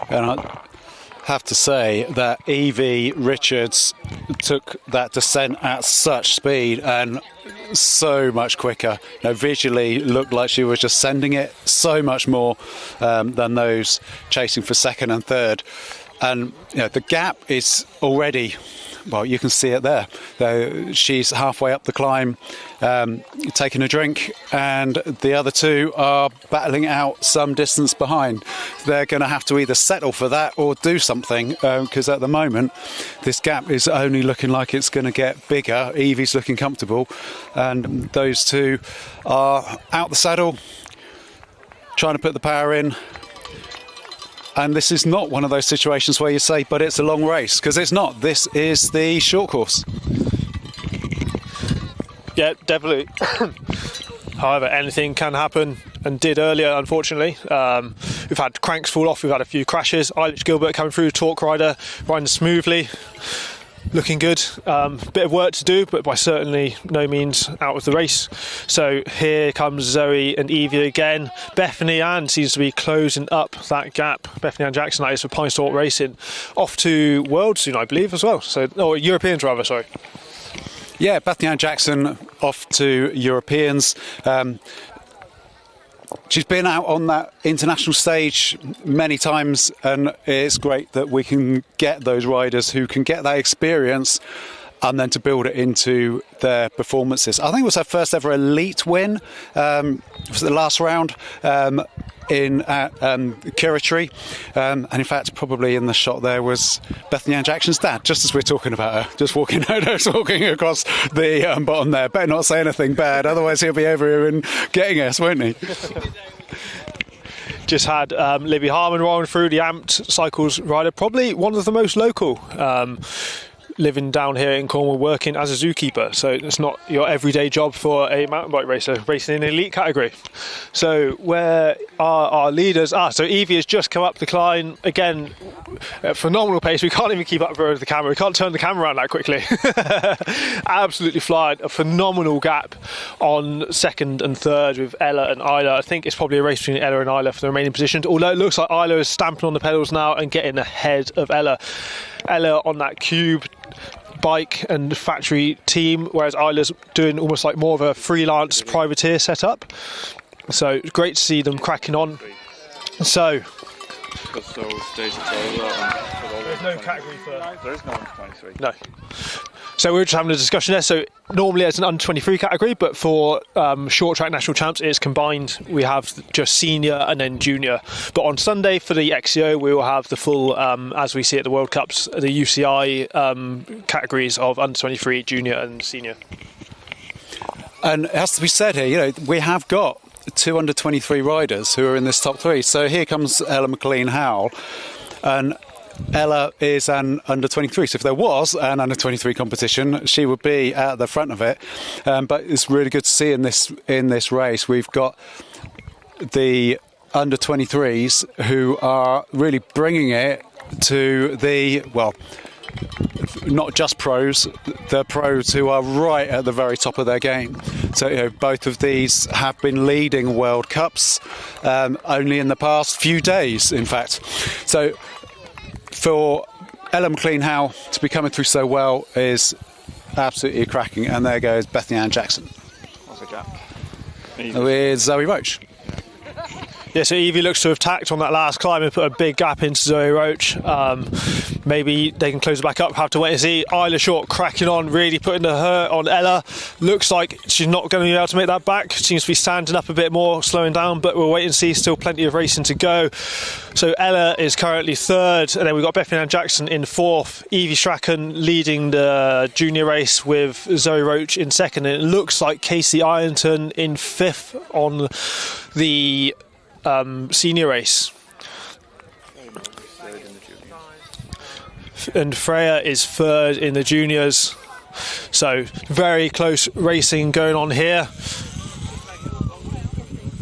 And I have to say that Evie Richards took that descent at such speed, and so much quicker. Visually looked like she was just sending it so much more than those chasing for second and third. And the gap is already, well, you can see it there. She's halfway up the climb, taking a drink, and the other two are battling out some distance behind. They're going to have to either settle for that or do something, because at the moment this gap is only looking like it's going to get bigger. Evie's looking comfortable, and those two are out the saddle, trying to put the power in. And this is not one of those situations where you say, but it's a long race, because it's not. This is the short course.
Yeah, definitely. However, anything can happen, and did earlier, unfortunately. We've had cranks fall off, we've had a few crashes. Eilish Gilbert coming through, Torque Rider, riding smoothly. Looking good. Bit of work to do, but by certainly no means out of the race. So here comes Zoe and Evie again. Bethany Ann seems to be closing up that gap. Bethany Ann Jackson, that is for Pine Salt Racing. Off to Worlds soon, I believe, as well. Europeans rather, sorry.
Yeah, Bethany Ann Jackson off to Europeans. She's been out on that international stage many times, and it's great that we can get those riders who can get that experience and then to build it into their performances. I think it was her first ever elite win. It was the last round in Kiritri, and in fact probably in the shot there was Bethany Ann Jackson's dad, just as we're talking about her, just walking across the bottom there. Better not say anything bad, otherwise he'll be over here and getting us, won't he?
Just had Libby Harmon rolling through, the Amped Cycles rider, probably one of the most local, living down here in Cornwall, working as a zookeeper. So it's not your everyday job for a mountain bike racer racing in the elite category. So where are our leaders? So Evie has just come up the climb again at phenomenal pace. We can't even keep up with the camera. We can't turn the camera around that quickly. Absolutely flying. A phenomenal gap on second and third with Ella and Isla. I think it's probably a race between Ella and Isla for the remaining positions, although it looks like Isla is stamping on the pedals now and getting ahead of Ella. Ella on that cube bike and factory team, whereas Isla's doing almost like more of a freelance privateer setup. So great to see them cracking on. So
there's
no category for...
There is no under 23.
No. So we were just having a discussion there. So normally it's an under 23 category, but for short track national champs it's combined. We have just senior and then junior. But on Sunday for the XCO we will have the full, as we see at the World Cups, the UCI categories of under 23, junior and senior.
And it has to be said here, we have got two under 23 riders who are in this top three. So here comes Ella McLean-Howell, and Ella is an under 23, so if there was an under 23 competition she would be at the front of it, but it's really good to see in this race we've got the under 23s who are really bringing it to the, well, not just pros, the pros who are right at the very top of their game. So both of these have been leading World Cups only in the past few days, in fact. So for Ella McLean-Howell to be coming through so well is absolutely cracking. And there goes Bethany Ann Jackson.
What's the gap?
With Zoe Roach.
Yeah, so Evie looks to have tacked on that last climb and put a big gap into Zoe Roach. Maybe they can close it back up, have to wait and see. Isla Short cracking on, really putting the hurt on Ella. Looks like she's not going to be able to make that back. Seems to be standing up a bit more, slowing down, but we'll wait and see. Still plenty of racing to go. So Ella is currently third, and then we've got Bethany Ann Jackson in fourth. Evie Strachan leading the junior race with Zoe Roach in second, and it looks like Casey Ironton in fifth on the senior race. And Freya is third in the juniors. So very close racing going on here.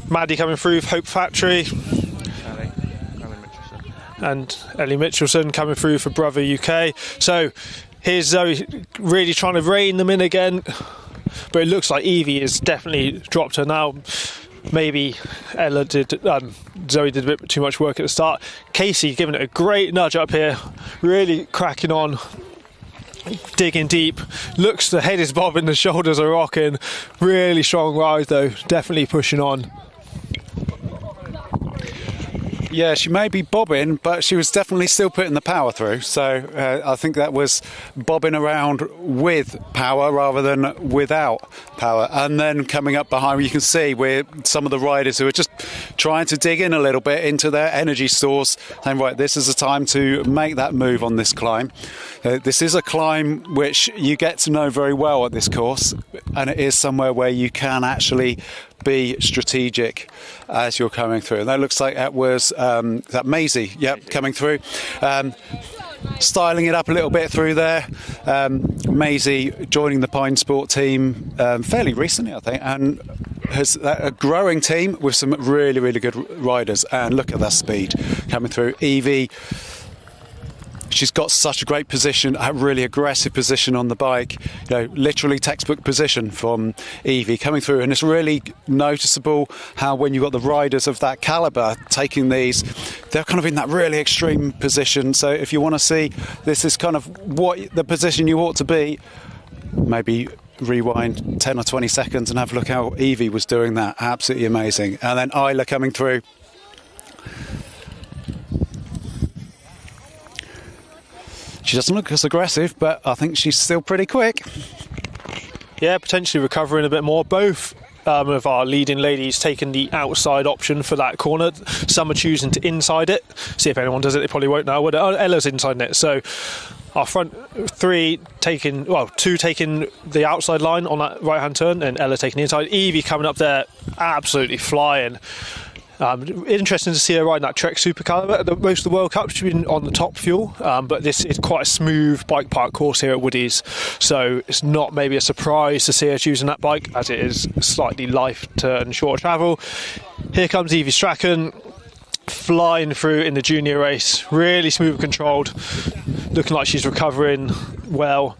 Maddie coming through with Hope Factory. And Ellie Mitchelson coming through for Brother UK. So here's Zoe really trying to rein them in again. But it looks like Evie has definitely dropped her now. Maybe Ella did, Zoe did a bit too much work at the start. Casey giving it a great nudge up here, really cracking on. digging deep. Looks, the head is bobbing, the shoulders are rocking. Really strong ride though, definitely pushing on.
Yeah, she may be bobbing, but she was definitely still putting the power through. So I think that was bobbing around with power rather than without power. And then coming up behind, you can see where some of the riders who are just trying to dig in a little bit into their energy stores, saying, right, this is the time to make that move on this climb. This is a climb which you get to know very well at this course, and it is somewhere where you can actually be strategic as you're coming through. And that looks like that was that Maisie, yep, coming through. Styling it up a little bit through there. Maisie joining the Pine Sport team fairly recently, I think, and has a growing team with some really, really good riders. And look at that speed coming through. Evie, she's got such a great position, a really aggressive position on the bike, literally textbook position from Evie coming through. And it's really noticeable how when you've got the riders of that calibre taking these, they're kind of in that really extreme position. So if you want to see this is kind of what the position you ought to be, maybe rewind 10 or 20 seconds and have a look how Evie was doing that. Absolutely amazing. And then Isla coming through. She doesn't look as aggressive, but I think she's still pretty quick.
Yeah, potentially recovering a bit more. Both of our leading ladies taking the outside option for that corner. Some are choosing to inside it. See if anyone does it, they probably won't know. Ella's inside it. So our front three taking, well, two taking the outside line on that right-hand turn, and Ella taking the inside. Evie coming up there, absolutely flying. Interesting to see her riding that Trek Super Calibre. Most of the World Cup she's been on the top fuel, but this is quite a smooth bike park course here at Woodies, so it's not maybe a surprise to see her choosing that bike, as it is slightly light and short travel. Here comes Evie Strachan, flying through in the junior race, really smooth controlled, looking like she's recovering well.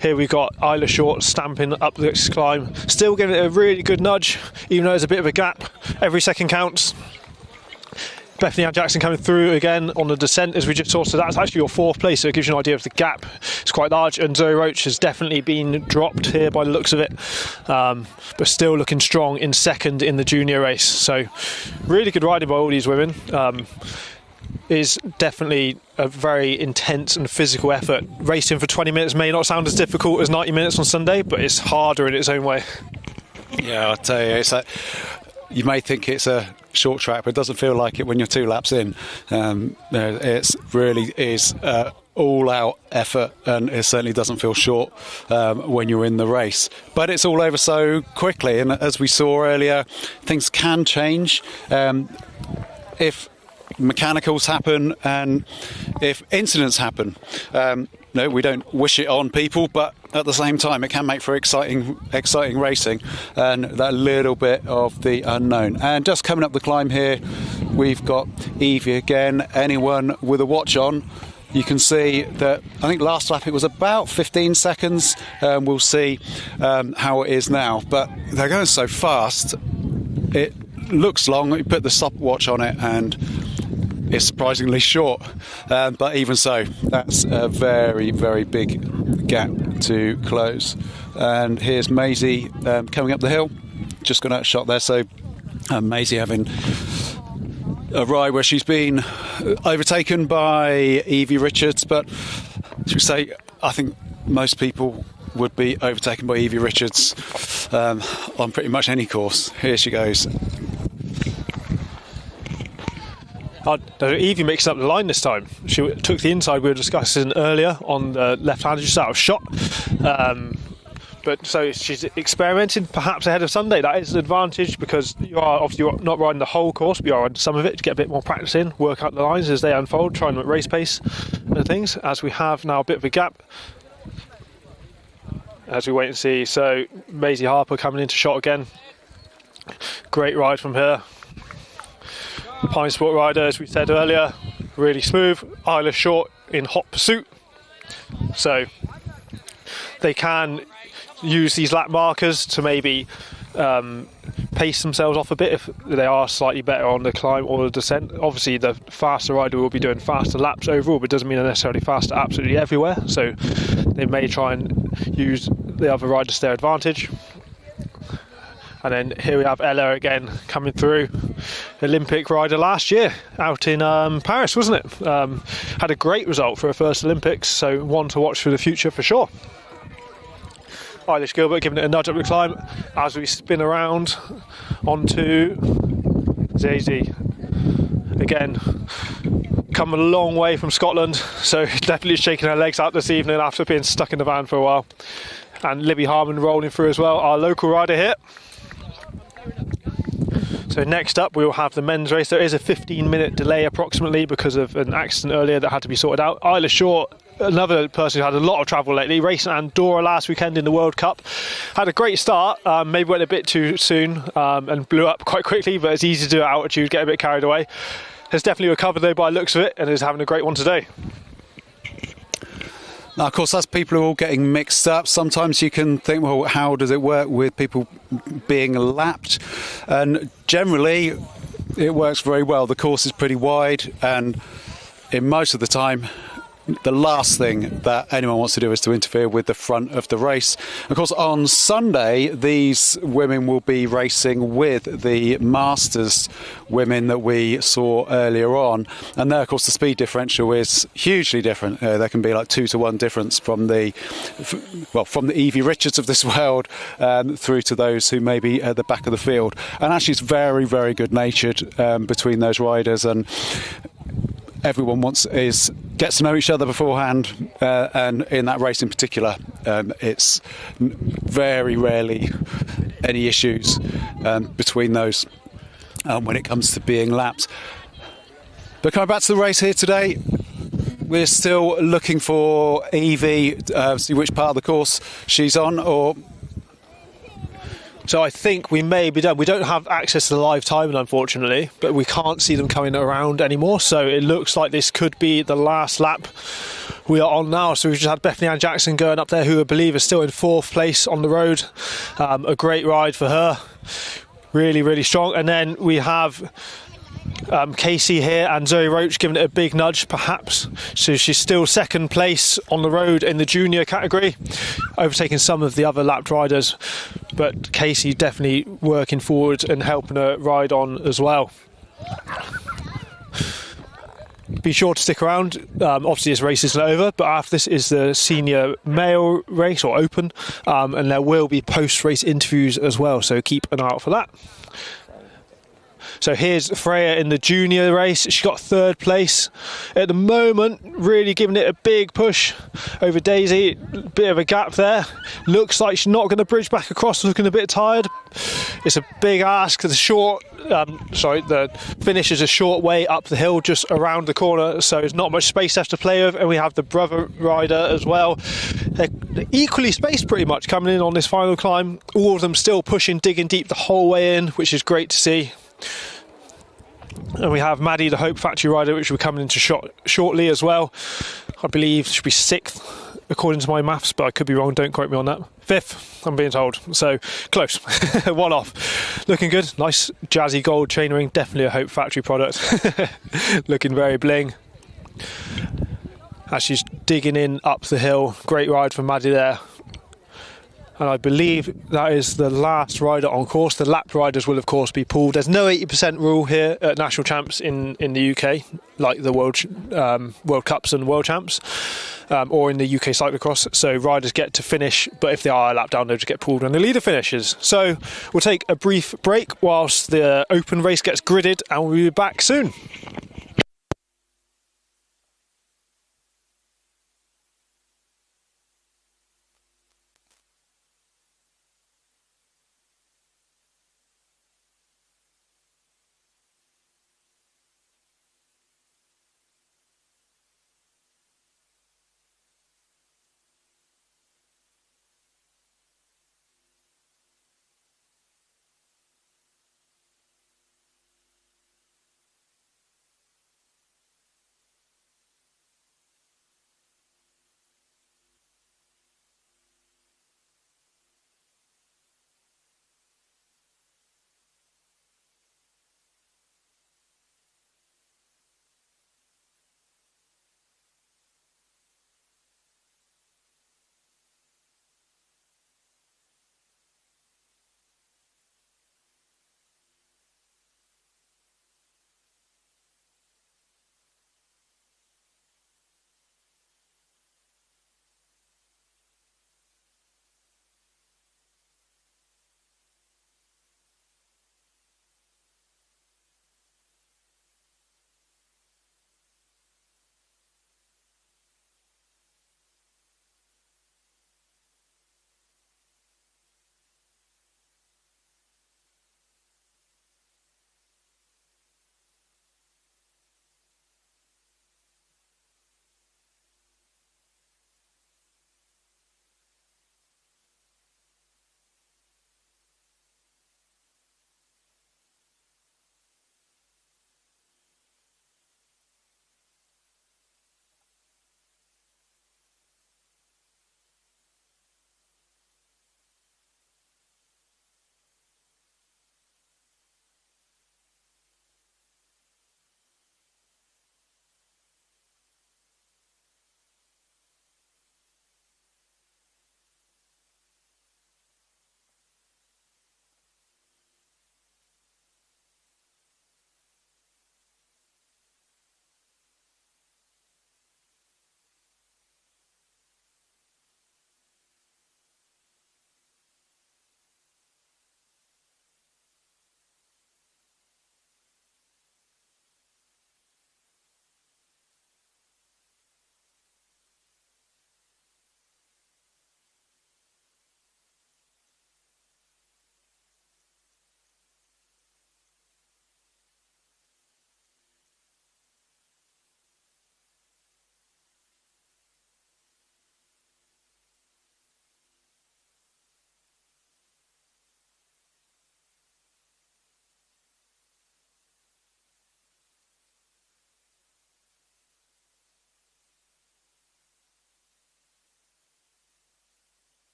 Here we've got Isla Short stamping up the climb, still giving it a really good nudge, even though there's a bit of a gap. Every second counts. Bethany Ann Jackson coming through again on the descent, as we just saw, so that's actually your fourth place, so it gives you an idea of the gap. It's quite large, and Zoe Roach has definitely been dropped here by the looks of it, but still looking strong in second in the junior race. So really good riding by all these women. Is definitely a very intense and physical effort. Racing for 20 minutes may not sound as difficult as 90 minutes on Sunday, but it's harder in its own way.
Yeah, I'll tell you, it's you may think it's a short track, but it doesn't feel like it when you're 2 laps in. It really is all-out effort, and it certainly doesn't feel short when you're in the race. But it's all over so quickly, and as we saw earlier, things can change if mechanicals happen and if incidents happen. No, we don't wish it on people, but at the same time it can make for exciting racing, and that little bit of the unknown. And just coming up the climb here, we've got Evie again. Anyone with a watch on, you can see that I think last lap it was about 15 seconds. We'll see how it is now, but they're going so fast it looks long. You put the stopwatch on it and it's surprisingly short, but even so, that's a very, very big gap to close. And here's Maisie coming up the hill, just got out shot there. So Maisie having a ride where she's been overtaken by Evie Richards, but should we say, I think most people would be overtaken by Evie Richards on pretty much any course. Here she goes.
Evie mixed up the line this time. She took the inside we were discussing earlier on the left-hand, just out of shot. But so she's experimenting perhaps ahead of Sunday. That is an advantage, because you are obviously not riding the whole course, but you are riding some of it to get a bit more practice in, work out the lines as they unfold, trying to race pace and things, as we have now a bit of a gap as we wait and see. So Maisie Harper coming into shot again. Great ride from her. Pine Sport rider, as we said earlier, really smooth. Isla Short in hot pursuit, so they can use these lap markers to maybe pace themselves off a bit if they are slightly better on the climb or the descent. Obviously the faster rider will be doing faster laps overall, but it doesn't mean they're necessarily faster absolutely everywhere, so they may try and use the other riders to their advantage. And then here we have Ella again coming through, Olympic rider last year out in Paris, wasn't it? Had a great result for her first Olympics, so one to watch for the future for sure. Eilish Gilbert giving it a nudge up the climb as we spin around onto Zazie. Again, come a long way from Scotland, so definitely shaking her legs out this evening after being stuck in the van for a while. And Libby Harmon rolling through as well, our local rider here. So next up we will have the men's race. There is a 15-minute delay approximately because of an accident earlier that had to be sorted out. Isla Shaw, another person who had a lot of travel lately, racing Andorra last weekend in the World Cup. Had a great start, maybe went a bit too soon and blew up quite quickly, but it's easy to do at altitude, get a bit carried away. Has definitely recovered though by the looks of it and is having a great one today.
Now, of course, as people are all getting mixed up, sometimes you can think, well, how does it work with people being lapped? And generally, it works very well. The course is pretty wide, and in most of the time, the last thing that anyone wants to do is to interfere with the front of the race. Of course, on Sunday, these women will be racing with the Masters women that we saw earlier on. And there, of course, the speed differential is hugely different. There can be like 2-to-1 difference from the Evie Richards of this world through to those who may be at the back of the field. And actually, it's very, very good-natured between those riders, and everyone gets to know each other beforehand, and in that race in particular, it's very rarely any issues between those when it comes to being lapped. But coming back to the race here today, we're still looking for Evie, see which part of the course she's on,
So I think we may be done. We don't have access to the live timing, unfortunately, but we can't see them coming around anymore. So it looks like this could be the last lap we are on now. So we've just had Bethany Ann Jackson going up there, who I believe is still in 4th place on the road. A great ride for her. Really, really strong. And then we have Casey here and Zoe Roach giving it a big nudge, perhaps. So she's still 2nd place on the road in the junior category, overtaking some of the other lapped riders. But Casey definitely working forward and helping her ride on as well. Be sure to stick around. Obviously this race isn't over, but after this is the senior male race or open, and there will be post-race interviews as well, so keep an eye out for that. So here's Freya in the junior race. She got 3rd place at the moment, really giving it a big push over Daisy. Bit of a gap there. Looks like she's not going to bridge back across, looking a bit tired. It's a big ask. The finish is a short way up the hill, just around the corner, so there's not much space left to play with. And we have the brother rider as well. They're equally spaced pretty much coming in on this final climb. All of them still pushing, digging deep the whole way in, which is great to see. And we have Maddie, the Hope Factory rider, which will be coming into shot shortly as well. I believe she'll be 6th, according to my maths, but I could be wrong, don't quote me on that. 5th, I'm being told, so close. One off. Looking good, nice jazzy gold chainring, definitely a Hope Factory product. Looking very bling. As she's digging in up the hill, great ride from Maddie there. And I believe that is the last rider on course. The lapped riders will, of course, be pulled. There's no 80% rule here at National Champs in the UK, like the World Cups and World Champs, or in the UK cyclocross. So riders get to finish, but if they are a lap down, they'll just get pulled when the leader finishes. So we'll take a brief break whilst the open race gets gridded, and we'll be back soon.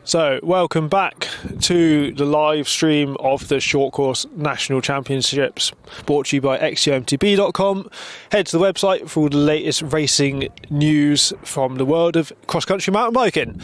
So, welcome back to the live stream of the Short Course National Championships, brought to you by xcmtb.com. Head to the website for all the latest racing news from the world of cross-country mountain biking.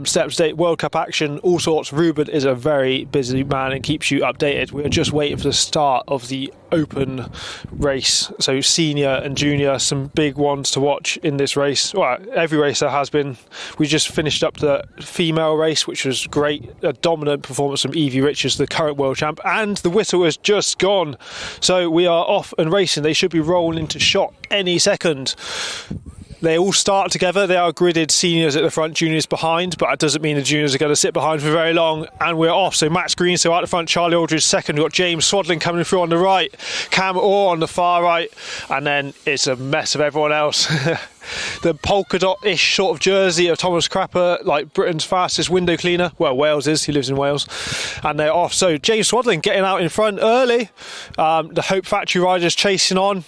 Step-to-date World Cup action, all sorts. Ruben is a very busy man and keeps you updated. We're just waiting for the start of the open race. So senior and junior, some big ones to watch in this race. Well, every race there has been. We just finished up the female race, which was great. A dominant performance from Evie Richards, the current world champ, and the whistle has just gone. So we are off and racing. They should be rolling into shot any second. They all start together. They are gridded, seniors at the front, juniors behind, but that doesn't mean the juniors are going to sit behind for very long. And we're off. So Max Greensill out the front, Charlie Aldridge second. We've got James Swadling coming through on the right, Cam Orr on the far right, and then it's a mess of everyone else. The polka dot-ish sort of jersey of Thomas Crapper, like Britain's fastest window cleaner. Well, Wales is. He lives in Wales. And they're off. So James Swadling getting out in front early. The Hope Factory riders chasing on.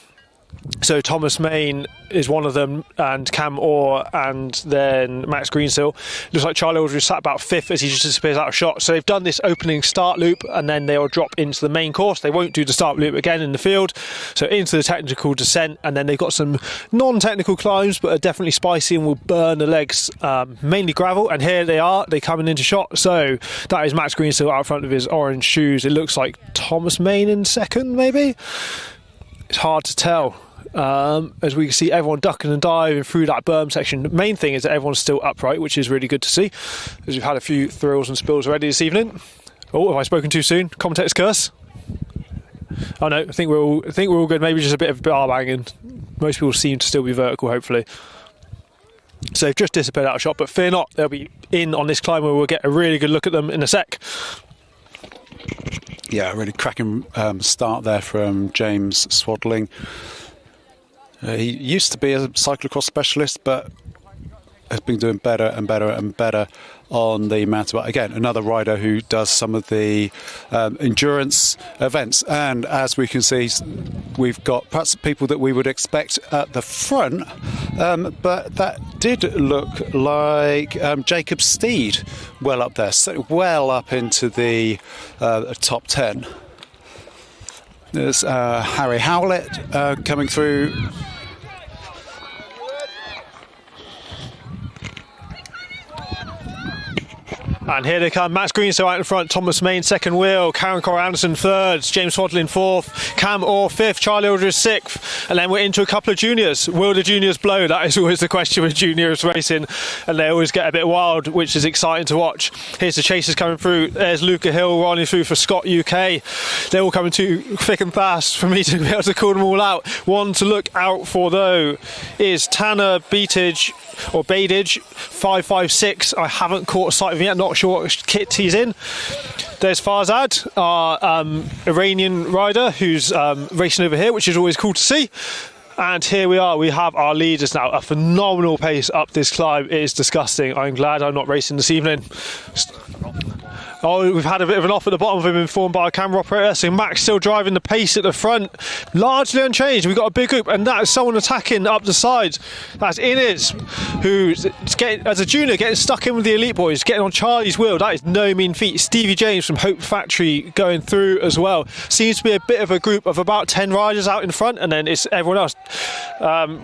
So Thomas Main is one of them, and Cam Orr, and then Max Greensill. Looks like Charlie Aldridge sat about fifth as he just disappears out of shot. So they've done this opening start loop, and then they'll drop into the main course. They won't do the start loop again in the field. So into the technical descent, and then they've got some non-technical climbs, but are definitely spicy and will burn the legs, mainly gravel. And here they are, they're coming into shot. So that is Max Greensill out front of his orange shoes. It looks like Thomas Main in second, maybe? It's hard to tell. As we can see everyone ducking and diving through that berm section. The main thing is that everyone's still upright, which is really good to see, as we've had a few thrills and spills already this evening. Oh, have I spoken too soon? Commentator's curse? Oh no, I think we're all good. Maybe just a bit of bar banging. Most people seem to still be vertical, hopefully. So they've just disappeared out of shot, but fear not, they'll be in on this climb where we'll get a really good look at them in a sec.
Yeah, really cracking start there from James Swadling. He used to be a cyclocross specialist, but has been doing better and better and better on the mountain bike. Again, another rider who does some of the endurance events. And as we can see, we've got perhaps people that we would expect at the front, but that did look like Jacob Steed well up there, so well up into the top 10. There's Harry Howlett coming through.
And here they come. Max Greensill out in front, Thomas Main second wheel, Karen Cora Anderson third, James Swadling fourth, Cam Orr fifth, Charlie Aldridge sixth, and then we're into a couple of juniors. Will the juniors blow? That is always the question with juniors racing, and they always get a bit wild, which is exciting to watch. Here's the chasers coming through. There's Luca Hill rolling through for Scott UK. They're all coming too thick and fast for me to be able to call them all out. One to look out for though is Tanner Badage 556. I haven't caught sight of him yet, not sure what kit he's in. There's Farzad, our Iranian rider who's racing over here, which is always cool to see. And here we are, we have our leaders now. A phenomenal pace up this climb. It is disgusting. I'm glad I'm not racing this evening. Oh, we've had a bit of an off at the bottom. We've been informed by our camera operator. So Max still driving the pace at the front, largely unchanged. We've got a big group, and that is someone attacking up the sides. That's Inez, who's getting, as a junior, getting stuck in with the elite boys, getting on Charlie's wheel. That is no mean feat. Stevie James from Hope Factory going through as well. Seems to be a bit of a group of about 10 riders out in front, and then it's everyone else.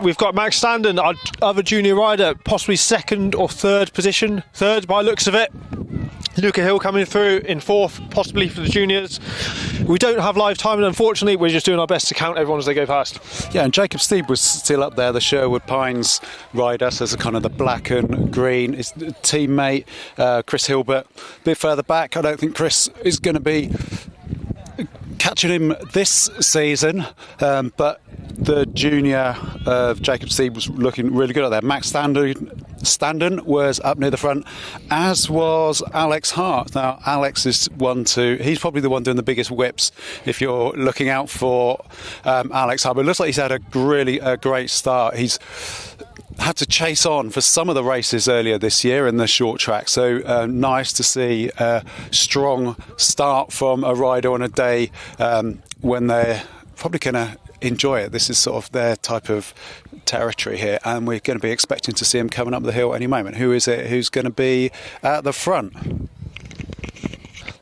We've got Max Standen, our other junior rider, possibly second or third position. Third by looks of it. Luca Hill coming through in fourth, possibly for the juniors. We don't have live timing, unfortunately. We're just doing our best to count everyone as they go past.
Yeah, and Jacob Steed was still up there, the Sherwood Pines rider, so it's kind of the black and green. His teammate, Chris Hilbert, a bit further back. I don't think Chris is going to be catching him this season, but the junior of Jacob Steed was looking really good up there. Max Standen was up near the front, as was Alex Hart. Now, Alex is he's probably the one doing the biggest whips if you're looking out for Alex Hart. But it looks like he's had a really great start. He's had to chase on for some of the races earlier this year in the short track, so nice to see a strong start from a rider on a day when they're probably going to enjoy it. This is sort of their type of territory here, and we're going to be expecting to see him coming up the hill any moment. Who is it who's going to be at the front?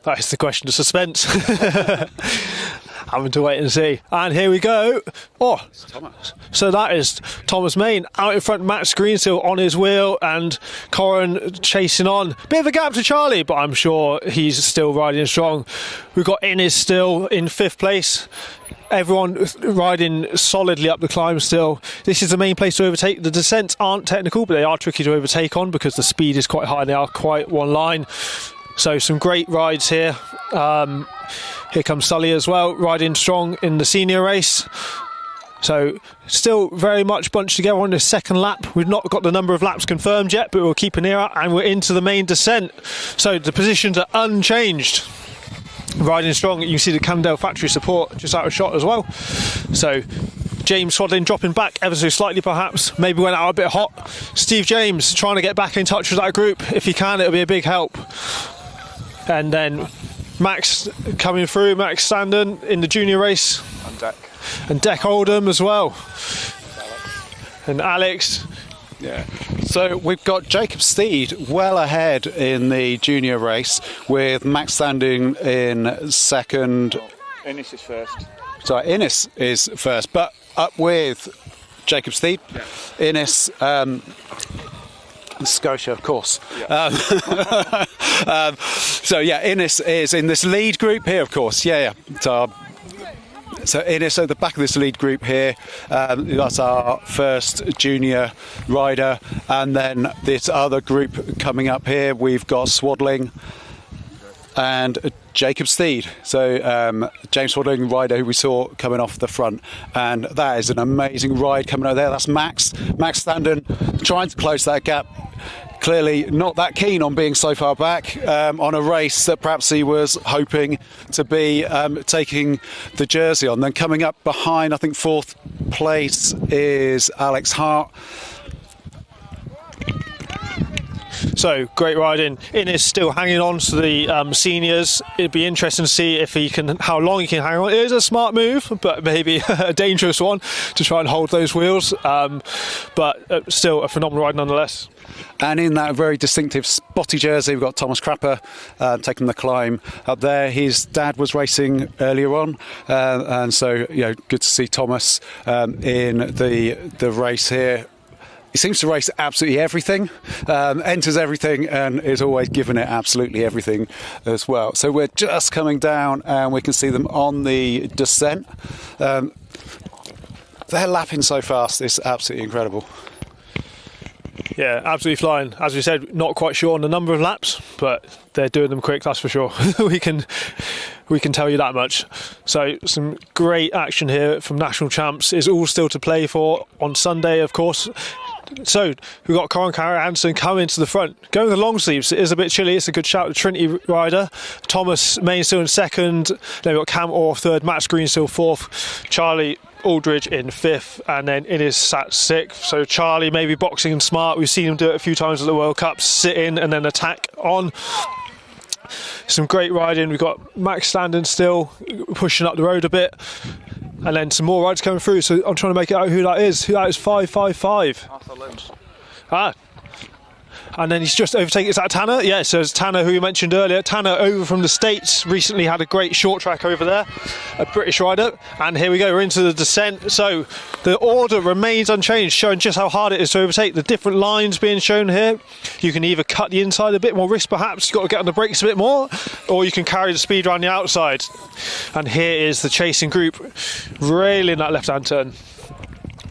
That is the question of suspense. Having to wait and see. And here we go. Oh,
Thomas.
So that is Thomas Main out in front. Max Greensill on his wheel, and Corin chasing on. Bit of a gap to Charlie, but I'm sure he's still riding strong. We've got Innes still in 5th place. Everyone riding solidly up the climb still. This is the main place to overtake. The descents aren't technical, but they are tricky to overtake on because the speed is quite high and they are quite one line. So some great rides here. Here comes Sully as well, riding strong in the senior race. So still very much bunched together on the second lap. We've not got the number of laps confirmed yet, but we'll keep an ear out, and we're into the main descent. So the positions are unchanged. Riding strong. You can see the Cannondale factory support just out of shot as well. So James Swadlin dropping back ever so slightly perhaps. Maybe went out a bit hot. Steve James trying to get back in touch with that group. If he can, it'll be a big help. And then Max coming through, Max Standen in the junior race. And Deck Oldham as well. And Alex.
Yeah. So we've got Jacob Steed well ahead in the junior race, with Max standing in second.
Innes is first.
Sorry, Innes is first, but up with Jacob Steed. Yeah. Innes, Scotia, of course. Yeah. So yeah, Innes is in this lead group here, of course. Yeah. So Innes at the back of this lead group here. That's our first junior rider, and then this other group coming up here. We've got Swadling and Jacob Steed. So James Swadling, rider who we saw coming off the front, and that is an amazing ride coming over there. That's Max Standen trying to close that gap. Clearly not that keen on being so far back on a race that perhaps he was hoping to be taking the jersey on. Then coming up behind, I think 4th place is Alex Hart.
So great riding. Innes still hanging on to the seniors. It'd be interesting to see if he can, how long he can hang on. It is a smart move, but maybe a dangerous one to try and hold those wheels. But still a phenomenal ride nonetheless.
And in that very distinctive spotty jersey, we've got Thomas Crapper taking the climb up there. His dad was racing earlier on, and so good to see Thomas in the race here. He seems to race absolutely everything, enters everything, and is always giving it absolutely everything as well. So we're just coming down, and we can see them on the descent. They're lapping so fast, it's absolutely incredible.
Yeah, absolutely flying. As we said, not quite sure on the number of laps, but they're doing them quick, that's for sure. we can tell you that much. So some great action here from national champs. Is all still to play for on Sunday, of course. So we've got Corin Carrie-Anderson coming to the front. Going with the long sleeves, it is a bit chilly. It's a good shout. The Trinity rider. Thomas Main still in second. Then we've got Cam Orr third. Max Greensill fourth. Charlie Aldridge in 5th, and then Innes sat 6th. So Charlie maybe boxing and smart. We've seen him do it a few times at the World Cup. Sit in and then attack on. Some great riding. We've got Max Standen still pushing up the road a bit. And then some more rides coming through, so I'm trying to make it out who that is. Who that is? 555.
Arthur Lynch.
And then he's just overtaken. Is that Tanner? Yeah, so it's Tanner, who you mentioned earlier. Tanner over from the States, recently had a great short track over there, a British rider. And here we go, we're into the descent. So the order remains unchanged, showing just how hard it is to overtake. The different lines being shown here. You can either cut the inside a bit more, risk perhaps, you've got to get on the brakes a bit more, or you can carry the speed around the outside. And here is the chasing group, railing that left-hand turn.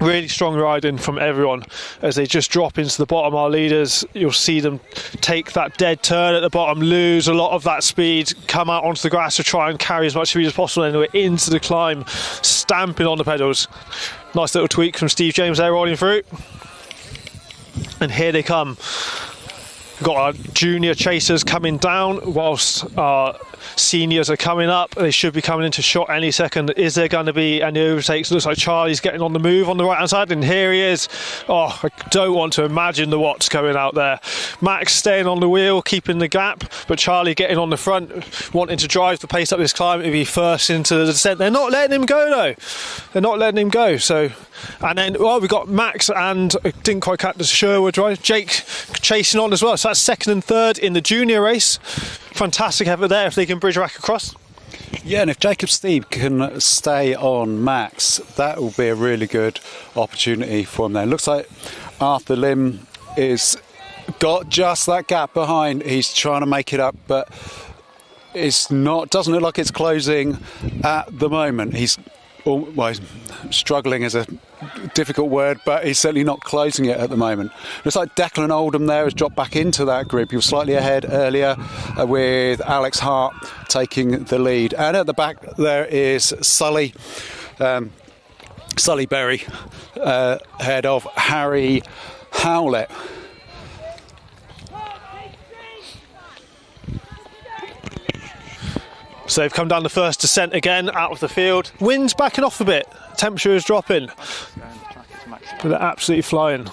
Really strong riding from everyone as they just drop into the bottom. Our leaders, you'll see them take that dead turn at the bottom, lose a lot of that speed, come out onto the grass to try and carry as much speed as possible, and we're into the climb, stamping on the pedals. Nice little tweak from Steve James there rolling through. And here they come. We've got our junior chasers coming down whilst our seniors are coming up. They should be coming into shot any second. Is there going to be any overtakes? It looks like Charlie's getting on the move on the right hand side, and here he is. Oh, I don't want to imagine the watts going out there. Max staying on the wheel, keeping the gap, but Charlie getting on the front, wanting to drive the pace up this climb to be first into the descent. They're not letting him go though. They're not letting him go. So, and then we've got Max and I didn't quite catch the Sherwood, right? Jake chasing on as well. So that's second and third in the junior race. Fantastic effort there if they can bridge back across.
Yeah, and if Jacob Steve can stay on Max, that will be a really good opportunity for him there. It looks like Arthur Lim is got just that gap behind. He's trying to make it up, but it's not. Doesn't look like it's closing at the moment. He's struggling is a difficult word, but he's certainly not closing it at the moment. Looks like Declan Oldham there has dropped back into that group. He was slightly ahead earlier with Alex Hart taking the lead. And at the back there is Sully Berry, ahead of Harry Howlett.
So they've come down the first descent again, out of the field. Wind's backing off a bit. Temperature is dropping. But they're absolutely flying.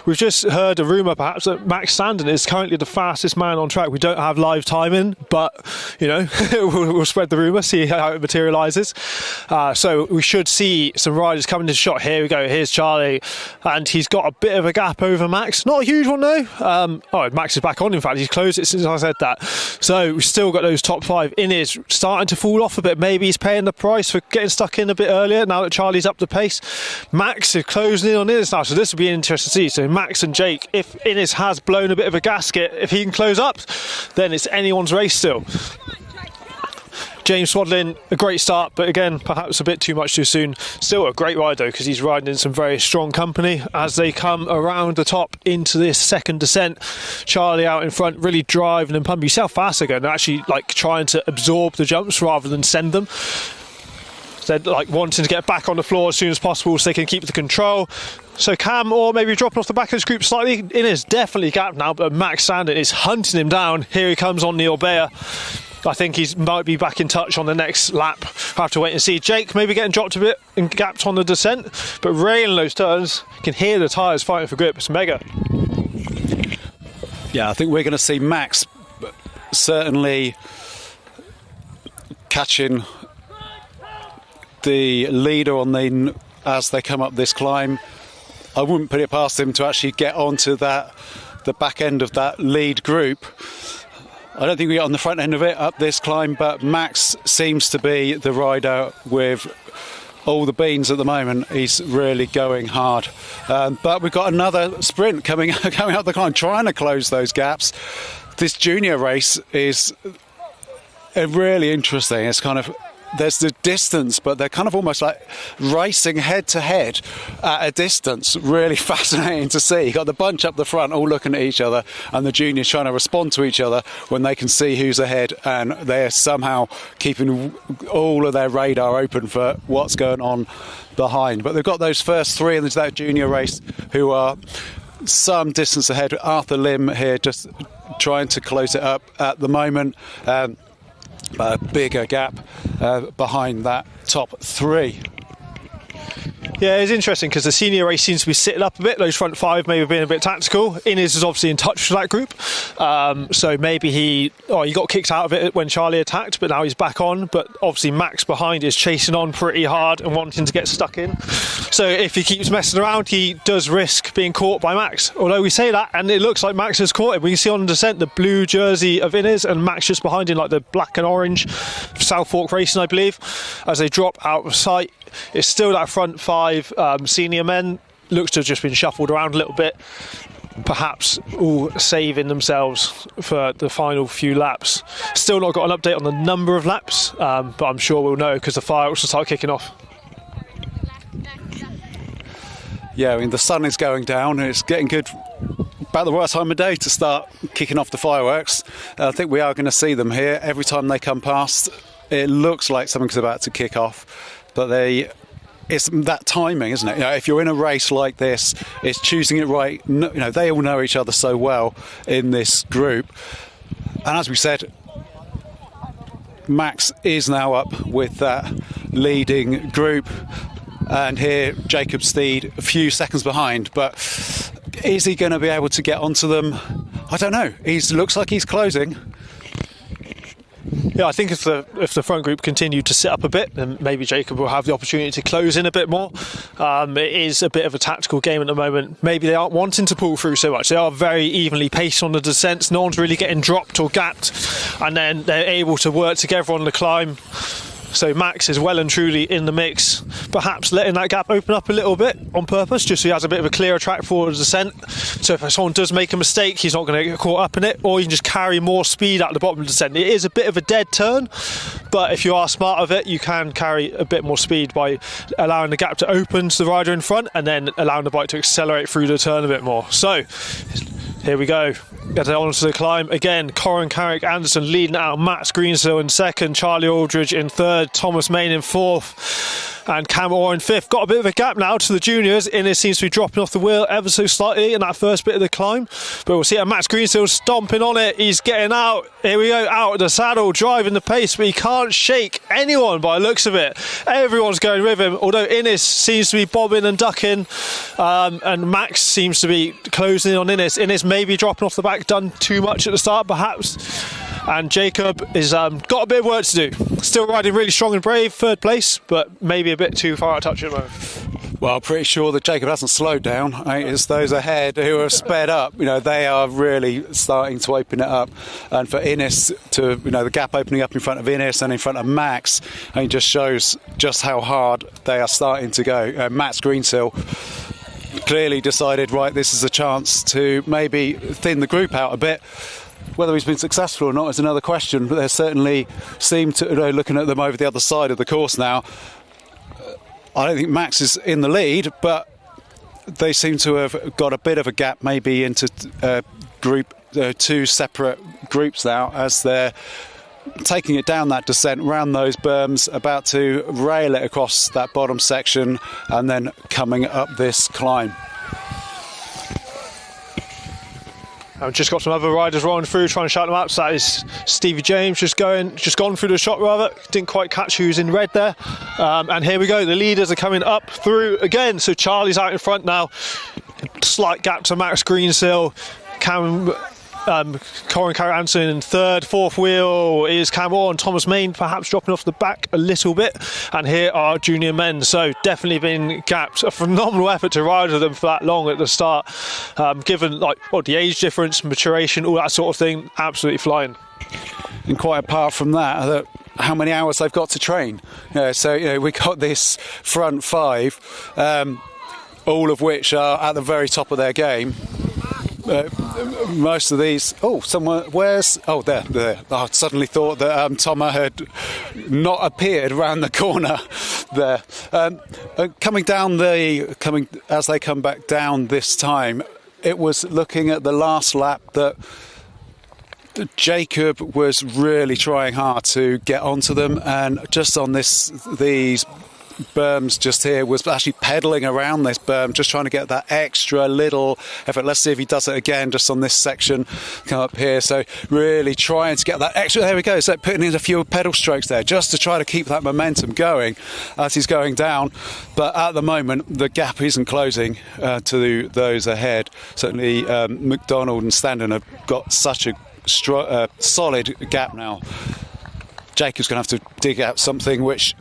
We've just heard a rumour perhaps that Max Sandon is currently the fastest man on track. We don't have live timing, but you know, we'll spread the rumour, see how it materialises. So we should see some riders coming to shot. Here we go, here's Charlie, and he's got a bit of a gap over Max. Not a huge one though. Max is back on, in fact, he's closed it since I said that. So we've still got those top five. Innes starting to fall off a bit. Maybe he's paying the price for getting stuck in a bit earlier now that Charlie's up the pace. Max is closing in on Innes now, so this will be interesting to see. So Max and Jake, if Innes has blown a bit of a gasket, if he can close up, then it's anyone's race still. James Swadlin, a great start, but again, perhaps a bit too much too soon. Still a great ride though, because he's riding in some very strong company as they come around the top into this second descent. Charlie out in front, really driving and pumping. You see how fast they're going. They're actually like trying to absorb the jumps rather than send them. They're like wanting to get back on the floor as soon as possible so they can keep the control. So Cam, or maybe dropping off the back of this group slightly. Innes definitely gapped now, but Max Sandon is hunting him down. Here he comes on the Orbea. I think he might be back in touch on the next lap. I'll have to wait and see. Jake maybe getting dropped a bit and gapped on the descent, but railing those turns. You can hear the tyres fighting for grip. It's mega.
Yeah, I think we're going to see Max certainly catching the leader on as they come up this climb. I wouldn't put it past him to actually get onto the back end of that lead group. I don't think we get on the front end of it up this climb, but Max seems to be the rider with all the beans at the moment. He's really going hard. But we've got another sprint coming up the climb, trying to close those gaps. This junior race is really interesting. It's kind of, there's the distance, but they're kind of almost like racing head to head at a distance. Really fascinating to see. You've got the bunch up the front all looking at each other, and the juniors trying to respond to each other when they can see who's ahead, and they're somehow keeping all of their radar open for what's going on behind. But they've got those first three in that junior race who are some distance ahead. Arthur Lim here just trying to close it up at the moment. A bigger gap behind that top three.
Yeah, it's interesting because the senior race seems to be sitting up a bit. Those front five maybe being a bit tactical. Innes is obviously in touch with that group. So maybe he got kicked out of it when Charlie attacked, but now he's back on. But obviously Max behind is chasing on pretty hard and wanting to get stuck in. So if he keeps messing around, he does risk being caught by Max. Although we say that, and it looks like Max has caught him. We can see on the descent the blue jersey of Innes and Max just behind him, like the black and orange South Fork Racing, I believe, as they drop out of sight. It's still that front five senior men. Looks to have just been shuffled around a little bit, perhaps all saving themselves for the final few laps. Still not got an update on the number of laps, but I'm sure we'll know because the fireworks will start kicking off.
Yeah, I mean, the sun is going down and it's getting good. About the right time of day to start kicking off the fireworks. I think we are going to see them here every time they come past. It looks like something's about to kick off, but they it's that timing, isn't it? If you're in a race like this, it's choosing it right. They all know each other so well in this group. And as we said, Max is now up with that leading group. And here, Jacob Steed a few seconds behind. But is he going to be able to get onto them? I don't know. He looks like he's closing.
Yeah, I think if the front group continue to sit up a bit, then maybe Jacob will have the opportunity to close in a bit more. It is a bit of a tactical game at the moment. Maybe they aren't wanting to pull through so much. They are very evenly paced on the descents. No one's really getting dropped or gapped, and then they're able to work together on the climb. So Max is well and truly in the mix, perhaps letting that gap open up a little bit on purpose, just so he has a bit of a clearer track for the descent. So if someone does make a mistake, he's not going to get caught up in it, or you can just carry more speed at the bottom of the descent. It is a bit of a dead turn, but if you are smart of it, you can carry a bit more speed by allowing the gap to open to the rider in front and then allowing the bike to accelerate through the turn a bit more. So here we go. Get on to the climb again. Corin Carrick Anderson leading out. Max Greensill in second. Charlie Aldridge in third. Thomas Main in fourth. And Cam Orr in fifth. Got a bit of a gap now to the juniors. Innes seems to be dropping off the wheel ever so slightly in that first bit of the climb. But we'll see Max Greensill stomping on it. He's getting out. Here we go. Out of the saddle. Driving the pace. But he can't shake anyone by the looks of it. Everyone's going with him. Although Innes seems to be bobbing and ducking. And Max seems to be closing in on Innes. Innes maybe dropping off the back. Done too much at the start perhaps. And Jacob is got a bit of work to do. Still riding really strong and brave, third place, but maybe a bit too far out of touch at the moment.
Well, pretty sure that Jacob hasn't slowed down. It's those ahead who have sped up. They are really starting to open it up. And for Innes to, the gap opening up in front of Innes and in front of Max, it just shows just how hard they are starting to go. Max Greensill clearly decided, right, this is a chance to maybe thin the group out a bit. Whether he's been successful or not is another question, but they certainly seem to, looking at them over the other side of the course now, I don't think Max is in the lead, but they seem to have got a bit of a gap maybe into two separate groups now as they're taking it down that descent, round those berms, about to rail it across that bottom section and then coming up this climb.
I've just got some other riders rolling through, trying to shout them out. So that is Stevie James just gone through the shot rather. Didn't quite catch who's in red there. And here we go. The leaders are coming up through again. So Charlie's out in front now. Slight gap to Max Greensill. Corin Carrick Anderson in third. Fourth wheel is Cam Orr and Thomas Main perhaps dropping off the back a little bit. And here are junior men. So definitely been gapped. A phenomenal effort to ride with them for that long at the start. Given the age difference, maturation, all that sort of thing, absolutely flying.
And quite apart from that, how many hours they've got to train. So we got this front five, all of which are at the very top of their game. Most of these, there. I suddenly thought that Thomas had not appeared around the corner there. As they come back down this time, it was looking at the last lap that Jacob was really trying hard to get onto them, and just on these berms just here was actually pedalling around this berm, just trying to get that extra little effort. Let's see if he does it again just on this section, come up here. So really trying to get that extra, there we go, so putting in a few pedal strokes there just to try to keep that momentum going as he's going down. But at the moment the gap isn't closing to those ahead. Certainly McDonald and Standen have got such a solid gap now. Jacob's going to have to dig out something which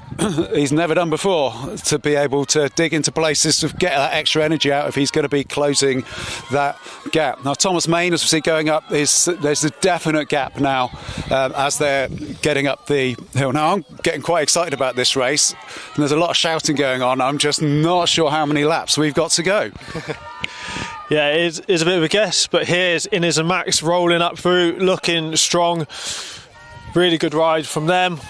he's never done before to be able to dig into places to get that extra energy out if he's going to be closing that gap. Now Thomas Main, as we see going up, there's a definite gap now as they're getting up the hill. Now I'm getting quite excited about this race and there's a lot of shouting going on. I'm just not sure how many laps we've got to go.
Yeah, it is a bit of a guess, but here's Innes and Max rolling up through, looking strong. Really good ride from them.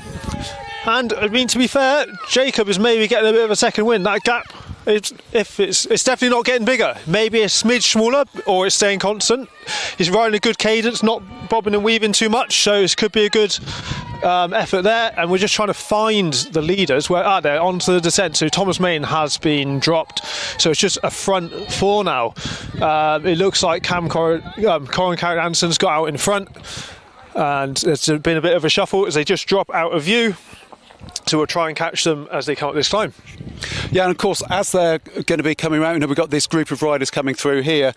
And, to be fair, Jacob is maybe getting a bit of a second win. That gap It's definitely not getting bigger. Maybe a smidge smaller, or it's staying constant. He's riding a good cadence, not bobbing and weaving too much, so this could be a good effort there. And we're just trying to find the leaders. Where are they? Onto the descent. So Thomas Main has been dropped, so it's just a front four now. It looks like Corin Carrick-Anderson's got out in front, and there's been a bit of a shuffle as they just drop out of view. So we'll try and catch them as they come up this climb.
Yeah, and of course, as they're going to be coming around, we've got this group of riders coming through here.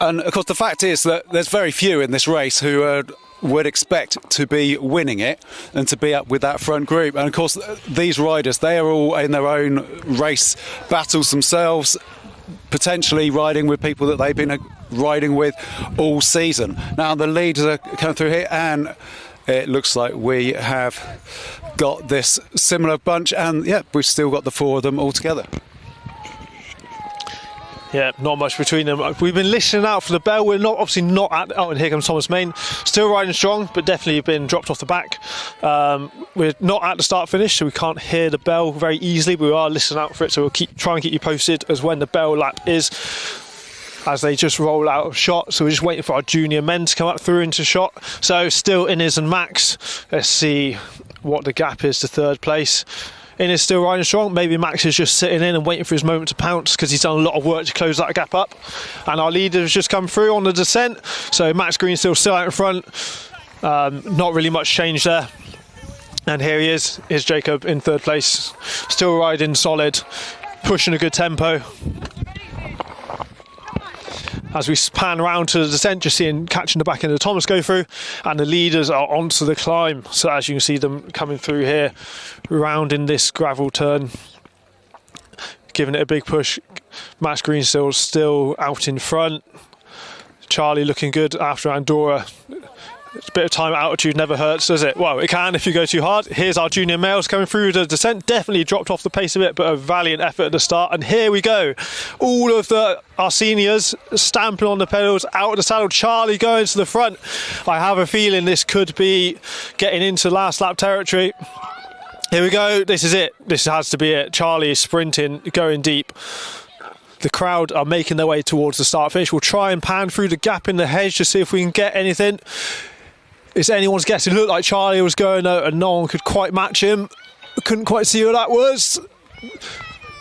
And of course, the fact is that there's very few in this race who would expect to be winning it and to be up with that front group. And of course, these riders, they are all in their own race battles themselves, potentially riding with people that they've been riding with all season. Now, the leaders are coming through here, and it looks like we have got this similar bunch, and yeah, we've still got the four of them all together.
Yeah, not much between them. We've been listening out for the bell. We're obviously not at... Oh, and here comes Thomas Main. Still riding strong, but definitely been dropped off the back. We're not at the start-finish, so we can't hear the bell very easily, but we are listening out for it, so we'll try and keep you posted as when the bell lap is, as they just roll out of shot. So we're just waiting for our junior men to come up through into shot. So still Innes and Max. Let's see what the gap is to third place. Innes still riding strong. Maybe Max is just sitting in and waiting for his moment to pounce, because he's done a lot of work to close that gap up. And our leader has just come through on the descent. So Max Greenstill still out in front. Not really much change there. And here he is Jacob in third place. Still riding solid, pushing a good tempo. As we pan around to the descent, just catching the back end of Thomas go through, and the leaders are onto the climb. So as you can see them coming through here, rounding this gravel turn, giving it a big push. Max Greenstill still out in front. Charlie looking good after Andorra. A bit of time at altitude never hurts, does it? Well, it can if you go too hard. Here's our junior males coming through the descent. Definitely dropped off the pace a bit, but a valiant effort at the start. And here we go. All of our seniors stamping on the pedals, out of the saddle. Charlie going to the front. I have a feeling this could be getting into last lap territory. Here we go. This is it. This has to be it. Charlie is sprinting, going deep. The crowd are making their way towards the start finish. We'll try and pan through the gap in the hedge to see if we can get anything. It's anyone's guess. It looked like Charlie was going out and no one could quite match him. Couldn't quite see who that was.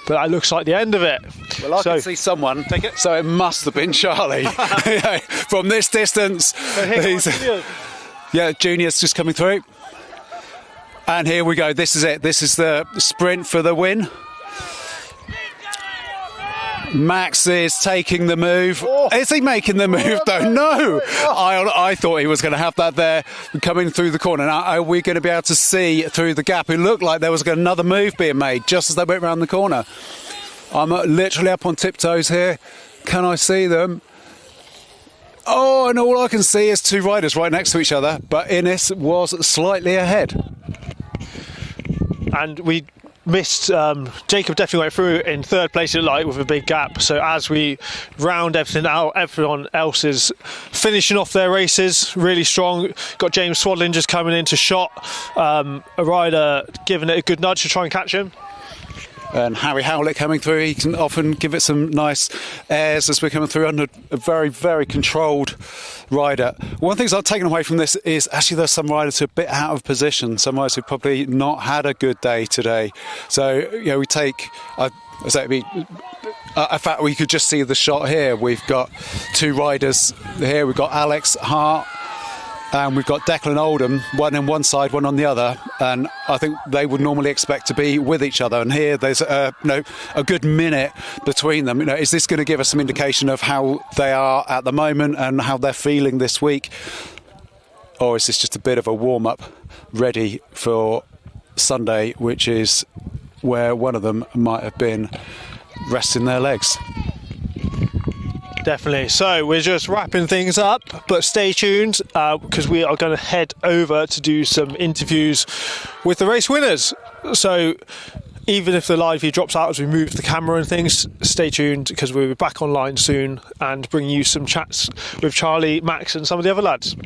But that looks like the end of it.
Well, I can see someone. Take it. So it must have been Charlie. From this distance. Junior's just coming through. And here we go. This is it. This is the sprint for the win. Max is taking the move. Oh. Is he making the move though? No. I thought he was going to have that there coming through the corner. Now, are we going to be able to see through the gap? It looked like there was another move being made just as they went round the corner. I'm literally up on tiptoes here. Can I see them? Oh, and all I can see is two riders right next to each other, but Innes was slightly ahead.
And we missed Jacob definitely went through in third place, it like, with a big gap. So as we round everything out, everyone else is finishing off their races really strong. Got James Swadlin just coming into shot, a rider giving it a good nudge to try and catch him.
And Harry Howlett coming through, he can often give it some nice airs as we're coming through under a very, very controlled rider. One of the things I've taken away from this is actually there's some riders who are a bit out of position, some riders who've probably not had a good day today. So, we take, in fact, we could just see the shot here. We've got two riders here. We've got Alex Hart and we've got Declan Oldham, one on one side, one on the other, and I think they would normally expect to be with each other, and here there's a good minute between them. Is this going to give us some indication of how they are at the moment and how they're feeling this week, or is this just a bit of a warm-up ready for Sunday, which is where one of them might have been resting their legs?
Definitely. So we're just wrapping things up, but stay tuned because we are going to head over to do some interviews with the race winners. So even if the live view drops out as we move the camera and things, stay tuned because we'll be back online soon and bring you some chats with Charlie, Max and some of the other lads.